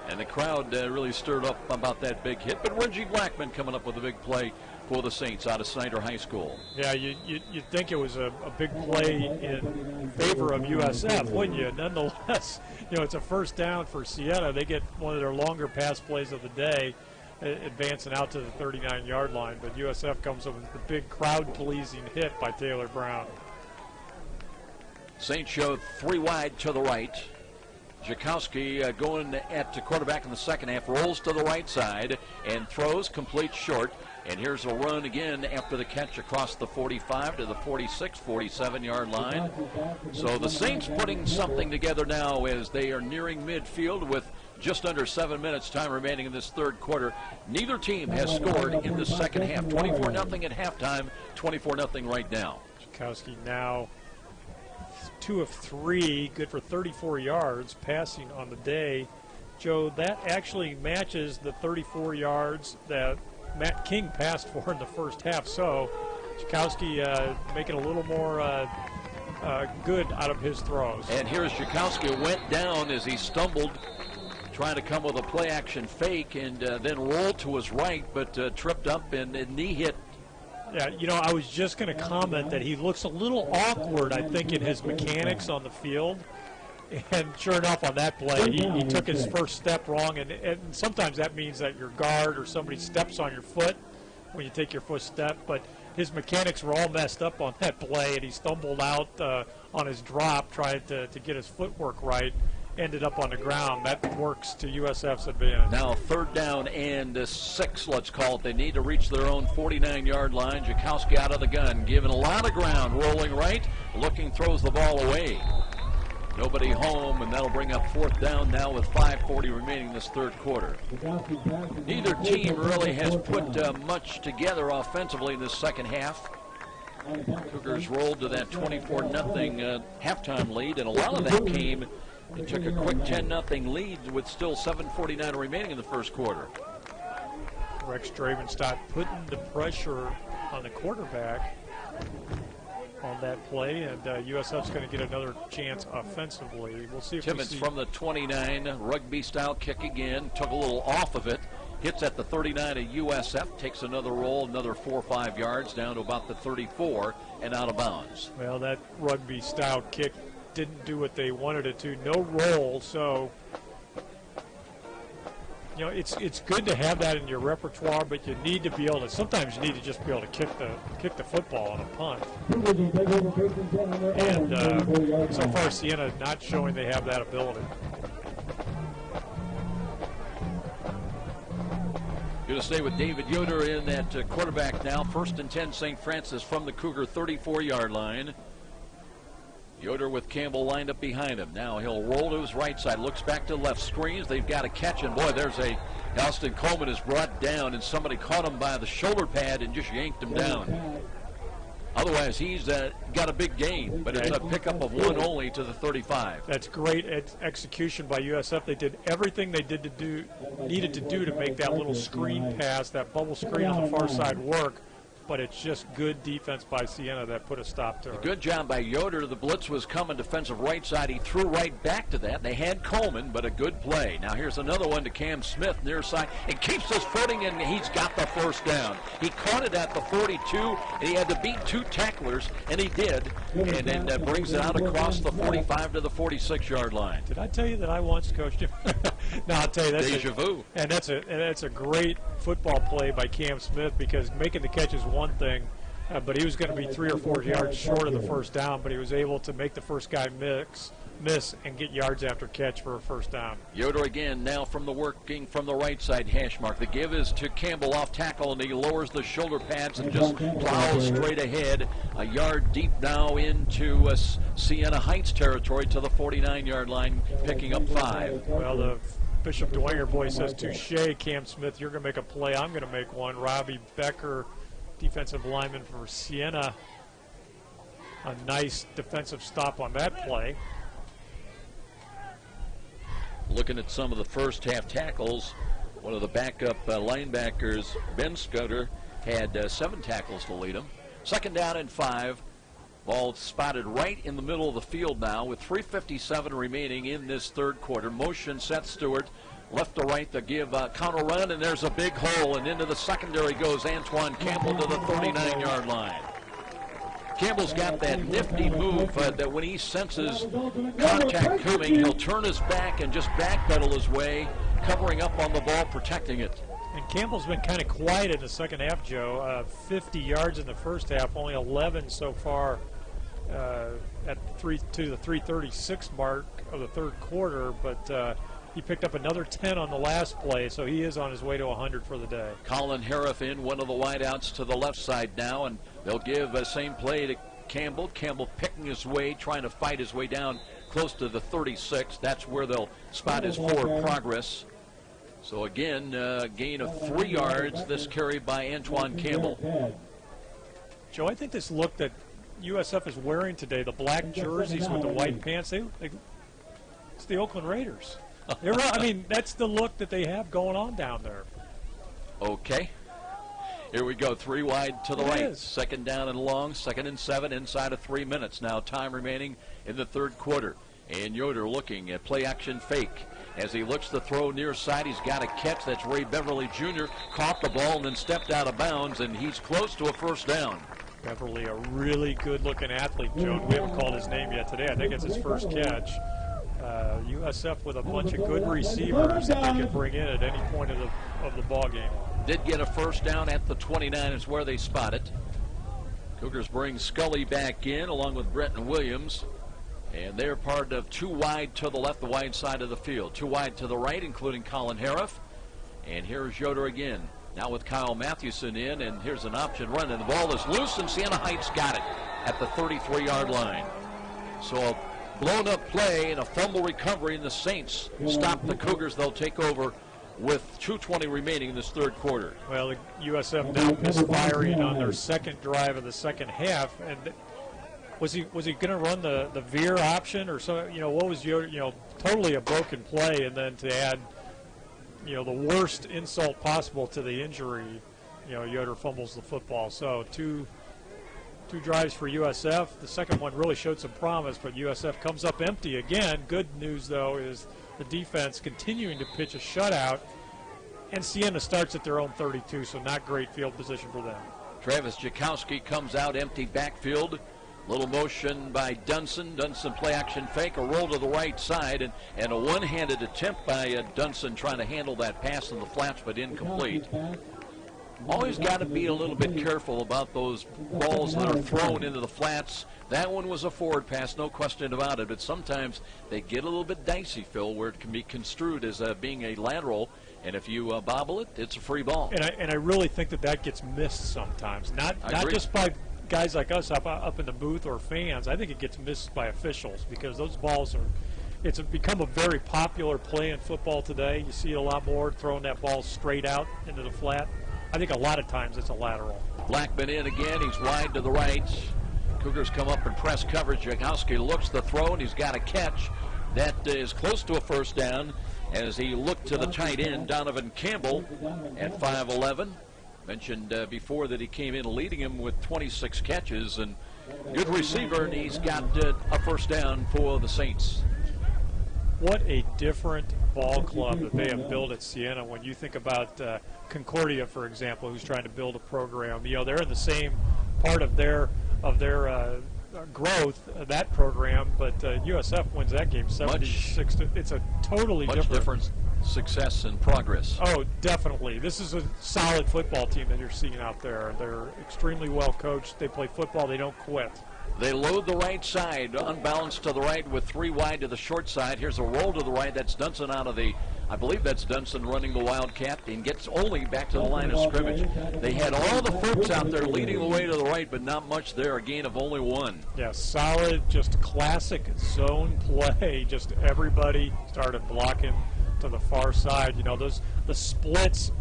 And the crowd really stirred up about that big hit. But Reggie Blackman coming up with a big play for the Saints out of Snyder High School. Yeah, you'd think it was a big play in favor of USF, wouldn't you? Nonetheless, it's a first down for Siena. They get one of their longer pass plays of the day, advancing out to the 39-yard line. But USF comes up with the big crowd-pleasing hit by Taylor Brown. Saints show 3 wide to the right. Zhikowski going at quarterback in the second half, rolls to the right side and throws, complete short. And here's a run again after the catch across the 45 to the 46, 47-yard line. So the Saints putting something together now as they are nearing midfield with just under 7 minutes time remaining in this third quarter. Neither team has scored in the second half. 24-0 at halftime, 24-0 right now. Zhikowski now 2 of 3, good for 34 yards passing on the day. Joe, that actually matches the 34 yards that Matt King passed for in the first half. So Zhikowski making a little more good out of his throws. And here's Zhikowski went down as he stumbled, trying to come with a play-action fake, and then rolled to his right, but tripped up and knee hit. Yeah, I was just going to comment that he looks a little awkward, I think, in his mechanics on the field. And sure enough, on that play, he took his first step wrong, and sometimes that means that your guard or somebody steps on your foot when you take your first step, but his mechanics were all messed up on that play, and he stumbled out on his drop, trying to get his footwork right, ended up on the ground. That works to USF's advantage. Now 3rd down and 6, let's call it. They need to reach their own 49-yard line. Zhikowski out of the gun, giving a lot of ground, rolling right, looking, throws the ball away. Nobody home, and that'll bring up 4th down now with 5:40 remaining in this third quarter. Neither team really has put much together offensively in this second half. Cougars rolled to that 24-0 halftime lead, and a lot of that came. They took a quick 10-0 lead with still 7:49 remaining in the first quarter. Rex Dravenstadt putting the pressure on the quarterback on that play, and USF's going to get another chance offensively. We'll see if Timmons from the 29, rugby-style kick again, took a little off of it, hits at the 39 of USF, takes another roll, another 4 or 5 yards down to about the 34 and out of bounds. Well, that rugby-style kick didn't do what they wanted it to. No roll, so you know it's good to have that in your repertoire, but you need to be able to. Sometimes you need to just be able to kick the football on a punt. And so far, Siena not showing they have that ability. Going to stay with David Yoder in at quarterback now. 1st and 10, St. Francis from the Cougar 34-yard line. Yoder with Campbell lined up behind him. Now he'll roll to his right side, looks back to left, screens. They've got a catch, and boy, there's Austin Coleman is brought down, and somebody caught him by the shoulder pad and just yanked him down. Otherwise, he's got a big gain, but it's a pickup of 1 only to the 35. That's great execution by USF. They did everything they needed to do to make that little screen pass, that bubble screen on the far side work. But it's just good defense by Siena that put a stop to it. Good job by Yoder. The blitz was coming defensive right side. He threw right back to that. They had Coleman, but a good play. Now here's another one to Cam Smith near side. It keeps his footing, and he's got the first down. He caught it at the 42, and he had to beat 2 tacklers, and he did. And then brings it out across the 45 to the 46-yard line. Did I tell you that I once coached him? No, I'll tell you that's deja vu. And that's a great football play by Cam Smith, because making the catch is one thing, but he was going to be 3 or 4 yards short of the first down, but he was able to make the first guy miss and get yards after catch for a first down. Yoder again now working from the right side hash mark. The give is to Campbell off tackle, and he lowers the shoulder pads and just plows straight ahead. A yard deep now into Siena Heights territory to the 49-yard line, picking up 5. Well, the Bishop Dwenger boy says, touche, Cam Smith, you're going to make a play, I'm going to make one. Robbie Becker, defensive lineman for Siena, a nice defensive stop on that play. Looking at some of the first half tackles, one of the backup linebackers, Ben Scudder, had 7 tackles to lead him. 2nd down and 5. Ball spotted right in the middle of the field now with 3:57 remaining in this 3rd quarter. Motion Seth Stewart, left to right to give counter run, and there's a big hole, and into the secondary goes Antoine Campbell to the 39-yard line. Campbell's got that nifty move that when he senses contact coming, he'll turn his back and just backpedal his way, covering up on the ball, protecting it. And Campbell's been kind of quiet in the second half, Joe. 50 yards in the first half, only 11 so far at the 3:36 mark of the 3rd quarter, but he picked up another 10 on the last play, so he is on his way to 100 for the day. Colin Harriff in, one of the wideouts to the left side now, and they'll give the same play to Campbell. Campbell picking his way, trying to fight his way down close to the 36. That's where they'll spot his forward progress. So again, gain of 3 yards, this carry by Antoine Campbell. Joe, I think this look that USF is wearing today, the black jerseys with the white pants, it's the Oakland Raiders. I mean, that's the look that they have going on down there. Okay. Here we go, 3 wide to the right. 2nd down and long, 2nd and 7 inside of 3 minutes. Now time remaining in the 3rd quarter. And Yoder looking at play action fake. As he looks to throw near side, he's got a catch. That's Ray Beverly Jr. Caught the ball and then stepped out of bounds, and he's close to a first down. Beverly, a really good-looking athlete, Joe. We haven't called his name yet today. I think it's his first catch. USF with a bunch of good receivers that they can bring in at any point of the ball game. Did get a first down at the 29 is where they spot it. Cougars bring Scully back in along with Brenton Williams. And they're part of 2 wide to the left, the wide side of the field. 2 wide to the right, including Colin Harriff. And here's Yoder again. Now with Kyle Mathewson in, and here's an option run, and the ball is loose, and Siena Heights got it at the 33-yard line. So a blown-up play and a fumble recovery, and the Saints stop the Cougars. They'll take over with 2:20 remaining in this 3rd quarter. Well, the USF now misfiring on their 2nd drive of the 2nd half, and was he going to run the veer option or so? What was totally a broken play, and then to add the worst insult possible to the injury, Yoder fumbles the football. So two drives for USF. The second one really showed some promise, but USF comes up empty again. Good news though is the defense continuing to pitch a shutout, and Siena starts at their own 32, so not great field position for them. Travis Jakowski comes out empty backfield Little motion by Dunson. Dunson play action fake, a roll to the right side, and a one-handed attempt by Dunson trying to handle that pass in the flats, but incomplete. Always got to be a little bit careful about those balls that are thrown into the flats. That one was a forward pass, no question about it, but sometimes they get a little bit dicey, Phil, where it can be construed as being a lateral, and if you bobble it, it's a free ball. And I really think that gets missed sometimes, not just by guys like us up in the booth or fans. I think it gets missed by officials because those balls it's become a very popular play in football today. You see it a lot more, throwing that ball straight out into the flat. I think a lot of times it's a lateral. Blackman in again. He's wide to the right. Cougars come up and press coverage. Jakowski looks the throw, and he's got a catch. That is close to a first down as he looked to the tight end, Donovan Campbell, at 5'11". Mentioned before that he came in leading him with 26 catches, and good receiver, and he's got a first down for the Saints. What a different ball club that they have built at Siena. When you think about Concordia, for example, who's trying to build a program, they're in the same part of their growth, that program, but USF wins that game 76. It's a totally different success and progress. Oh, definitely. This is a solid football team that you're seeing out there. They're extremely well coached. They play football. They don't quit. They load the right side, unbalanced to the right with 3 wide to the short side. Here's a roll to the right. That's Dunson out of the, I believe that's Dunson running the Wildcat, and gets only back to the line of scrimmage. They had all the folks out there leading the way to the right, but not much there. A gain of only 1. Yeah, solid, just classic zone play. Just everybody started blocking to the far side. The splits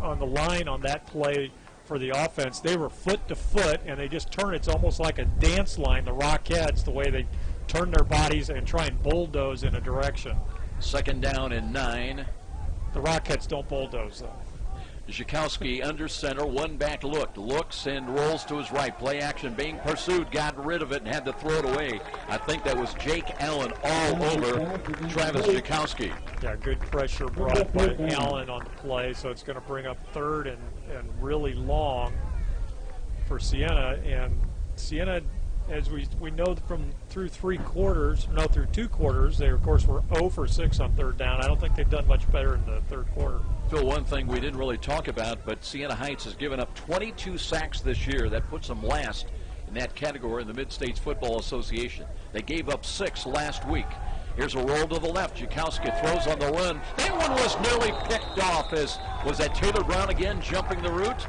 on the line on that play for the offense, they were foot to foot, and they just turn. It's almost like a dance line, the Rockettes, the way they turn their bodies and try and bulldoze in a direction. Second down and 9. The Rockettes don't bulldoze, though. Jakowski under center, one back looks and rolls to his right. Play action being pursued, got rid of it and had to throw it away. I think that was Jake Allen all over Travis Jakowski. Yeah, good pressure brought by Allen on the play, so it's going to bring up third and really long for Siena. And Siena, as we know through 2 quarters, they of course were 0 for 6 on third down. I don't think they've done much better in the third quarter. Phil, one thing we didn't really talk about, but Siena Heights has given up 22 sacks this year. That puts them last in that category in the Mid-States Football Association. They gave up 6 last week. Here's a roll to the left. Jakowski throws on the run. That one was nearly picked off. Was that Taylor Brown again jumping the route?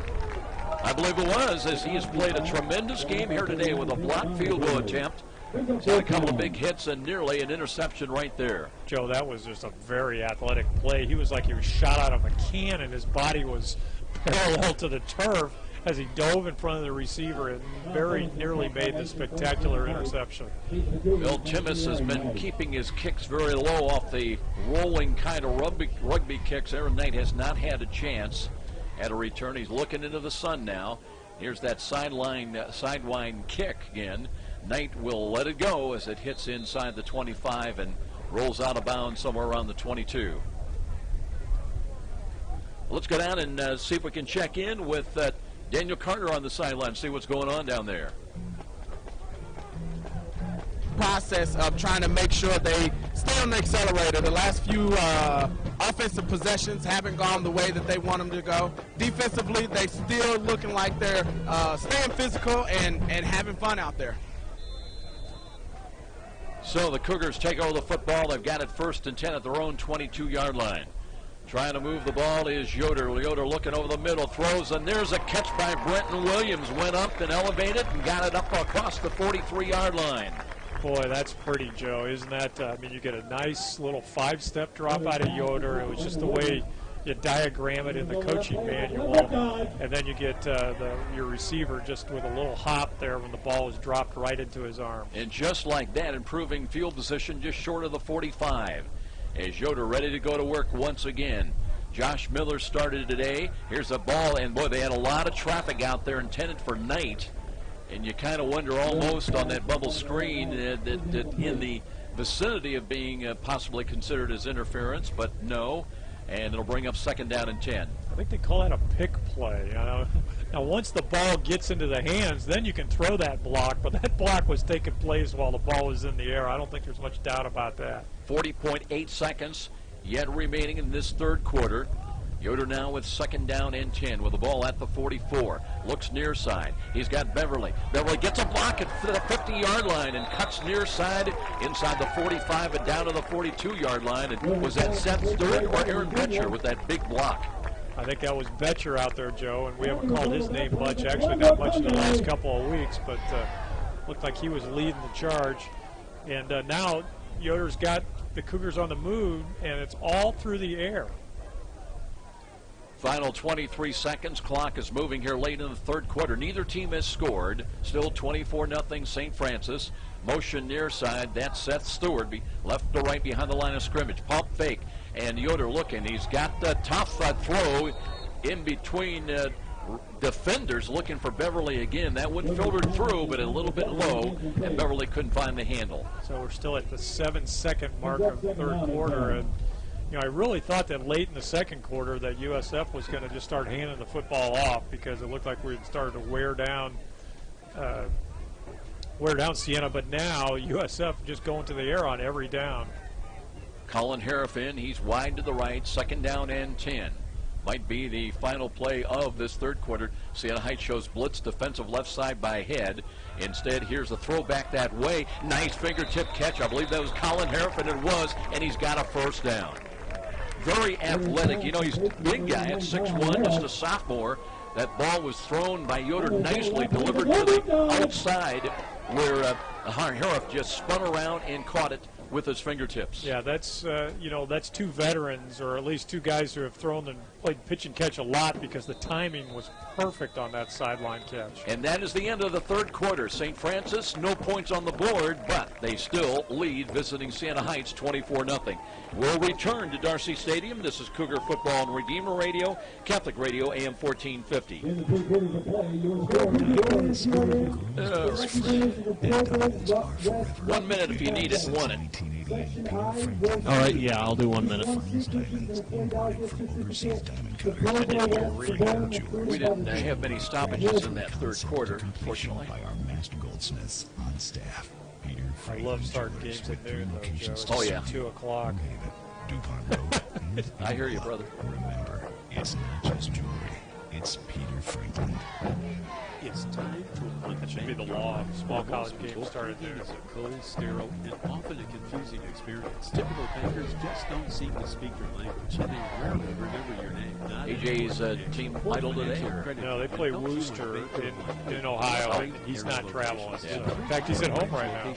I believe it was, as he has played a tremendous game here today with a blocked field goal attempt. He's had a couple of big hits and nearly an interception right there. Joe, that was just a very athletic play. He was like he was shot out of a cannon. His body was parallel to the turf as he dove in front of the receiver and very nearly made the spectacular interception. Bill Timmis has been keeping his kicks very low off the rolling kind of rugby kicks. Aaron Knight has not had a chance at a return. He's looking into the sun now. Here's that sidewind kick again. Knight will let it go as it hits inside the 25 and rolls out of bounds somewhere around the 22. Let's go down and see if we can check in with Daniel Carter on the sideline, see what's going on down there. Process of trying to make sure they stay on the accelerator. The last few offensive possessions haven't gone the way that they want them to go. Defensively, they still looking like they're staying physical and having fun out there. So the Cougars take over the football. They've got it 1st and 10 at their own 22-yard line. Trying to move the ball is Yoder. Yoder looking over the middle, throws, and there's a catch by Brenton Williams. Went up and elevated and got it up across the 43-yard line. Boy, that's pretty, Joe, isn't that? You get a nice little 5-step drop out of Yoder. It was just the way you diagram it in the coaching manual, and then you get your receiver just with a little hop there when the ball was dropped right into his arm. And just like that, improving field position just short of the 45. As Yoder ready to go to work once again. Josh Miller started today. Here's a ball, and boy, they had a lot of traffic out there intended for Knight. And you kind of wonder almost on that bubble screen that in the vicinity of being possibly considered as interference, but no. and it'll bring up 2nd down and 10. I think they call that a pick play. Now, once the ball gets into the hands, then you can throw that block, but that block was taking place while the ball was in the air. I don't think there's much doubt about that. 40.8 seconds yet remaining in this third quarter. Yoder now with 2nd down and 10 with the ball at the 44. Looks near side. He's got Beverly. Beverly gets a block at the 50-yard line and cuts near side inside the 45 and down to the 42-yard line. And was that Seth Stewart or Aaron Betcher with that big block? I think that was Betcher out there, Joe, and we haven't called his name much. Actually, not much in the last couple of weeks, but looked like he was leading the charge. And now Yoder's got the Cougars on the move, and it's all through the air. Final 23 seconds. Clock is moving here late in the third quarter. Neither team has scored. Still 24-0 St. Francis. Motion near side. That's Seth Stewart. Left to right behind the line of scrimmage. Pump fake. And Yoder looking. He's got the tough throw in between defenders looking for Beverly again. That one filtered through, but a little bit low, and Beverly couldn't find the handle. So we're still at the 7-second mark of the third quarter. And I really thought that late in the second quarter that USF was going to just start handing the football off because it looked like we had started to wear down Siena. But now USF just going to the air on every down. Colin Harrison, he's wide to the right, 2nd down and 10. Might be the final play of this third quarter. Siena Heights shows blitz defensive left side by Head. Instead, here's a throwback that way. Nice fingertip catch. I believe that was Colin Harrison. It was, and he's got a 1st down. Very athletic. He's a big guy at 6'1", just a sophomore. That ball was thrown by Yoder nicely, delivered to the outside where Harif just spun around and caught it with his fingertips. Yeah, that's that's two veterans, or at least two guys who have thrown and played pitch and catch a lot because the timing was perfect on that sideline catch. And that is the end of the third quarter. St. Francis, no points on the board, but they still lead visiting Siena Heights 24-0. We'll return to Darcy Stadium. This is Cougar Football on Redeemer Radio, Catholic Radio, AM 1450. All right. 1 minute if you need it, 1 it. All right, yeah, I'll do 1 minute. We didn't have many stoppages in that third quarter, fortunately. By our master goldsmiths on staff. Peter, I love starting games at noon, though, Joe. Oh, yeah. 2 o'clock. I hear you, brother. Remember, it's not just jewelry. It's Peter Franklin. It's time to that should be the law. Small college games started there. It's a cold, sterile, and often a confusing experience. Typical bankers just don't seem to speak your language, and they rarely remember your name. AJ's team idle today? No, they play Wooster in Ohio. He's not traveling. So. In fact, he's at home right now.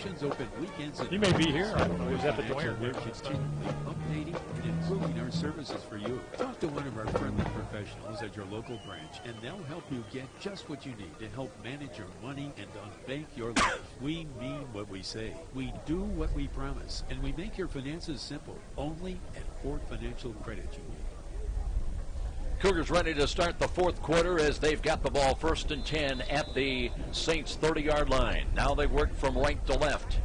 He may be here. I don't know. He's at the Dwayne. We're continually updating and improving our services for you. Talk to one of our friendly professionals at your local branch, and they'll help you get just what you need to help manage your money and unbank your life. We mean what we say. We do what we promise, and we make your finances simple. Only at Fort Financial Credit Union. Cougars ready to start the fourth quarter as they've got the ball 1st and 10 at the Saints 30-yard line. Now they work from right to left.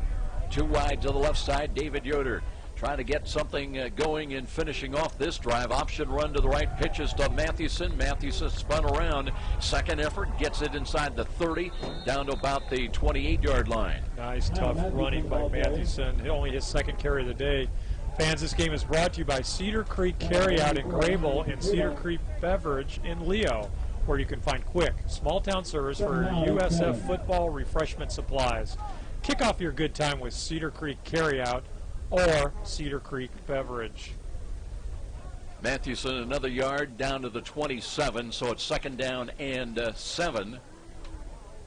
2 wide to the left side. David Yoder trying to get something going and finishing off this drive. Option run to the right, pitches to Mathewson. Mathewson spun around. Second effort, gets it inside the 30, down to about the 28-yard line. Nice, tough running by Mathewson. Only his second carry of the day. Fans, this game is brought to you by Cedar Creek Carryout in Graybull and Cedar Creek Beverage in Leo, where you can find quick, small-town service for USF football refreshment supplies. Kick off your good time with Cedar Creek Carryout or Cedar Creek Beverage. Mathewson another yard down to the 27, so it's 2nd down and 7.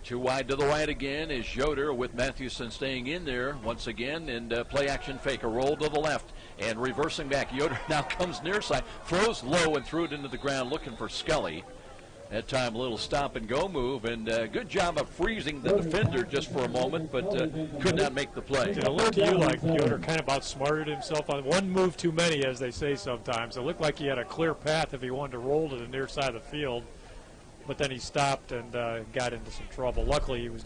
2 wide to the right again is Yoder with Mathewson staying in there once again, and play action fake, a roll to the left and reversing back. Yoder now comes near side, throws low and threw it into the ground looking for Skelly. That time a little stop and go move, and good job of freezing the defender just for a moment, but could not make the play. It looked to you like Yoder kind of outsmarted himself on one move too many, as they say sometimes. It looked like he had a clear path if he wanted to roll to the near side of the field, but then he stopped and got into some trouble. Luckily, he was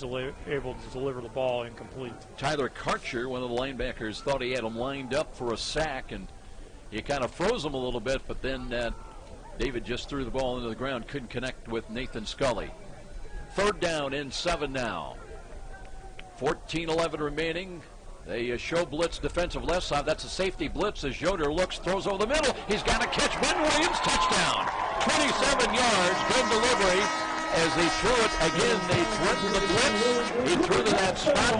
able to deliver the ball incomplete. Tyler Karcher, one of the linebackers, thought he had him lined up for a sack, and He kind of froze him a little bit, but then David just threw the ball into the ground, couldn't connect with Nathan Scully. 3rd down and 7 now. 14-11 remaining. They show blitz defensive left side. That's a safety blitz as Yoder looks, throws over the middle. He's got a catch. Ben Williams, touchdown. 27 yards, good delivery. As they threw it again, they threatened the blitz. He threw to that spot,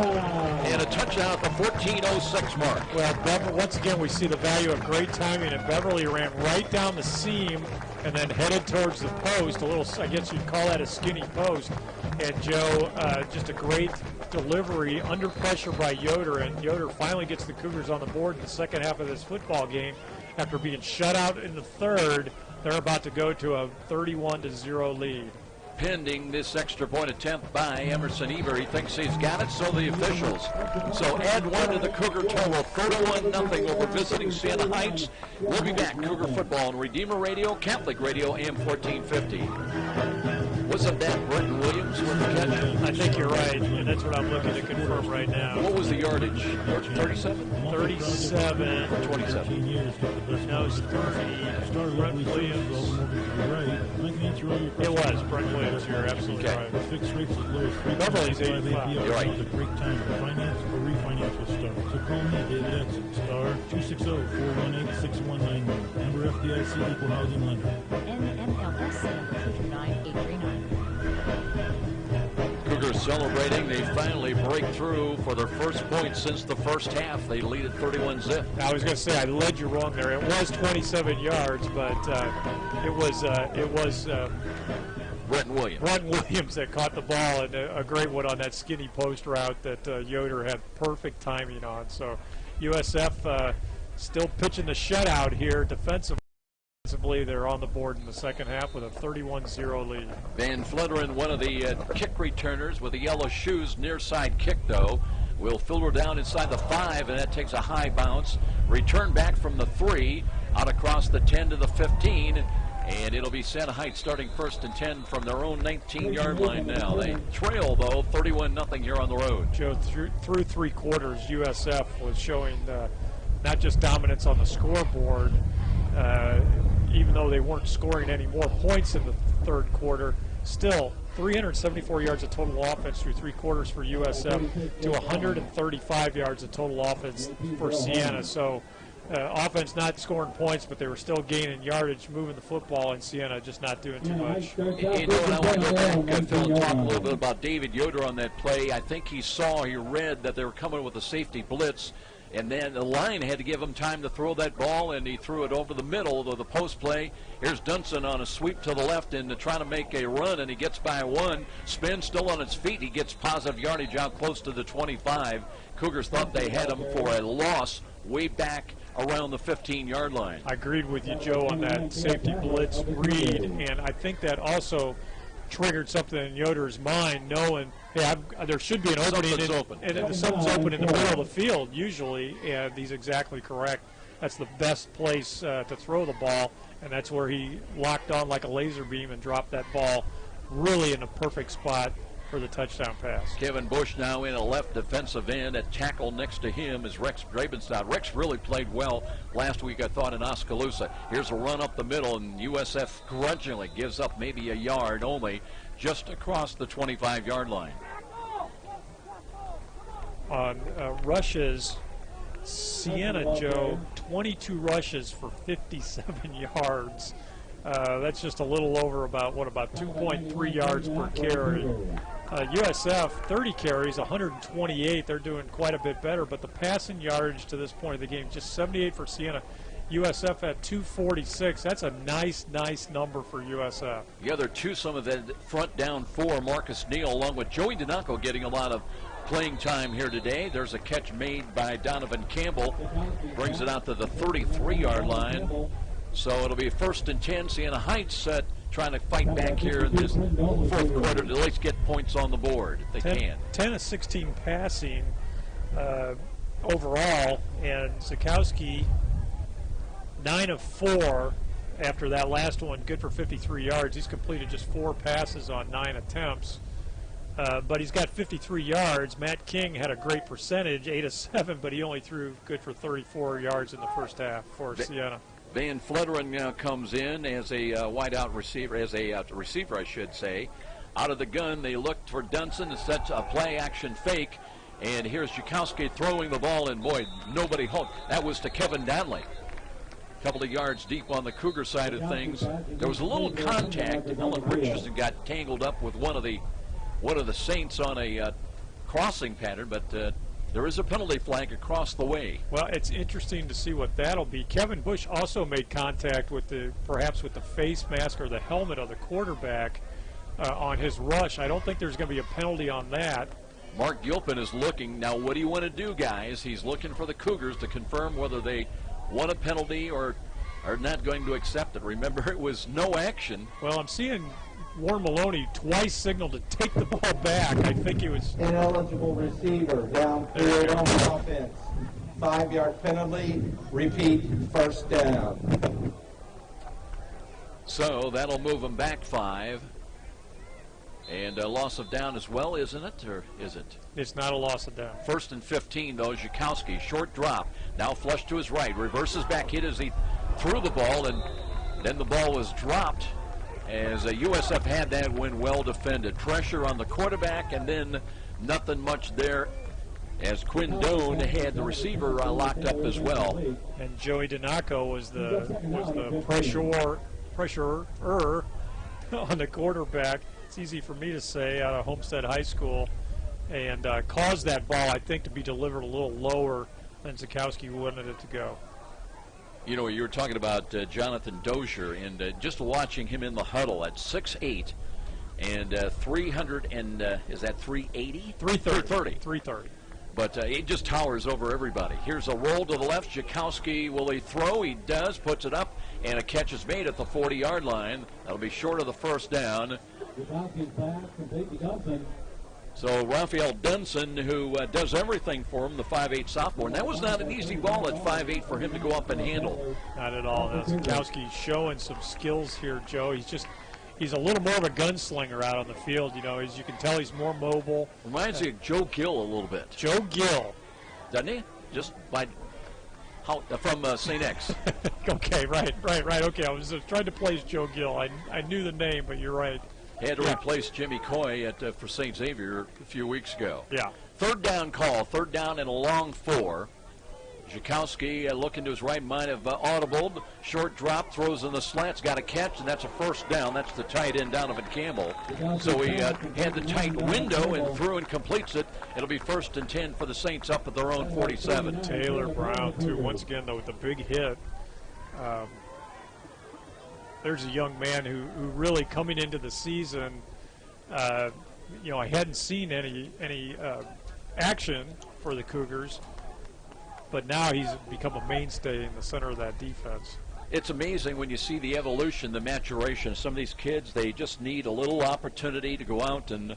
and a touchdown at the 14:06 mark. Well, once again, we see the value of great timing, and Beverly ran right down the seam and then headed towards the post. A little, I guess you'd call that a skinny post. And Joe, just a great delivery under pressure by Yoder, and Yoder finally gets the Cougars on the board in the second half of this football game. After being shut out in the third, they're about to go to a 31-0 lead. Pending this extra point attempt by Emerson Eber. He thinks he's got it, so the officials. So add 1 to the Cougar total, 31-0 over visiting Siena Heights. We'll be back. Cougar football on Redeemer Radio, Catholic Radio, AM 1450. Wasn't that Brenton Williams with the catch? I think you're right, and that's what I'm looking to confirm right now. What was the yardage? 37? 37. 27. No, it's 30. Brent Williams. It was Brent Williams. You're absolutely right. Beverly's 85. You're right. It's a great time to finance or refinance with Star. So call me, David Exit, Star 260-418-6191. Member FDIC Equal Housing Lender. NMLS number 229839. Cougars celebrating. They finally break through for their first point since the first half. They lead at 31-0. I was going to say I led you wrong there. It was 27 yards, but it was Brenton Williams. Brenton Williams that caught the ball, and a great one on that skinny post route that Yoder had perfect timing on. So USF still pitching the shutout here defensively. They're on the board in the second half with a 31-0 lead. Van Flutteren, one of the kick returners with the yellow shoes, near side kick though, will filter down inside the 5, and that takes a high bounce. Return back from the 3, out across the 10 to the 15, and it'll be Siena Heights starting 1st and 10 from their own 19-yard line now. They trail though 31-0 here on the road. Joe, through 3 quarters, USF was showing not just dominance on the scoreboard. Even though they weren't scoring any more points in the third quarter, still 374 yards of total offense through 3 quarters for USF to 135 yards of total offense for Siena. So offense not scoring points, but they were still gaining yardage, moving the football, and Siena just not doing too much. You know, I want to go back, Phil, and talk a little bit about David Yoder on that play. I think he read that they were coming with a safety blitz, and then the line had to give him time to throw that ball, and he threw it over the middle of the post play. Here's Dunson on a sweep to the left and trying to make a run, and he gets by 1. Spin still on its feet. He gets positive yardage out close to the 25. Cougars thought they had him for a loss way back around the 15-yard line. I agreed with you, Joe, on that safety blitz read, and I think that also triggered something in Yoder's mind, knowing, hey, there should be an opening. Something's open. And something's open in the middle of the field, usually, and he's exactly correct. That's the best place to throw the ball, and that's where he locked on like a laser beam and dropped that ball really in a perfect spot for the touchdown pass. Kevin Bush now in a left defensive end. At tackle next to him is Rex Drabenstadt. Rex really played well last week, I thought, in Oskaloosa. Here's a run up the middle, and USF grudgingly gives up maybe a yard only, just across the 25-yard line. On rushes, Siena, Joe, 22 rushes for 57 yards. That's just a little over about 2.3 yards per carry. USF, 30 carries, 128. They're doing quite a bit better, but the passing yardage to this point of the game, just 78 for Siena. USF at 246. That's a nice number for USF. The other two, some of the front down 4, Marcus Neal, along with Joey Donaco getting a lot of playing time here today. There's a catch made by Donovan Campbell. Brings it out to the 33-yard line. So it'll be 1st and 10. Siena Heights trying to fight back here in this fourth quarter to at least get points on the board if they can. 10 of 16 passing overall, and Zukowski 9 of 4 after that last one, good for 53 yards. He's completed just 4 passes on 9 attempts. but he's got 53 yards. Matt King had a great percentage, 8 of 7, but he only threw good for 34 yards in the first half for Siena. Van Fletteren comes in as a wideout receiver, as a receiver, I should say. Out of the gun, they looked for Dunson. It's such a play-action fake, and here's Jakowski throwing the ball, and boy, nobody hooked. That was to Kevin Danley. A couple of yards deep on the Cougar side of things. There was a little contact. Ellen Richardson got tangled up with one of the Saints on a crossing pattern, but there is a penalty flag across the way. Well, it's interesting to see what that'll be. Kevin Bush also made contact with perhaps with the face mask or the helmet of the quarterback on his rush. I don't think there's going to be a penalty on that. Mark Gilpin is looking. Now, what do you want to do, guys? He's looking for the Cougars to confirm whether they want a penalty or are not going to accept it. Remember, it was no action. Well, I'm seeing Warren Maloney twice signaled to take the ball back. I think he was ineligible receiver downfield on offense. 5-yard penalty. Repeat, first down. So that'll move them back 5. And a loss of down as well, isn't it? Or is it? It's not a loss of down. 1st and 15, though. Jakowski, short drop. Now flush to his right. Reverses back, hit as he threw the ball, and then the ball was dropped as USF had that when well defended. Pressure on the quarterback, and then nothing much there as Quinn Doan had the receiver locked up as well. And Joey Donaco was the pressurer on the quarterback. It's easy for me to say out of Homestead High School, and caused that ball, I think, to be delivered a little lower than Zakowski wanted it to go. You know, you were talking about Jonathan Dozier, and just watching him in the huddle at 6'8", and 300 and is that 380? 330. 330. But it just towers over everybody. Here's a roll to the left. Jakowski, will he throw? He does, puts it up, and a catch is made at the 40-yard line. That'll be short of the first down. So Raphael Dunson, who does everything for him, the 5'8" sophomore, and that was not an easy ball at 5'8" for him to go up and handle. Not at all. Zakowski's showing some skills here, Joe. He's a little more of a gunslinger out on the field. You know, as you can tell, he's more mobile. Reminds me of Joe Gill a little bit. Joe Gill. Doesn't he? Just by from St. X. Okay, right. Okay, I was trying to place Joe Gill. I knew the name, but you're right. Had to replace Jimmy Coy for St. Xavier a few weeks ago. Yeah. 3rd down call, 3rd down and a long 4. Jakowski looking to his right, might have audibled. Short drop, throws in the slants, got a catch, and that's a first down. That's the tight end, Donovan Campbell. So he had the tight window and threw and completes it. It'll be 1st and 10 for the Saints up at their own 47. Taylor Brown, too, once again, though, with the big hit. There's a young man who really coming into the season, I hadn't seen any action for the Cougars, but now he's become a mainstay in the center of that defense. It's amazing when you see the evolution, the maturation. Some of these kids, they just need a little opportunity to go out and,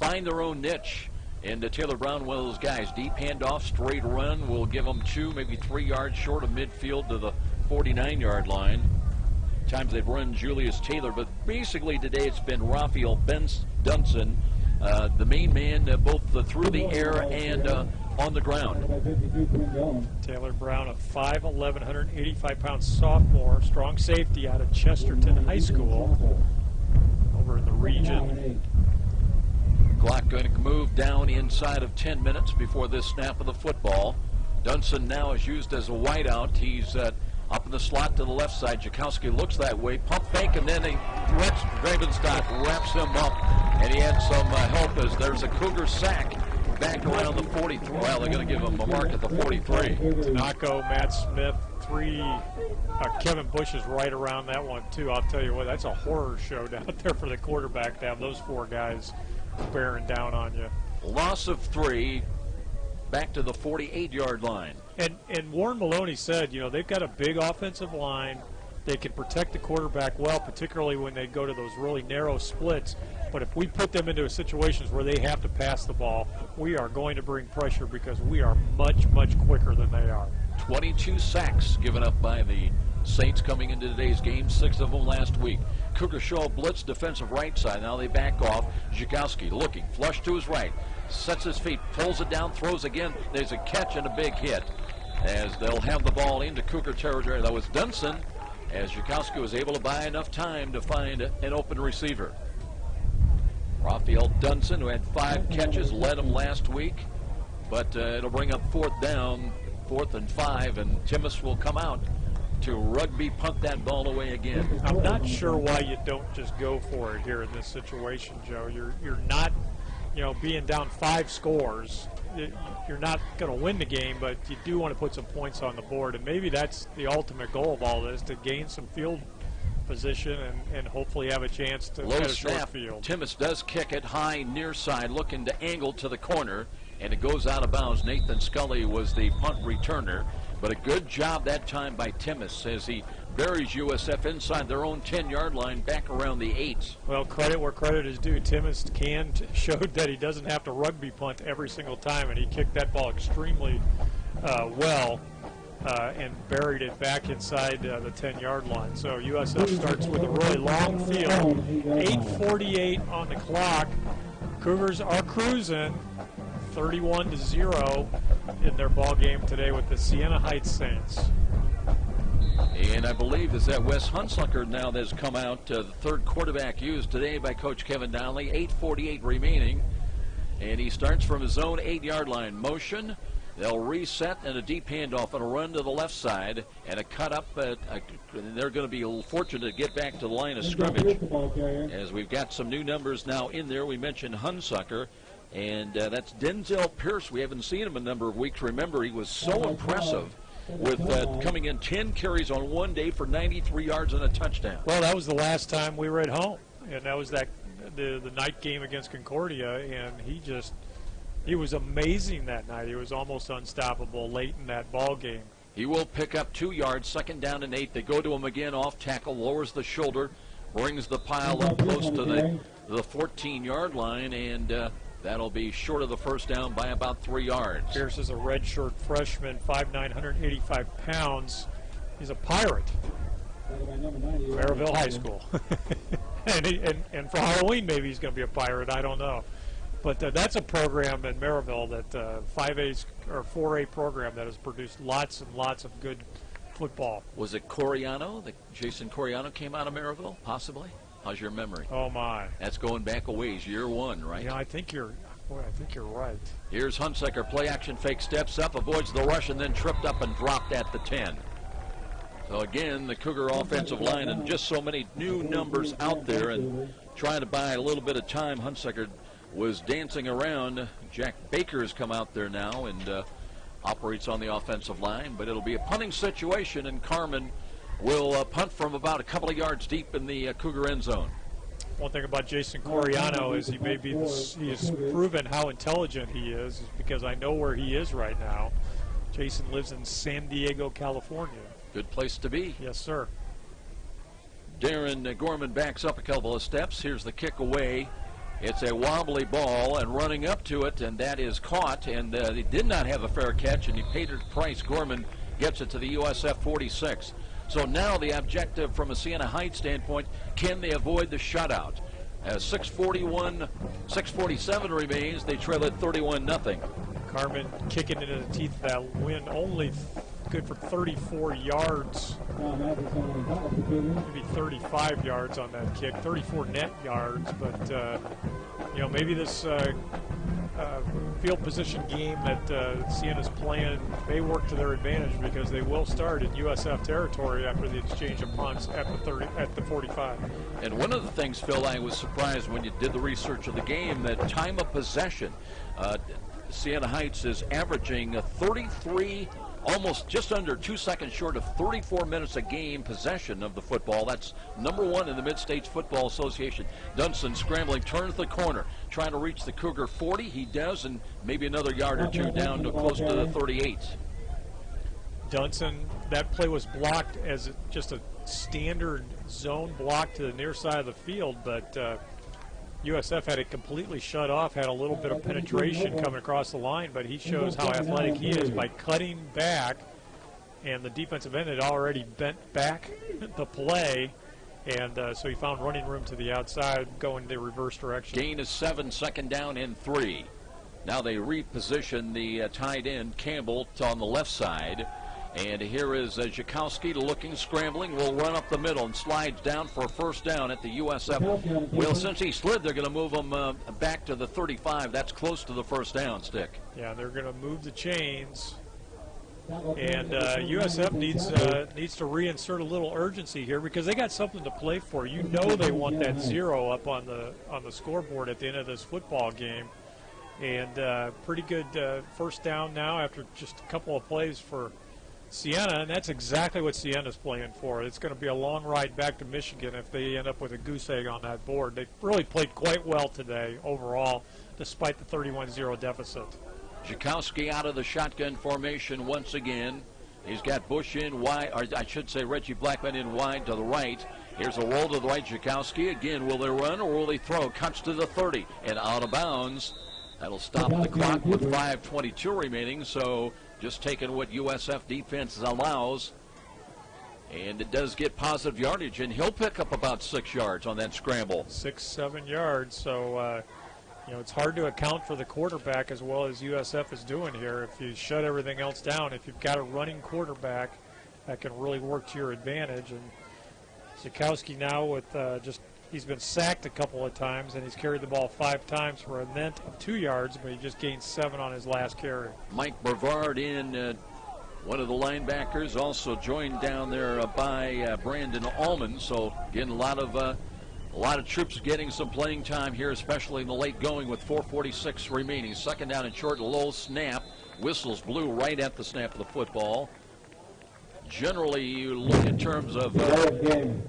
find their own niche. And Taylor Brown, one of those guys, deep handoff, straight run, will give them 2, maybe 3 yards short of midfield to the 49-yard line. Times they've run Julius Taylor, but basically today it's been Raphael Dunson, the main man, both through the air and on the ground. Taylor Brown, a 5'11", 185-pound sophomore, strong safety out of Chesterton High School over in the region. Clock going to move down inside of 10 minutes before this snap of the football. Dunson now is used as a wideout. He's up in the slot to the left side. Jakowski looks that way. Pump fake, and then Gravenstock wraps him up, and he had some help as there's a Cougar sack back around the 43. Well, they're going to give him a mark at the 43. Tanako, Matt Smith, 3. Kevin Bush is right around that one, too. I'll tell you what, that's a horror show down there for the quarterback to have those 4 guys bearing down on you. Loss of 3, back to the 48-yard line. And Warren Maloney said, they've got a big offensive line. They can protect the quarterback well, particularly when they go to those really narrow splits. But if we put them into situations where they have to pass the ball, we are going to bring pressure because we are much, much quicker than they are. 22 sacks given up by the Saints coming into today's game, 6 of them last week. Cougars show a blitz defensive right side. Now they back off. Zhikowski looking, flush to his right, sets his feet, pulls it down, throws again. There's a catch and a big hit as they'll have the ball into Cougar territory. That was Dunson, as Zhikowski was able to buy enough time to find an open receiver. Raphael Dunson, who had 5 catches, led them last week, but it'll bring up 4th down, 4th and 5, and Timmis will come out to rugby punt that ball away again. I'm not sure why you don't just go for it here in this situation, Joe. You're not, being down 5 scores. You're not going to win the game, but you do want to put some points on the board, and maybe that's the ultimate goal of all this, to gain some field position and hopefully have a chance to low get a snap. short field. Timmis does kick it high near side, looking to angle to the corner, and it goes out of bounds. Nathan Scully was the punt returner, but a good job that time by Timmis as he buries USF inside their own 10-yard line back around the 8. Well, credit where credit is due. Timmis showed that he doesn't have to rugby punt every single time, and he kicked that ball extremely well and buried it back inside the 10-yard line. So USF starts with a really long field. 8:48 on the clock. Cougars are cruising 31-0 in their ball game today with the Siena Heights Saints. And I believe is that Wes Hunsucker now that has come out, the 3rd quarterback used today by Coach Kevin Donnelly. 8:48 remaining, and he starts from his own 8-yard line. Motion, they'll reset and a deep handoff and a run to the left side and a cut up. They're going to be fortunate to get back to the line of scrimmage as we've got some new numbers now in there. We mentioned Hunsucker, and that's Denzel Pierce. We haven't seen him a number of weeks. Remember, he was so impressive with coming in 10 carries on one day for 93 yards and a touchdown. Well, that was the last time we were at home, and that was the night game against Concordia, and he was amazing that night. He was almost unstoppable late in that ball game. He will pick up 2 yards, 2nd down and 8. They go to him again off tackle, lowers the shoulder, brings the pile up close to the 14-yard line, and that'll be short of the first down by about 3 yards. Pierce is a redshirt freshman, 5'9", 185 pounds. He's a Pirate. Maryville High School. and for Halloween, maybe he's going to be a Pirate. I don't know. But that's a program in Maryville, that 5A or 4A program that has produced lots and lots of good football. Was it Coriano? Jason Coriano came out of Maryville, possibly? How's your memory? Oh, my. That's going back a ways, year 1, right? Yeah, I think you're right. Here's Hunsucker, play action fake, steps up, avoids the rush, and then tripped up and dropped at the 10. So again, the Cougar offensive line, and just so many new numbers out there, and trying to buy a little bit of time. Hunsucker was dancing around. Jack Baker has come out there now and operates on the offensive line, but it'll be a punting situation, and Carmen will punt from about a couple of yards deep in the Cougar end zone. One thing about Jason Coriano is he has proven how intelligent he is because I know where he is right now. Jason lives in San Diego, California. Good place to be. Yes, sir. Darren Gorman backs up a couple of steps. Here's the kick away. It's a wobbly ball, and running up to it, and that is caught, and he did not have a fair catch, and he paid the price. Gorman gets it to the USF 46. So now the objective from a Siena Heights standpoint, can they avoid the shutout? As 6:47 remains, they trail at 31-0. Carmen kicking into the teeth of that win, only good for 34 yards, maybe 35 yards on that kick, 34 net yards, but maybe this field position game that Siena's playing may work to their advantage because they will start in USF territory after the exchange of punts at the 45. And one of the things, Phil, I was surprised when you did the research of the game, that time of possession, Siena Heights is averaging 33, almost just under 2 seconds short of 34 minutes a game possession of the football. That's number 1 in the Mid-States Football Association. Dunson scrambling, turns the corner, trying to reach the Cougar 40. He does, and maybe another yard or two down to close to the 38. Dunson, that play was blocked as just a standard zone block to the near side of the field, but USF had it completely shut off, had a little bit of penetration coming across the line, but he shows how athletic he is by cutting back and the defensive end had already bent back the play, and so he found running room to the outside, going the reverse direction. Gain is 7, 2nd down and 3. Now they reposition the tight end, Campbell, on the left side. And here is Zhikowski looking, scrambling, will run up the middle and slides down for a first down at the USF. Well, since he slid, they're going to move him back to the 35. That's close to the first down stick. Yeah, they're going to move the chains. And USF needs to reinsert a little urgency here because they got something to play for. You know they want that 0 up on the scoreboard at the end of this football game. And pretty good first down now after just a couple of plays for Siena, and that's exactly what Siena's playing for. It's going to be a long ride back to Michigan if they end up with a goose egg on that board. They really played quite well today overall, despite the 31-0 deficit. Zhikowski out of the shotgun formation once again. He's got Bush in wide, or I should say Reggie Blackman in wide to the right. Here's a roll to the right. Zhikowski again. Will they run or will they throw? Cuts to the 30 and out of bounds. That'll stop the clock with 5:22 remaining. So just taking what USF defense allows. And it does get positive yardage, and he'll pick up about 6 yards on that scramble. 6-7 yards. So, it's hard to account for the quarterback as well as USF is doing here. If you shut everything else down, if you've got a running quarterback, that can really work to your advantage. And Zhikowski now with he's been sacked a couple of times, and he's carried the ball 5 times for a net of 2 yards, but he just gained 7 on his last carry. Mike Brevard in, one of the linebackers, also joined down there by Brandon Allman. So again, a lot of troops getting some playing time here, especially in the late going with 4:46 remaining. 2nd down and short, low snap. Whistles blew right at the snap of the football. Generally, you look in terms of game.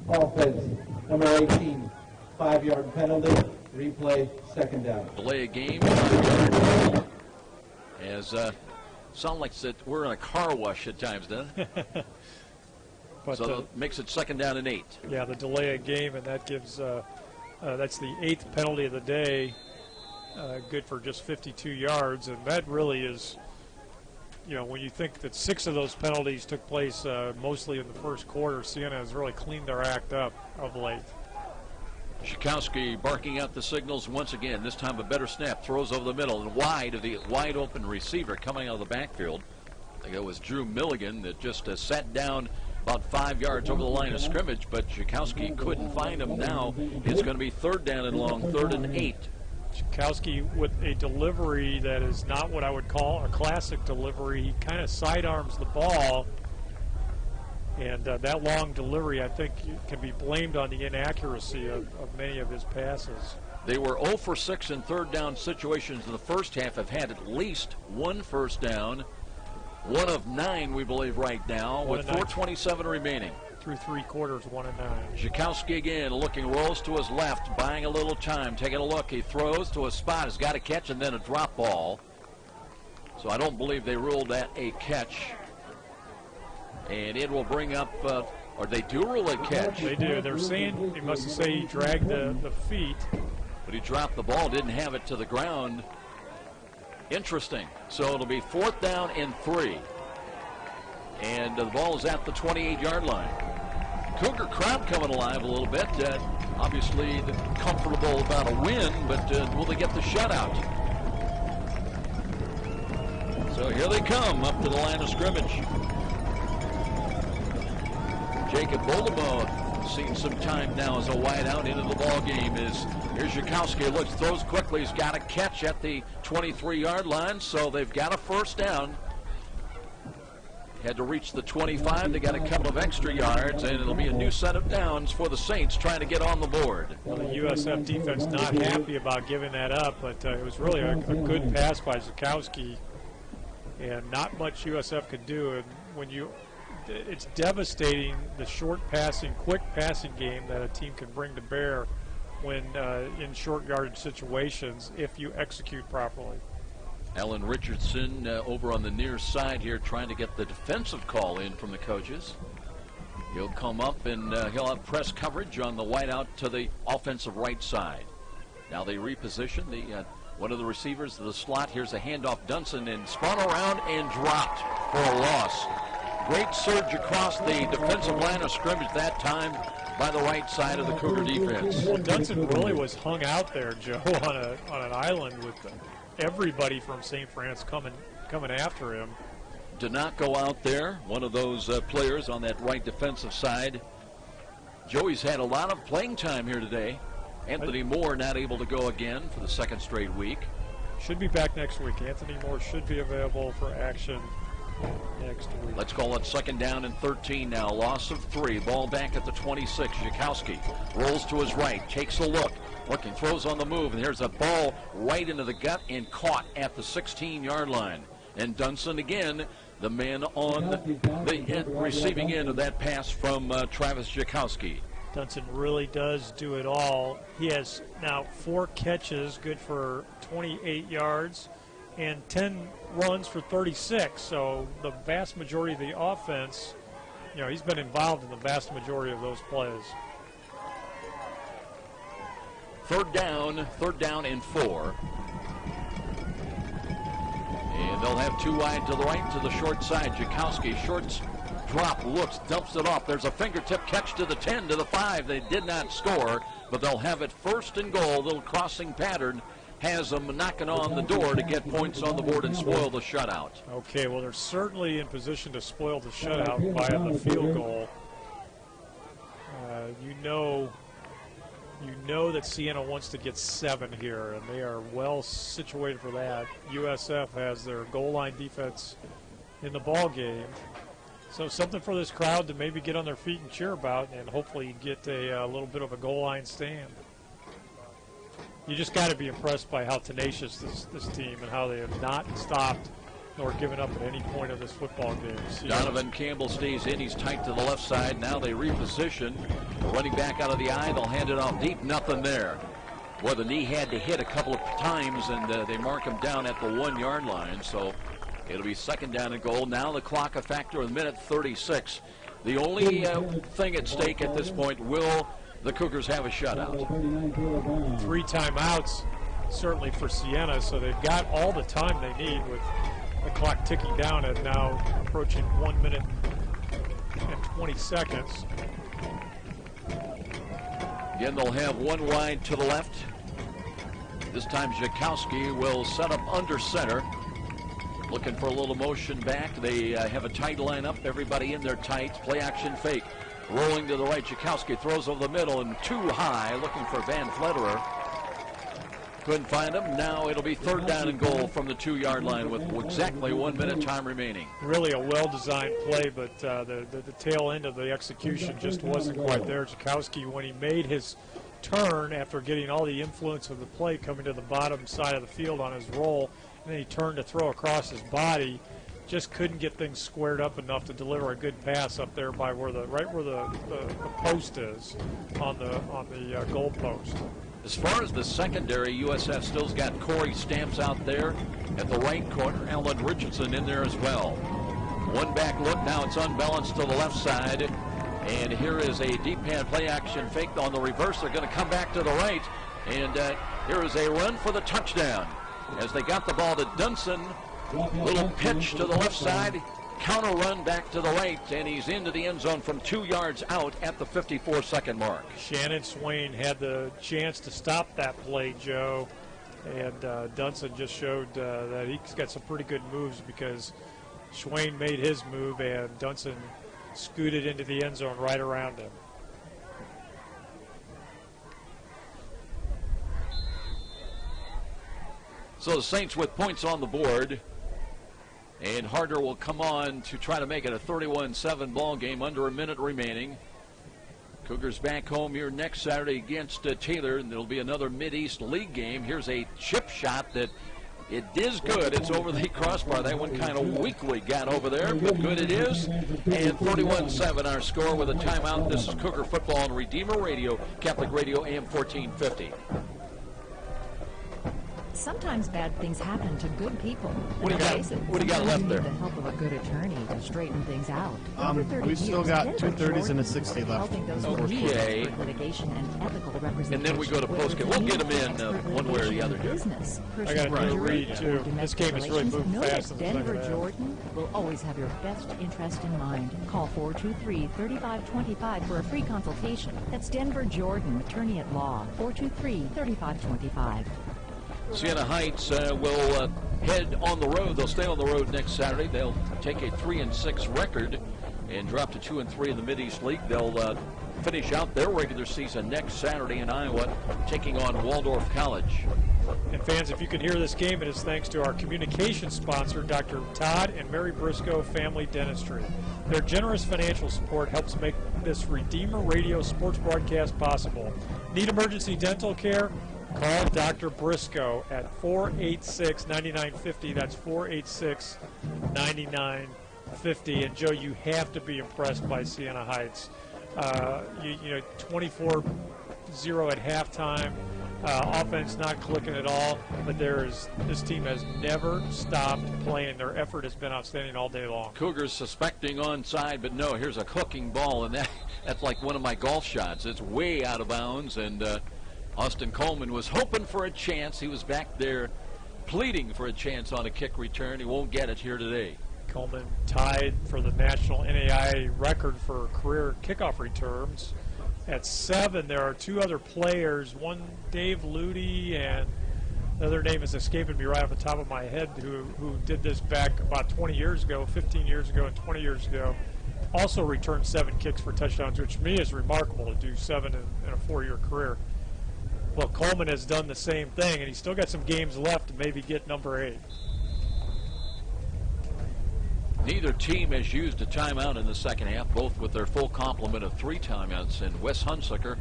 Offense, number 18, 5-yard penalty. Replay, 2nd down. Delay a game, 5 yards. As sound like we're in a car wash at times, doesn't it? But so that makes it 2nd down and 8. Yeah, the delay a game, and that gives that's the 8th penalty of the day. Good for just 52 yards, and that really is, when you think that 6 of those penalties took place mostly in the first quarter, Siena has really cleaned their act up of late. Zhikowski barking out the signals once again. This time a better snap, throws over the middle and wide of the wide open receiver coming out of the backfield. I think it was Drew Milligan that just sat down about 5 yards over the line of scrimmage, but Zhikowski couldn't find him. Now it's going to be 3rd down and long, 3rd and 8. Zhikowski with a delivery that is not what I would call a classic delivery. He kind of sidearms the ball, and that long delivery, I think, can be blamed on the inaccuracy of many of his passes. They were 0 for 6 in 3rd down situations in the first half, have had at least 1 first down. 1 of 9, we believe, right now, with 4:27 remaining. Through 3 quarters, 1 of 9. Zhikowski again, looking, rolls to his left, buying a little time, taking a look. He throws to a spot, has got a catch, and then a drop ball. So I don't believe they ruled that a catch. And it will bring up, or they do rule a catch. They do. They're saying, they must say he dragged the feet. But he dropped the ball, didn't have it to the ground. Interesting. So it'll be 4th down and 3. And the ball is at the 28-yard line. Cougar crowd coming alive a little bit. Obviously comfortable about a win, but will they get the shutout? So here they come up to the line of scrimmage. Jacob Boldemo seen some time now as a wideout into the ball game. Here's Zhikowski, looks, throws quickly. He's got a catch at the 23-yard line, so they've got a first down. Had to reach the 25. They got a couple of extra yards, and it'll be a new set of downs for the Saints trying to get on the board. Well, the USF defense not happy about giving that up, but it was really a good pass by Zhikowski, and not much USF could do. And when it's devastating, the short passing, quick passing game that a team can bring to bear when in short yardage situations if you execute properly. Alan Richardson over on the near side here trying to get the defensive call in from the coaches. He'll come up and he'll have press coverage on the wideout to the offensive right side. Now they reposition one of the receivers to the slot. Here's a handoff, Dunson, and spun around and dropped for a loss. Great surge across the defensive line of scrimmage that time by the right side of the Cougar defense. Well, Dunson really was hung out there, Joe, on an island with everybody from St. Francis coming after him. Did not go out there. One of those players on that right defensive side. Joey's had a lot of playing time here today. Anthony Moore not able to go again for the second straight week. Should be back next week. Anthony Moore should be available for action next week. Let's call it 2nd down and 13 now. Loss of 3. Ball back at the 26. Zhikowski rolls to his right, takes a look, looking, throws on the move, and here's a ball right into the gut and caught at the 16-yard line. And Dunson again, the man on the receiving end of that pass from Travis Zhikowski. Dunson really does do it all. He has now 4 catches, good for 28 yards, and 10 runs for 36. So the vast majority of the offense, he's been involved in the vast majority of those plays. Third down and 4. And they'll have 2 wide to the right, to the short side. Zhikowski, short drop, looks, dumps it off. There's a fingertip catch to the 10, to the 5. They did not score, but they'll have it 1st and goal. Little crossing pattern has them knocking on the door to get points on the board and spoil the shutout. Okay, well, they're certainly in position to spoil the shutout via the field goal. You know that Siena wants to get 7 here, and they are well situated for that. USF has their goal line defense in the ball game. So something for this crowd to maybe get on their feet and cheer about, and hopefully get a little bit of a goal line stand. You just got to be impressed by how tenacious this team and how they have not stopped nor given up at any point of this football game. Donovan Campbell stays in. He's tight to the left side. Now they reposition. Running back out of the eye. They'll hand it off deep. Nothing there. Well, the knee had to hit a couple of times, and they mark him down at the 1-yard line. So it'll be 2nd down and goal. Now the clock a factor of minute 36. The only thing at stake at this point, will the Cougars have a shutout? 3 timeouts, certainly for Siena, so they've got all the time they need with the clock ticking down at now approaching 1 minute and 20 seconds. Again, they'll have 1 wide to the left. This time Zhikowski will set up under center. Looking for a little motion back. They have a tight lineup. Everybody in their tight. Play action fake. Rolling to the right. Zhikowski throws over the middle and too high. Looking for Van Fletterer. Couldn't find him. Now it'll be 3rd down and goal from the 2-yard line with exactly 1 minute time remaining. Really a well-designed play, but the tail end of the execution just wasn't quite there. Zhikowski, when he made his turn after getting all the influence of the play coming to the bottom side of the field on his roll, and then he turned to throw across his body, just couldn't get things squared up enough to deliver a good pass up there by where the post is on the goal post. As far as the secondary, USF still's got Corey Stamps out there at the right corner. Alan Richardson in there as well. 1 back look. Now it's unbalanced to the left side. And here is a deep hand play action fake on the reverse. They're going to come back to the right. And here is a run for the touchdown. As they got the ball to Dunson. Little pitch to the left side. Counter run back to the right, and he's into the end zone from 2 yards out at the 54-second mark. Shannon Swain had the chance to stop that play, Joe, and Dunson just showed that he's got some pretty good moves, because Swain made his move and Dunson scooted into the end zone right around him. So the Saints with points on the board. And Harder will come on to try to make it a 31-7 ball game, under a minute remaining. Cougars back home here next Saturday against Taylor, and there'll be another Mid-East League game. Here's a chip shot that it is good. It's over the crossbar. That one kind of weakly got over there, but good it is. And 31-7 our score with a timeout. This is Cougar football on Redeemer Radio, Catholic Radio AM 1450. Sometimes bad things happen to good people. What do you got left there? The help of a good attorney to straighten things out. We've still got 2 30s and a 60 left. Okay. Litigation and ethical representation. And then we go to postgame. We'll get them in one way or the other here. I got to read too. This game is really moving fast in the second Denver half. Jordan will always have your best interest in mind. Call 423-3525 for a free consultation. That's Denver Jordan, attorney at law. 423-3525. Siena Heights will head on the road. They'll stay on the road next Saturday. They'll take a 3-6 record and drop to 2-3 in the Mid-East League. They'll finish out their regular season next Saturday in Iowa, taking on Waldorf College. And fans, if you can hear this game, it is thanks to our communication sponsor, Dr. Todd and Mary Briscoe Family Dentistry. Their generous financial support helps make this Redeemer Radio sports broadcast possible. Need emergency dental care? Call Dr. Briscoe at 486-9950. That's 486-9950. And Joe, you have to be impressed by Siena Heights. 24-0 at halftime. Offense not clicking at all, but this team has never stopped playing. Their effort has been outstanding all day long. Cougars suspecting onside, but no, here's a hooking ball, and that's like one of my golf shots. It's way out of bounds, and Austin Coleman was hoping for a chance. He was back there pleading for a chance on a kick return. He won't get it here today. Coleman tied for the national NAIA record for career kickoff returns. At 7, there are 2 other players, one Dave Ludy and the other name is escaping me right off the top of my head, who did this back about 20 years ago, 15 years ago, and 20 years ago. Also returned 7 kicks for touchdowns, which to me is remarkable to do 7 in a 4-year career. Well, Coleman has done the same thing, and he's still got some games left to maybe get number 8. Neither team has used a timeout in the second half, both with their full complement of 3 timeouts. And Wes Hunsaker,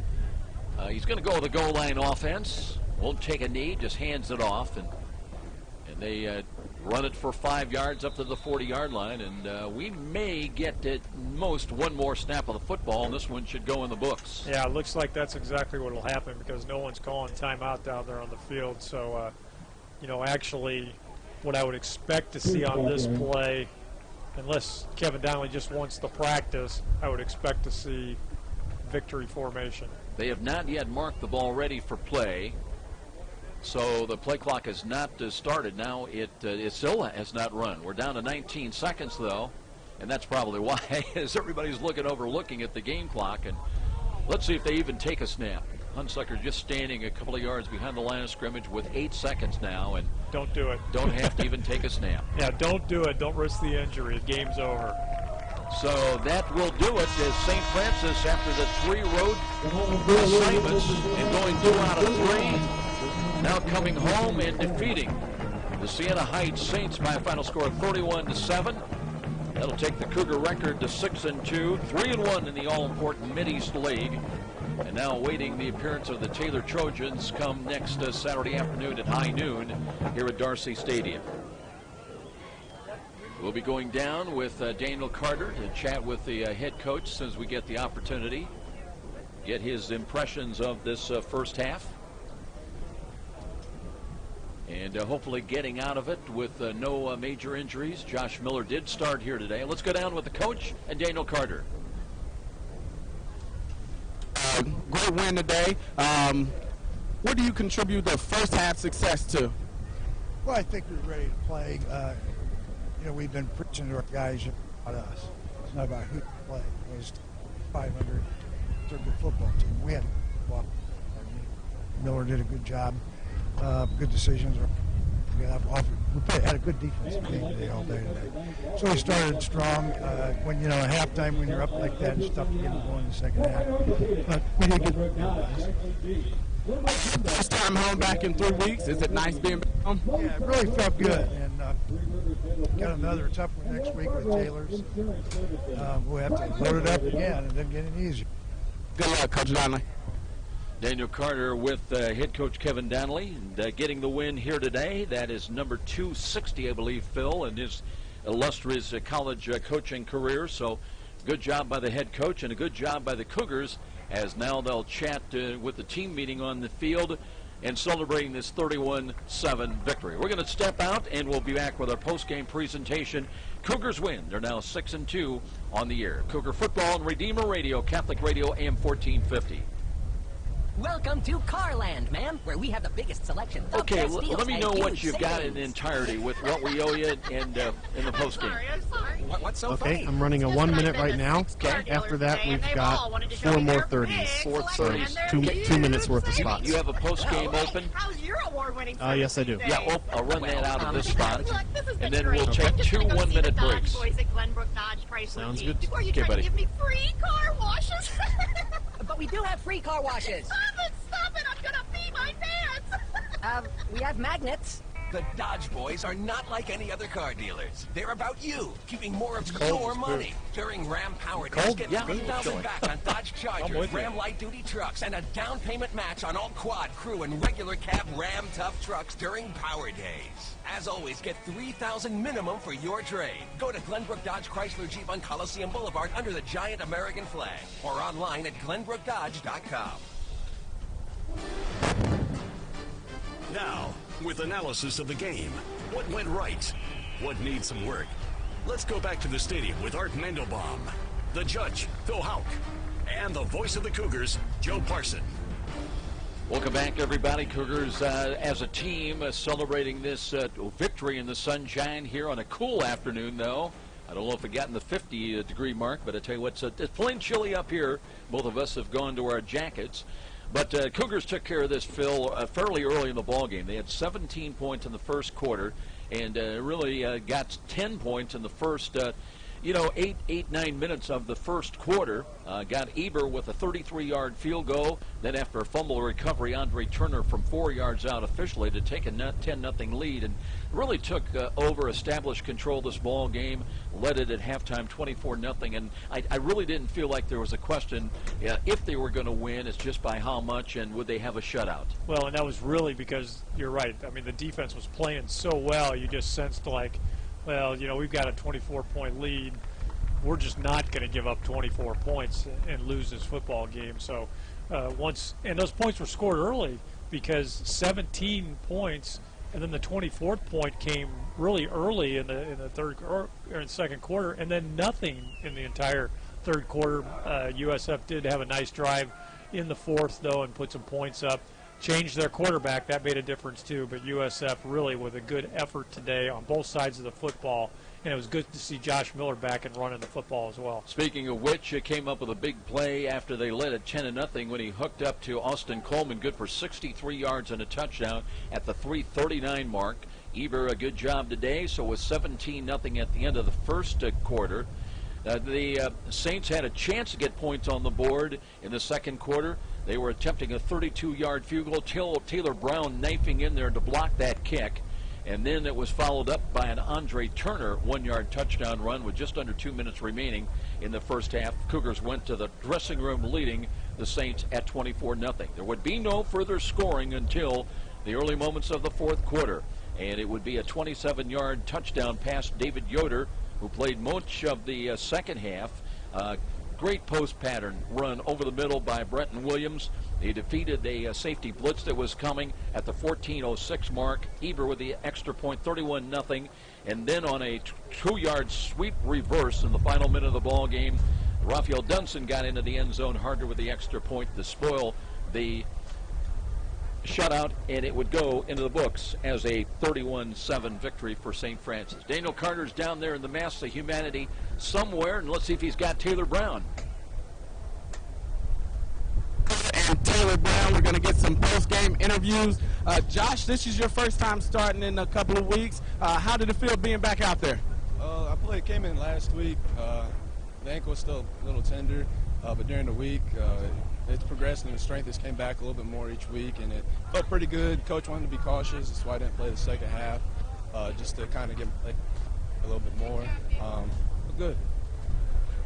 he's going to go with a goal line offense. Won't take a knee, just hands it off. And they run it for 5 yards up to the 40-yard line. And we may get at most one more snap of the football, and this one should go in the books. Yeah, it looks like that's exactly what will happen because no one's calling timeout down there on the field. So, actually what I would expect to see on this play, unless Kevin Donnelly just wants the practice, I would expect to see victory formation. They have not yet marked the ball ready for play, so the play clock has not started. Now it still has not run. We're down to 19 seconds, though, and that's probably why, as everybody's looking at the game clock. And let's see if they even take a snap. Hunsaker just standing a couple of yards behind the line of scrimmage with 8 seconds now, and don't do it. Don't have to even take a snap. Yeah, don't do it. Don't risk the injury. The game's over. So that will do it as St. Francis, after the 3 road assignments and going 2 out of 3, now coming home and defeating the Siena Heights Saints by a final score of 31-7. That'll take the Cougar record to 6-2, 3-1 in the all-important Mid-East League. And now awaiting the appearance of the Taylor Trojans come next Saturday afternoon at high noon here at Darcy Stadium. We'll be going down with Daniel Carter to chat with the head coach as soon as we get the opportunity. Get his impressions of this first half. And hopefully getting out of it with no major injuries. Josh Miller did start here today. Let's go down with the coach and Daniel Carter. Great win today. What do you contribute the first half success to? Well, I think we're ready to play. We've been preaching to our guys about us. It's not about who to play. It was 500. They're a good football team. We had Miller did a good job. Good decisions. We had a good defensive game today all day today. So we started strong. When at halftime, when you're up like that, it's tough to get it going in the second half. But we did get guys. First time home back in 3 weeks. Is it nice being back home? Yeah, it really felt good. And got another tough one next week with Taylor's. We'll have to load it up again and then get it easier. Good luck, Coach Donnelly. Daniel Carter with head coach Kevin Donnelly, and getting the win here today. That is number 260, I believe, Phil, in his illustrious college coaching career. So good job by the head coach and a good job by the Cougars, as now they'll chat with the team meeting on the field and celebrating this 31-7 victory. We're going to step out, and we'll be back with our post-game presentation. Cougars win. They're now 6-2 on the year. Cougar football on Redeemer Radio, Catholic Radio, AM 1450. Welcome to Carland, ma'am, where we have the biggest selection. Okay, let me know what you've got in entirety with what we owe you and in the postgame. What's so Okay, funny? I'm running a 1 minute right now. Okay. After that, we've got 4 more 30s. 4 30s. 2 minutes worth of spots. You have a postgame open? How's your award-winning? Yes, I do. Yeah, I'll run that out of this spot, and then we'll take 2 1-minute breaks. Sounds good. Before you Okay, try buddy. to give me free car washes. But we do have free car washes. Stop it! I'm gonna pee my pants. We have magnets. The Dodge Boys are not like any other car dealers. They're about you, keeping more of cold, your it's money. good. During Ram Power Days, Cold? get Yeah, $3,000 back on Dodge I'm Chargers, with you. Ram Light Duty trucks, and a down payment match on all quad, crew, and regular cab Ram Tough trucks during Power Days. As always, get $3,000 minimum for your trade. Go to Glenbrook Dodge Chrysler Jeep on Coliseum Boulevard under the giant American flag, or online at glenbrookdodge.com. Now, with analysis of the game, what went right, what needs some work. Let's go back to the stadium with Art Mandelbaum, the judge, Phil Houck, and the voice of the Cougars, Joe Parson. Welcome back, everybody. Cougars, as a team, celebrating this victory in the sunshine here on a cool afternoon, though. I don't know if it got in the 50-degree mark, but I tell you what, it's plain chilly up here. Both of us have gone to our jackets. But Cougars took care of this, Phil, fairly early in the ballgame. They had 17 points in the first quarter and really got 10 points in the first, 9 minutes of the first quarter. Got Eber with a 33-yard field goal. Then after a fumble recovery, Andre Turner from 4 yards out officially to take a 10-0 lead and really took over, established control of this ball game, led it at halftime 24-0. And I really didn't feel like there was a question if they were going to win. It's just by how much and would they have a shutout. Well, and that was really because you're right. I mean, the defense was playing so well. You just sensed like, well, we've got a 24-point lead. We're just not going to give up 24 points and lose this football game. So and those points were scored early because 17 points, and then the 24th point came really early in the third or in the second quarter, and then nothing in the entire third quarter. USF did have a nice drive in the fourth though and put some points up. Changed their quarterback. That made a difference too. But USF really with a good effort today on both sides of the football. And it was good to see Josh Miller back and running the football as well. Speaking of which, it came up with a big play after they led at 10-0 when he hooked up to Austin Coleman, good for 63 yards and a touchdown at the 3:39 mark. Eber, a good job today, so it was 17-0 at the end of the first quarter. The Saints had a chance to get points on the board in the second quarter. They were attempting a 32-yard field goal. Taylor Brown knifing in there to block that kick. And then it was followed up by an Andre Turner 1-yard touchdown run with just under 2 minutes remaining in the first half. Cougars went to the dressing room leading the Saints at 24-0. There would be no further scoring until the early moments of the fourth quarter. And it would be a 27-yard touchdown pass. David Yoder, who played much of the second half. Great post pattern run over the middle by Brenton Williams. They defeated a safety blitz that was coming at the 14:06 mark. Eber with the extra point, 31-0. And then on a 2-yard sweep reverse in the final minute of the ball game, Raphael Dunson got into the end zone harder with the extra point to spoil the shutout, and it would go into the books as a 31-7 victory for St. Francis. Daniel Carter's down there in the mass of humanity somewhere, and let's see if he's got Taylor Brown. And Taylor Brown, we're going to get some post-game interviews. Josh, this is your first time starting in a couple of weeks. How did it feel being back out there? Came in last week. The ankle was still a little tender, but during the week, it's progressed and the strength has came back a little bit more each week, and it felt pretty good. Coach wanted to be cautious. That's why I didn't play the second half, just to kind of get a little bit more. But good.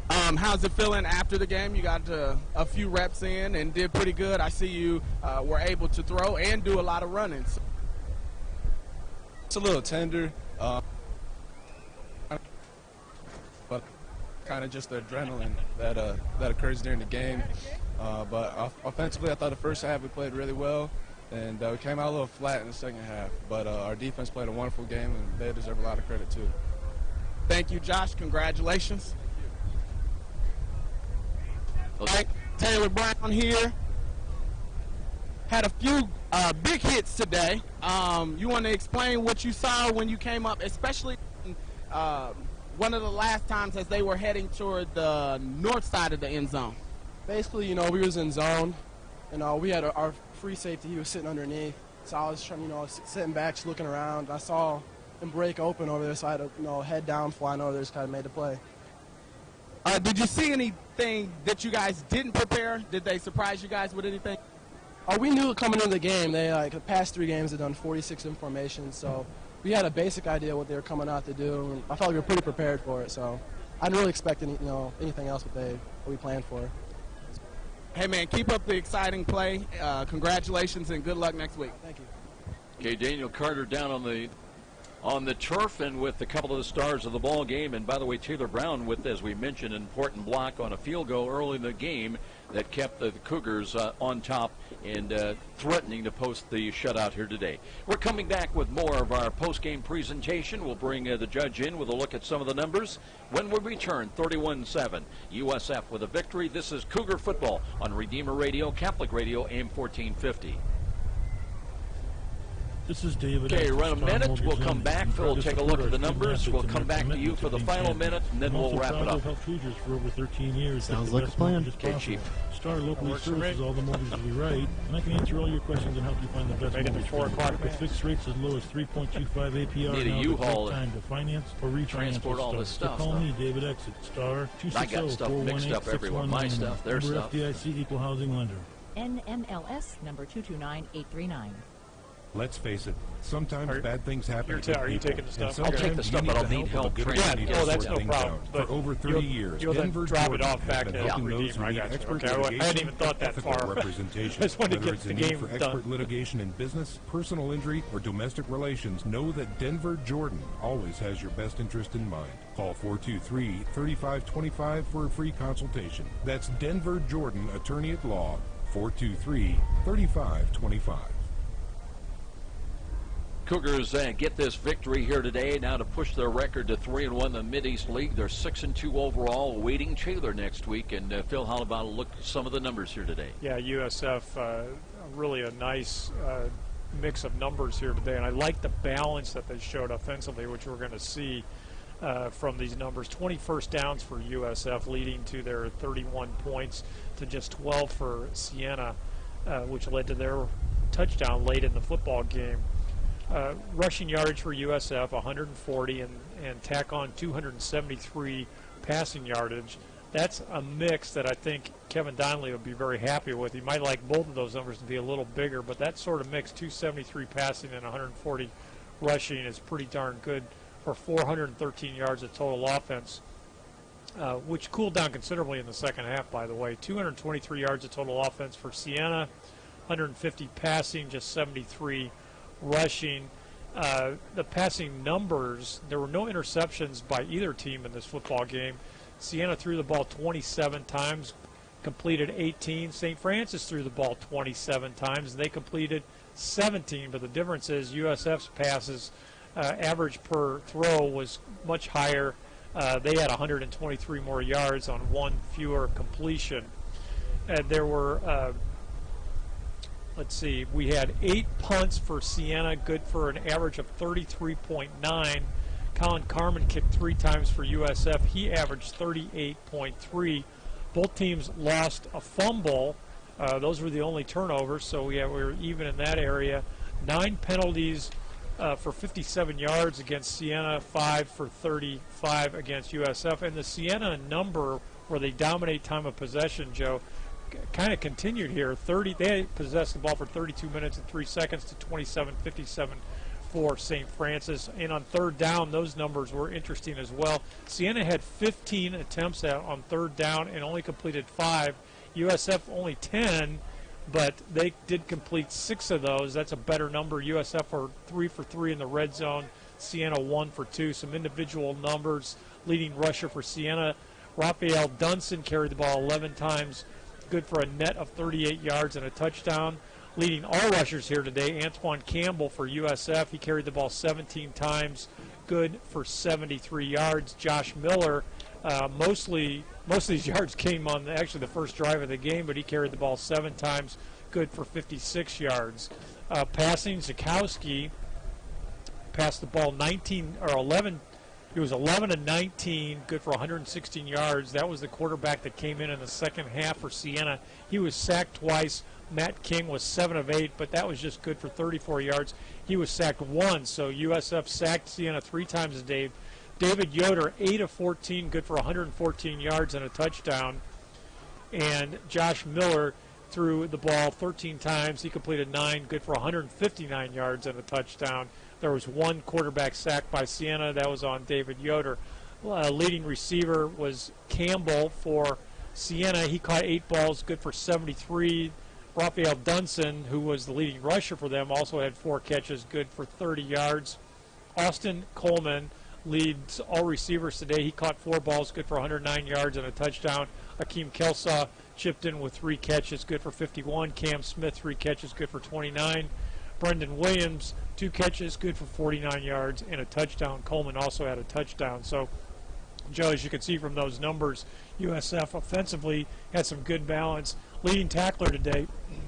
How's it feeling after the game? You got a few reps in and did pretty good. I see you were able to throw and do a lot of running. It's a little tender, but kind of just the adrenaline that occurs during the game. But offensively, I thought the first half we played really well. and we came out a little flat in the second half. But our defense played a wonderful game, and they deserve a lot of credit too. Thank you, Josh. Congratulations. All right, Taylor Brown here. Had a few big hits today. You want to explain what you saw when you came up, especially one of the last times as they were heading toward the north side of the end zone? Basically, we was in zone, and we had our free safety. He was sitting underneath, so I was trying, sitting back, just looking around. I saw him break open over there, so I had to, head down, flying over there, just kind of made the play. Did you see anything that you guys didn't prepare? Did they surprise you guys with anything? Oh, we knew coming into the game. They the past 3 games had done 46 formations, so we had a basic idea what they were coming out to do. And I felt like we were pretty prepared for it, so I didn't really expect anything else what we planned for. Hey man, keep up the exciting play. Congratulations and good luck next week. Thank you. Okay, Daniel Carter down on the turf and with a couple of the stars of the ball game. And by the way, Taylor Brown with, as we mentioned, an important block on a field goal early in the game that kept the Cougars on top and threatening to post the shutout here today. We're coming back with more of our post-game presentation. We'll bring the judge in with a look at some of the numbers when we return. 31-7 USF with a victory. This is Cougar football on Redeemer Radio, Catholic Radio, AM 1450. This is David. Okay, run a minute. We'll come back. Phil will take a look at the numbers. We'll come back to you for the final minute, and then we'll wrap it up. Helped Cougars for over 13 years. Sounds like a plan. Okay, Chief. Star locally services all the movies we write, and I can answer all your questions and help you find the best movies. 4 o'clock. With fixed rates as low as 3.25 APR. Need a U-Haul time to finance or refinance. Transport all this stuff. So call me, David X at star 260-418-6199. I got stuff mixed up everywhere. My stuff, their stuff. FDIC equal housing lender. NMLS number 229839. Let's face it, sometimes bad things happen to Are you taking the stuff? I'll take the stuff, but I'll need help. That's no problem. For over 30 years, you'll Denver drop Jordan it off back has to been helping those who I need got you. expert Okay, I litigation, hadn't even thought that ethical far. representation. Just wanted to Whether get it's the a need game for done. expert litigation in business, personal injury, or domestic relations, know that Denver Jordan always has your best interest in mind. Call 423-3525 for a free consultation. That's Denver Jordan, attorney at law, 423-3525. Cougars get this victory here today now to push their record to 3-1 in the Mid-East League. They're 6-2 overall, awaiting Taylor next week. And Phil, how about a look at some of the numbers here today? Yeah, USF, really a nice mix of numbers here today. And I like the balance that they showed offensively, which we're going to see from these numbers. 20 first downs for USF, leading to their 31 points to just 12 for Siena, which led to their touchdown late in the football game. Rushing yardage for USF, 140, and tack on 273 passing yardage. That's a mix that I think Kevin Donnelly would be very happy with. He might like both of those numbers to be a little bigger, but that sort of mix, 273 passing and 140 rushing, is pretty darn good for 413 yards of total offense, which cooled down considerably in the second half, by the way. 223 yards of total offense for Siena, 150 passing, just 73 rushing. The passing numbers, there were no interceptions by either team in this football game. Siena threw the ball 27 times, completed 18. St. Francis threw the ball 27 times, and they completed 17. But the difference is USF's passes average per throw was much higher. They had 123 more yards on 1 fewer completion. There were let's see, we had 8 punts for Siena, good for an average of 33.9. Colin Carmen kicked 3 times for USF. He averaged 38.3. Both teams lost a fumble. Those were the only turnovers, so we were even in that area. 9 penalties for 57 yards against Siena, 5 for 35 against USF. And the Siena number where they dominate time of possession, Joe, kind of continued here. They possessed the ball for 32 minutes and 3 seconds to 27-57 for St. Francis. And on third down, those numbers were interesting as well. Siena had 15 attempts on third down and only completed 5. USF only 10, but they did complete 6 of those. That's a better number. USF were 3 for 3 in the red zone. Siena 1 for 2. Some individual numbers. Leading rusher for Siena, Raphael Dunson, carried the ball 11 times, good for a net of 38 yards and a touchdown. leading all rushers here today, Antoine Campbell for USF. He carried the ball 17 times, good for 73 yards. Josh Miller, most of these yards came on actually the first drive of the game, but he carried the ball 7 times, good for 56 yards. Passing, Zukowski passed the ball 11. He was 11 and 19, good for 116 yards. That was the quarterback that came in the second half for Siena. He was sacked twice. Matt King was 7 of 8, but that was just good for 34 yards. He was sacked once, so USF sacked Siena 3 times a day. David Yoder, 8 of 14, good for 114 yards and a touchdown. And Josh Miller threw the ball 13 times. He completed 9, good for 159 yards and a touchdown. There was 1 quarterback sack by Siena. That was on David Yoder. Leading receiver was Campbell for Siena. He caught 8 balls, good for 73. Raphael Dunson, who was the leading rusher for them, also had 4 catches, good for 30 yards. Austin Coleman leads all receivers today. He caught 4 balls, good for 109 yards and a touchdown. Akeem Kelsaw chipped in with 3 catches, good for 51. Cam Smith, 3 catches, good for 29. Brendan Williams, 2 catches, good for 49 yards and a touchdown. Coleman also had a touchdown. So, Joe, as you can see from those numbers, USF offensively had some good balance. Leading tackler today,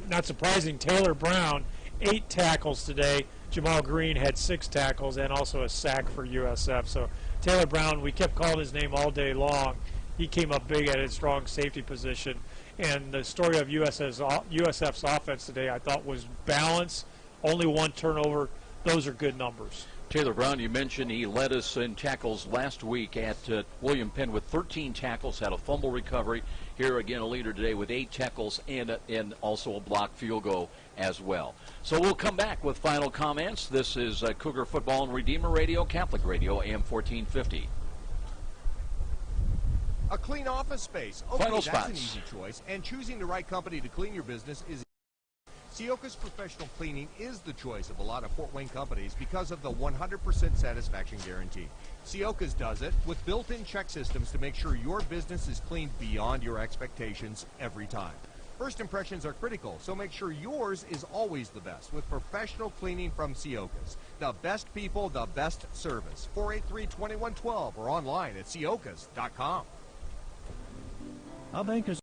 not surprising, Taylor Brown, 8 tackles today. Jamal Green had 6 tackles and also a sack for USF. So Taylor Brown, we kept calling his name all day long. He came up big at his strong safety position. And the story of USF's offense today, I thought, was balance. Only 1 turnover. Those are good numbers. Taylor Brown, you mentioned he led us in tackles last week at William Penn with 13 tackles, had a fumble recovery. Here again, a leader today with 8 tackles and also a blocked field goal as well. So we'll come back with final comments. This is Cougar Football and Redeemer Radio, Catholic Radio, AM 1450. A clean office space. Okay, Final that's spots. an easy choice, and choosing the right company to clean your business is Sioka's Professional Cleaning is the choice of a lot of Fort Wayne companies because of the 100% satisfaction guarantee. Sioka's does it with built-in check systems to make sure your business is cleaned beyond your expectations every time. First impressions are critical, so make sure yours is always the best with professional cleaning from Sioka's. The best people, the best service. 483-2112 or online at siokas.com. Our bank is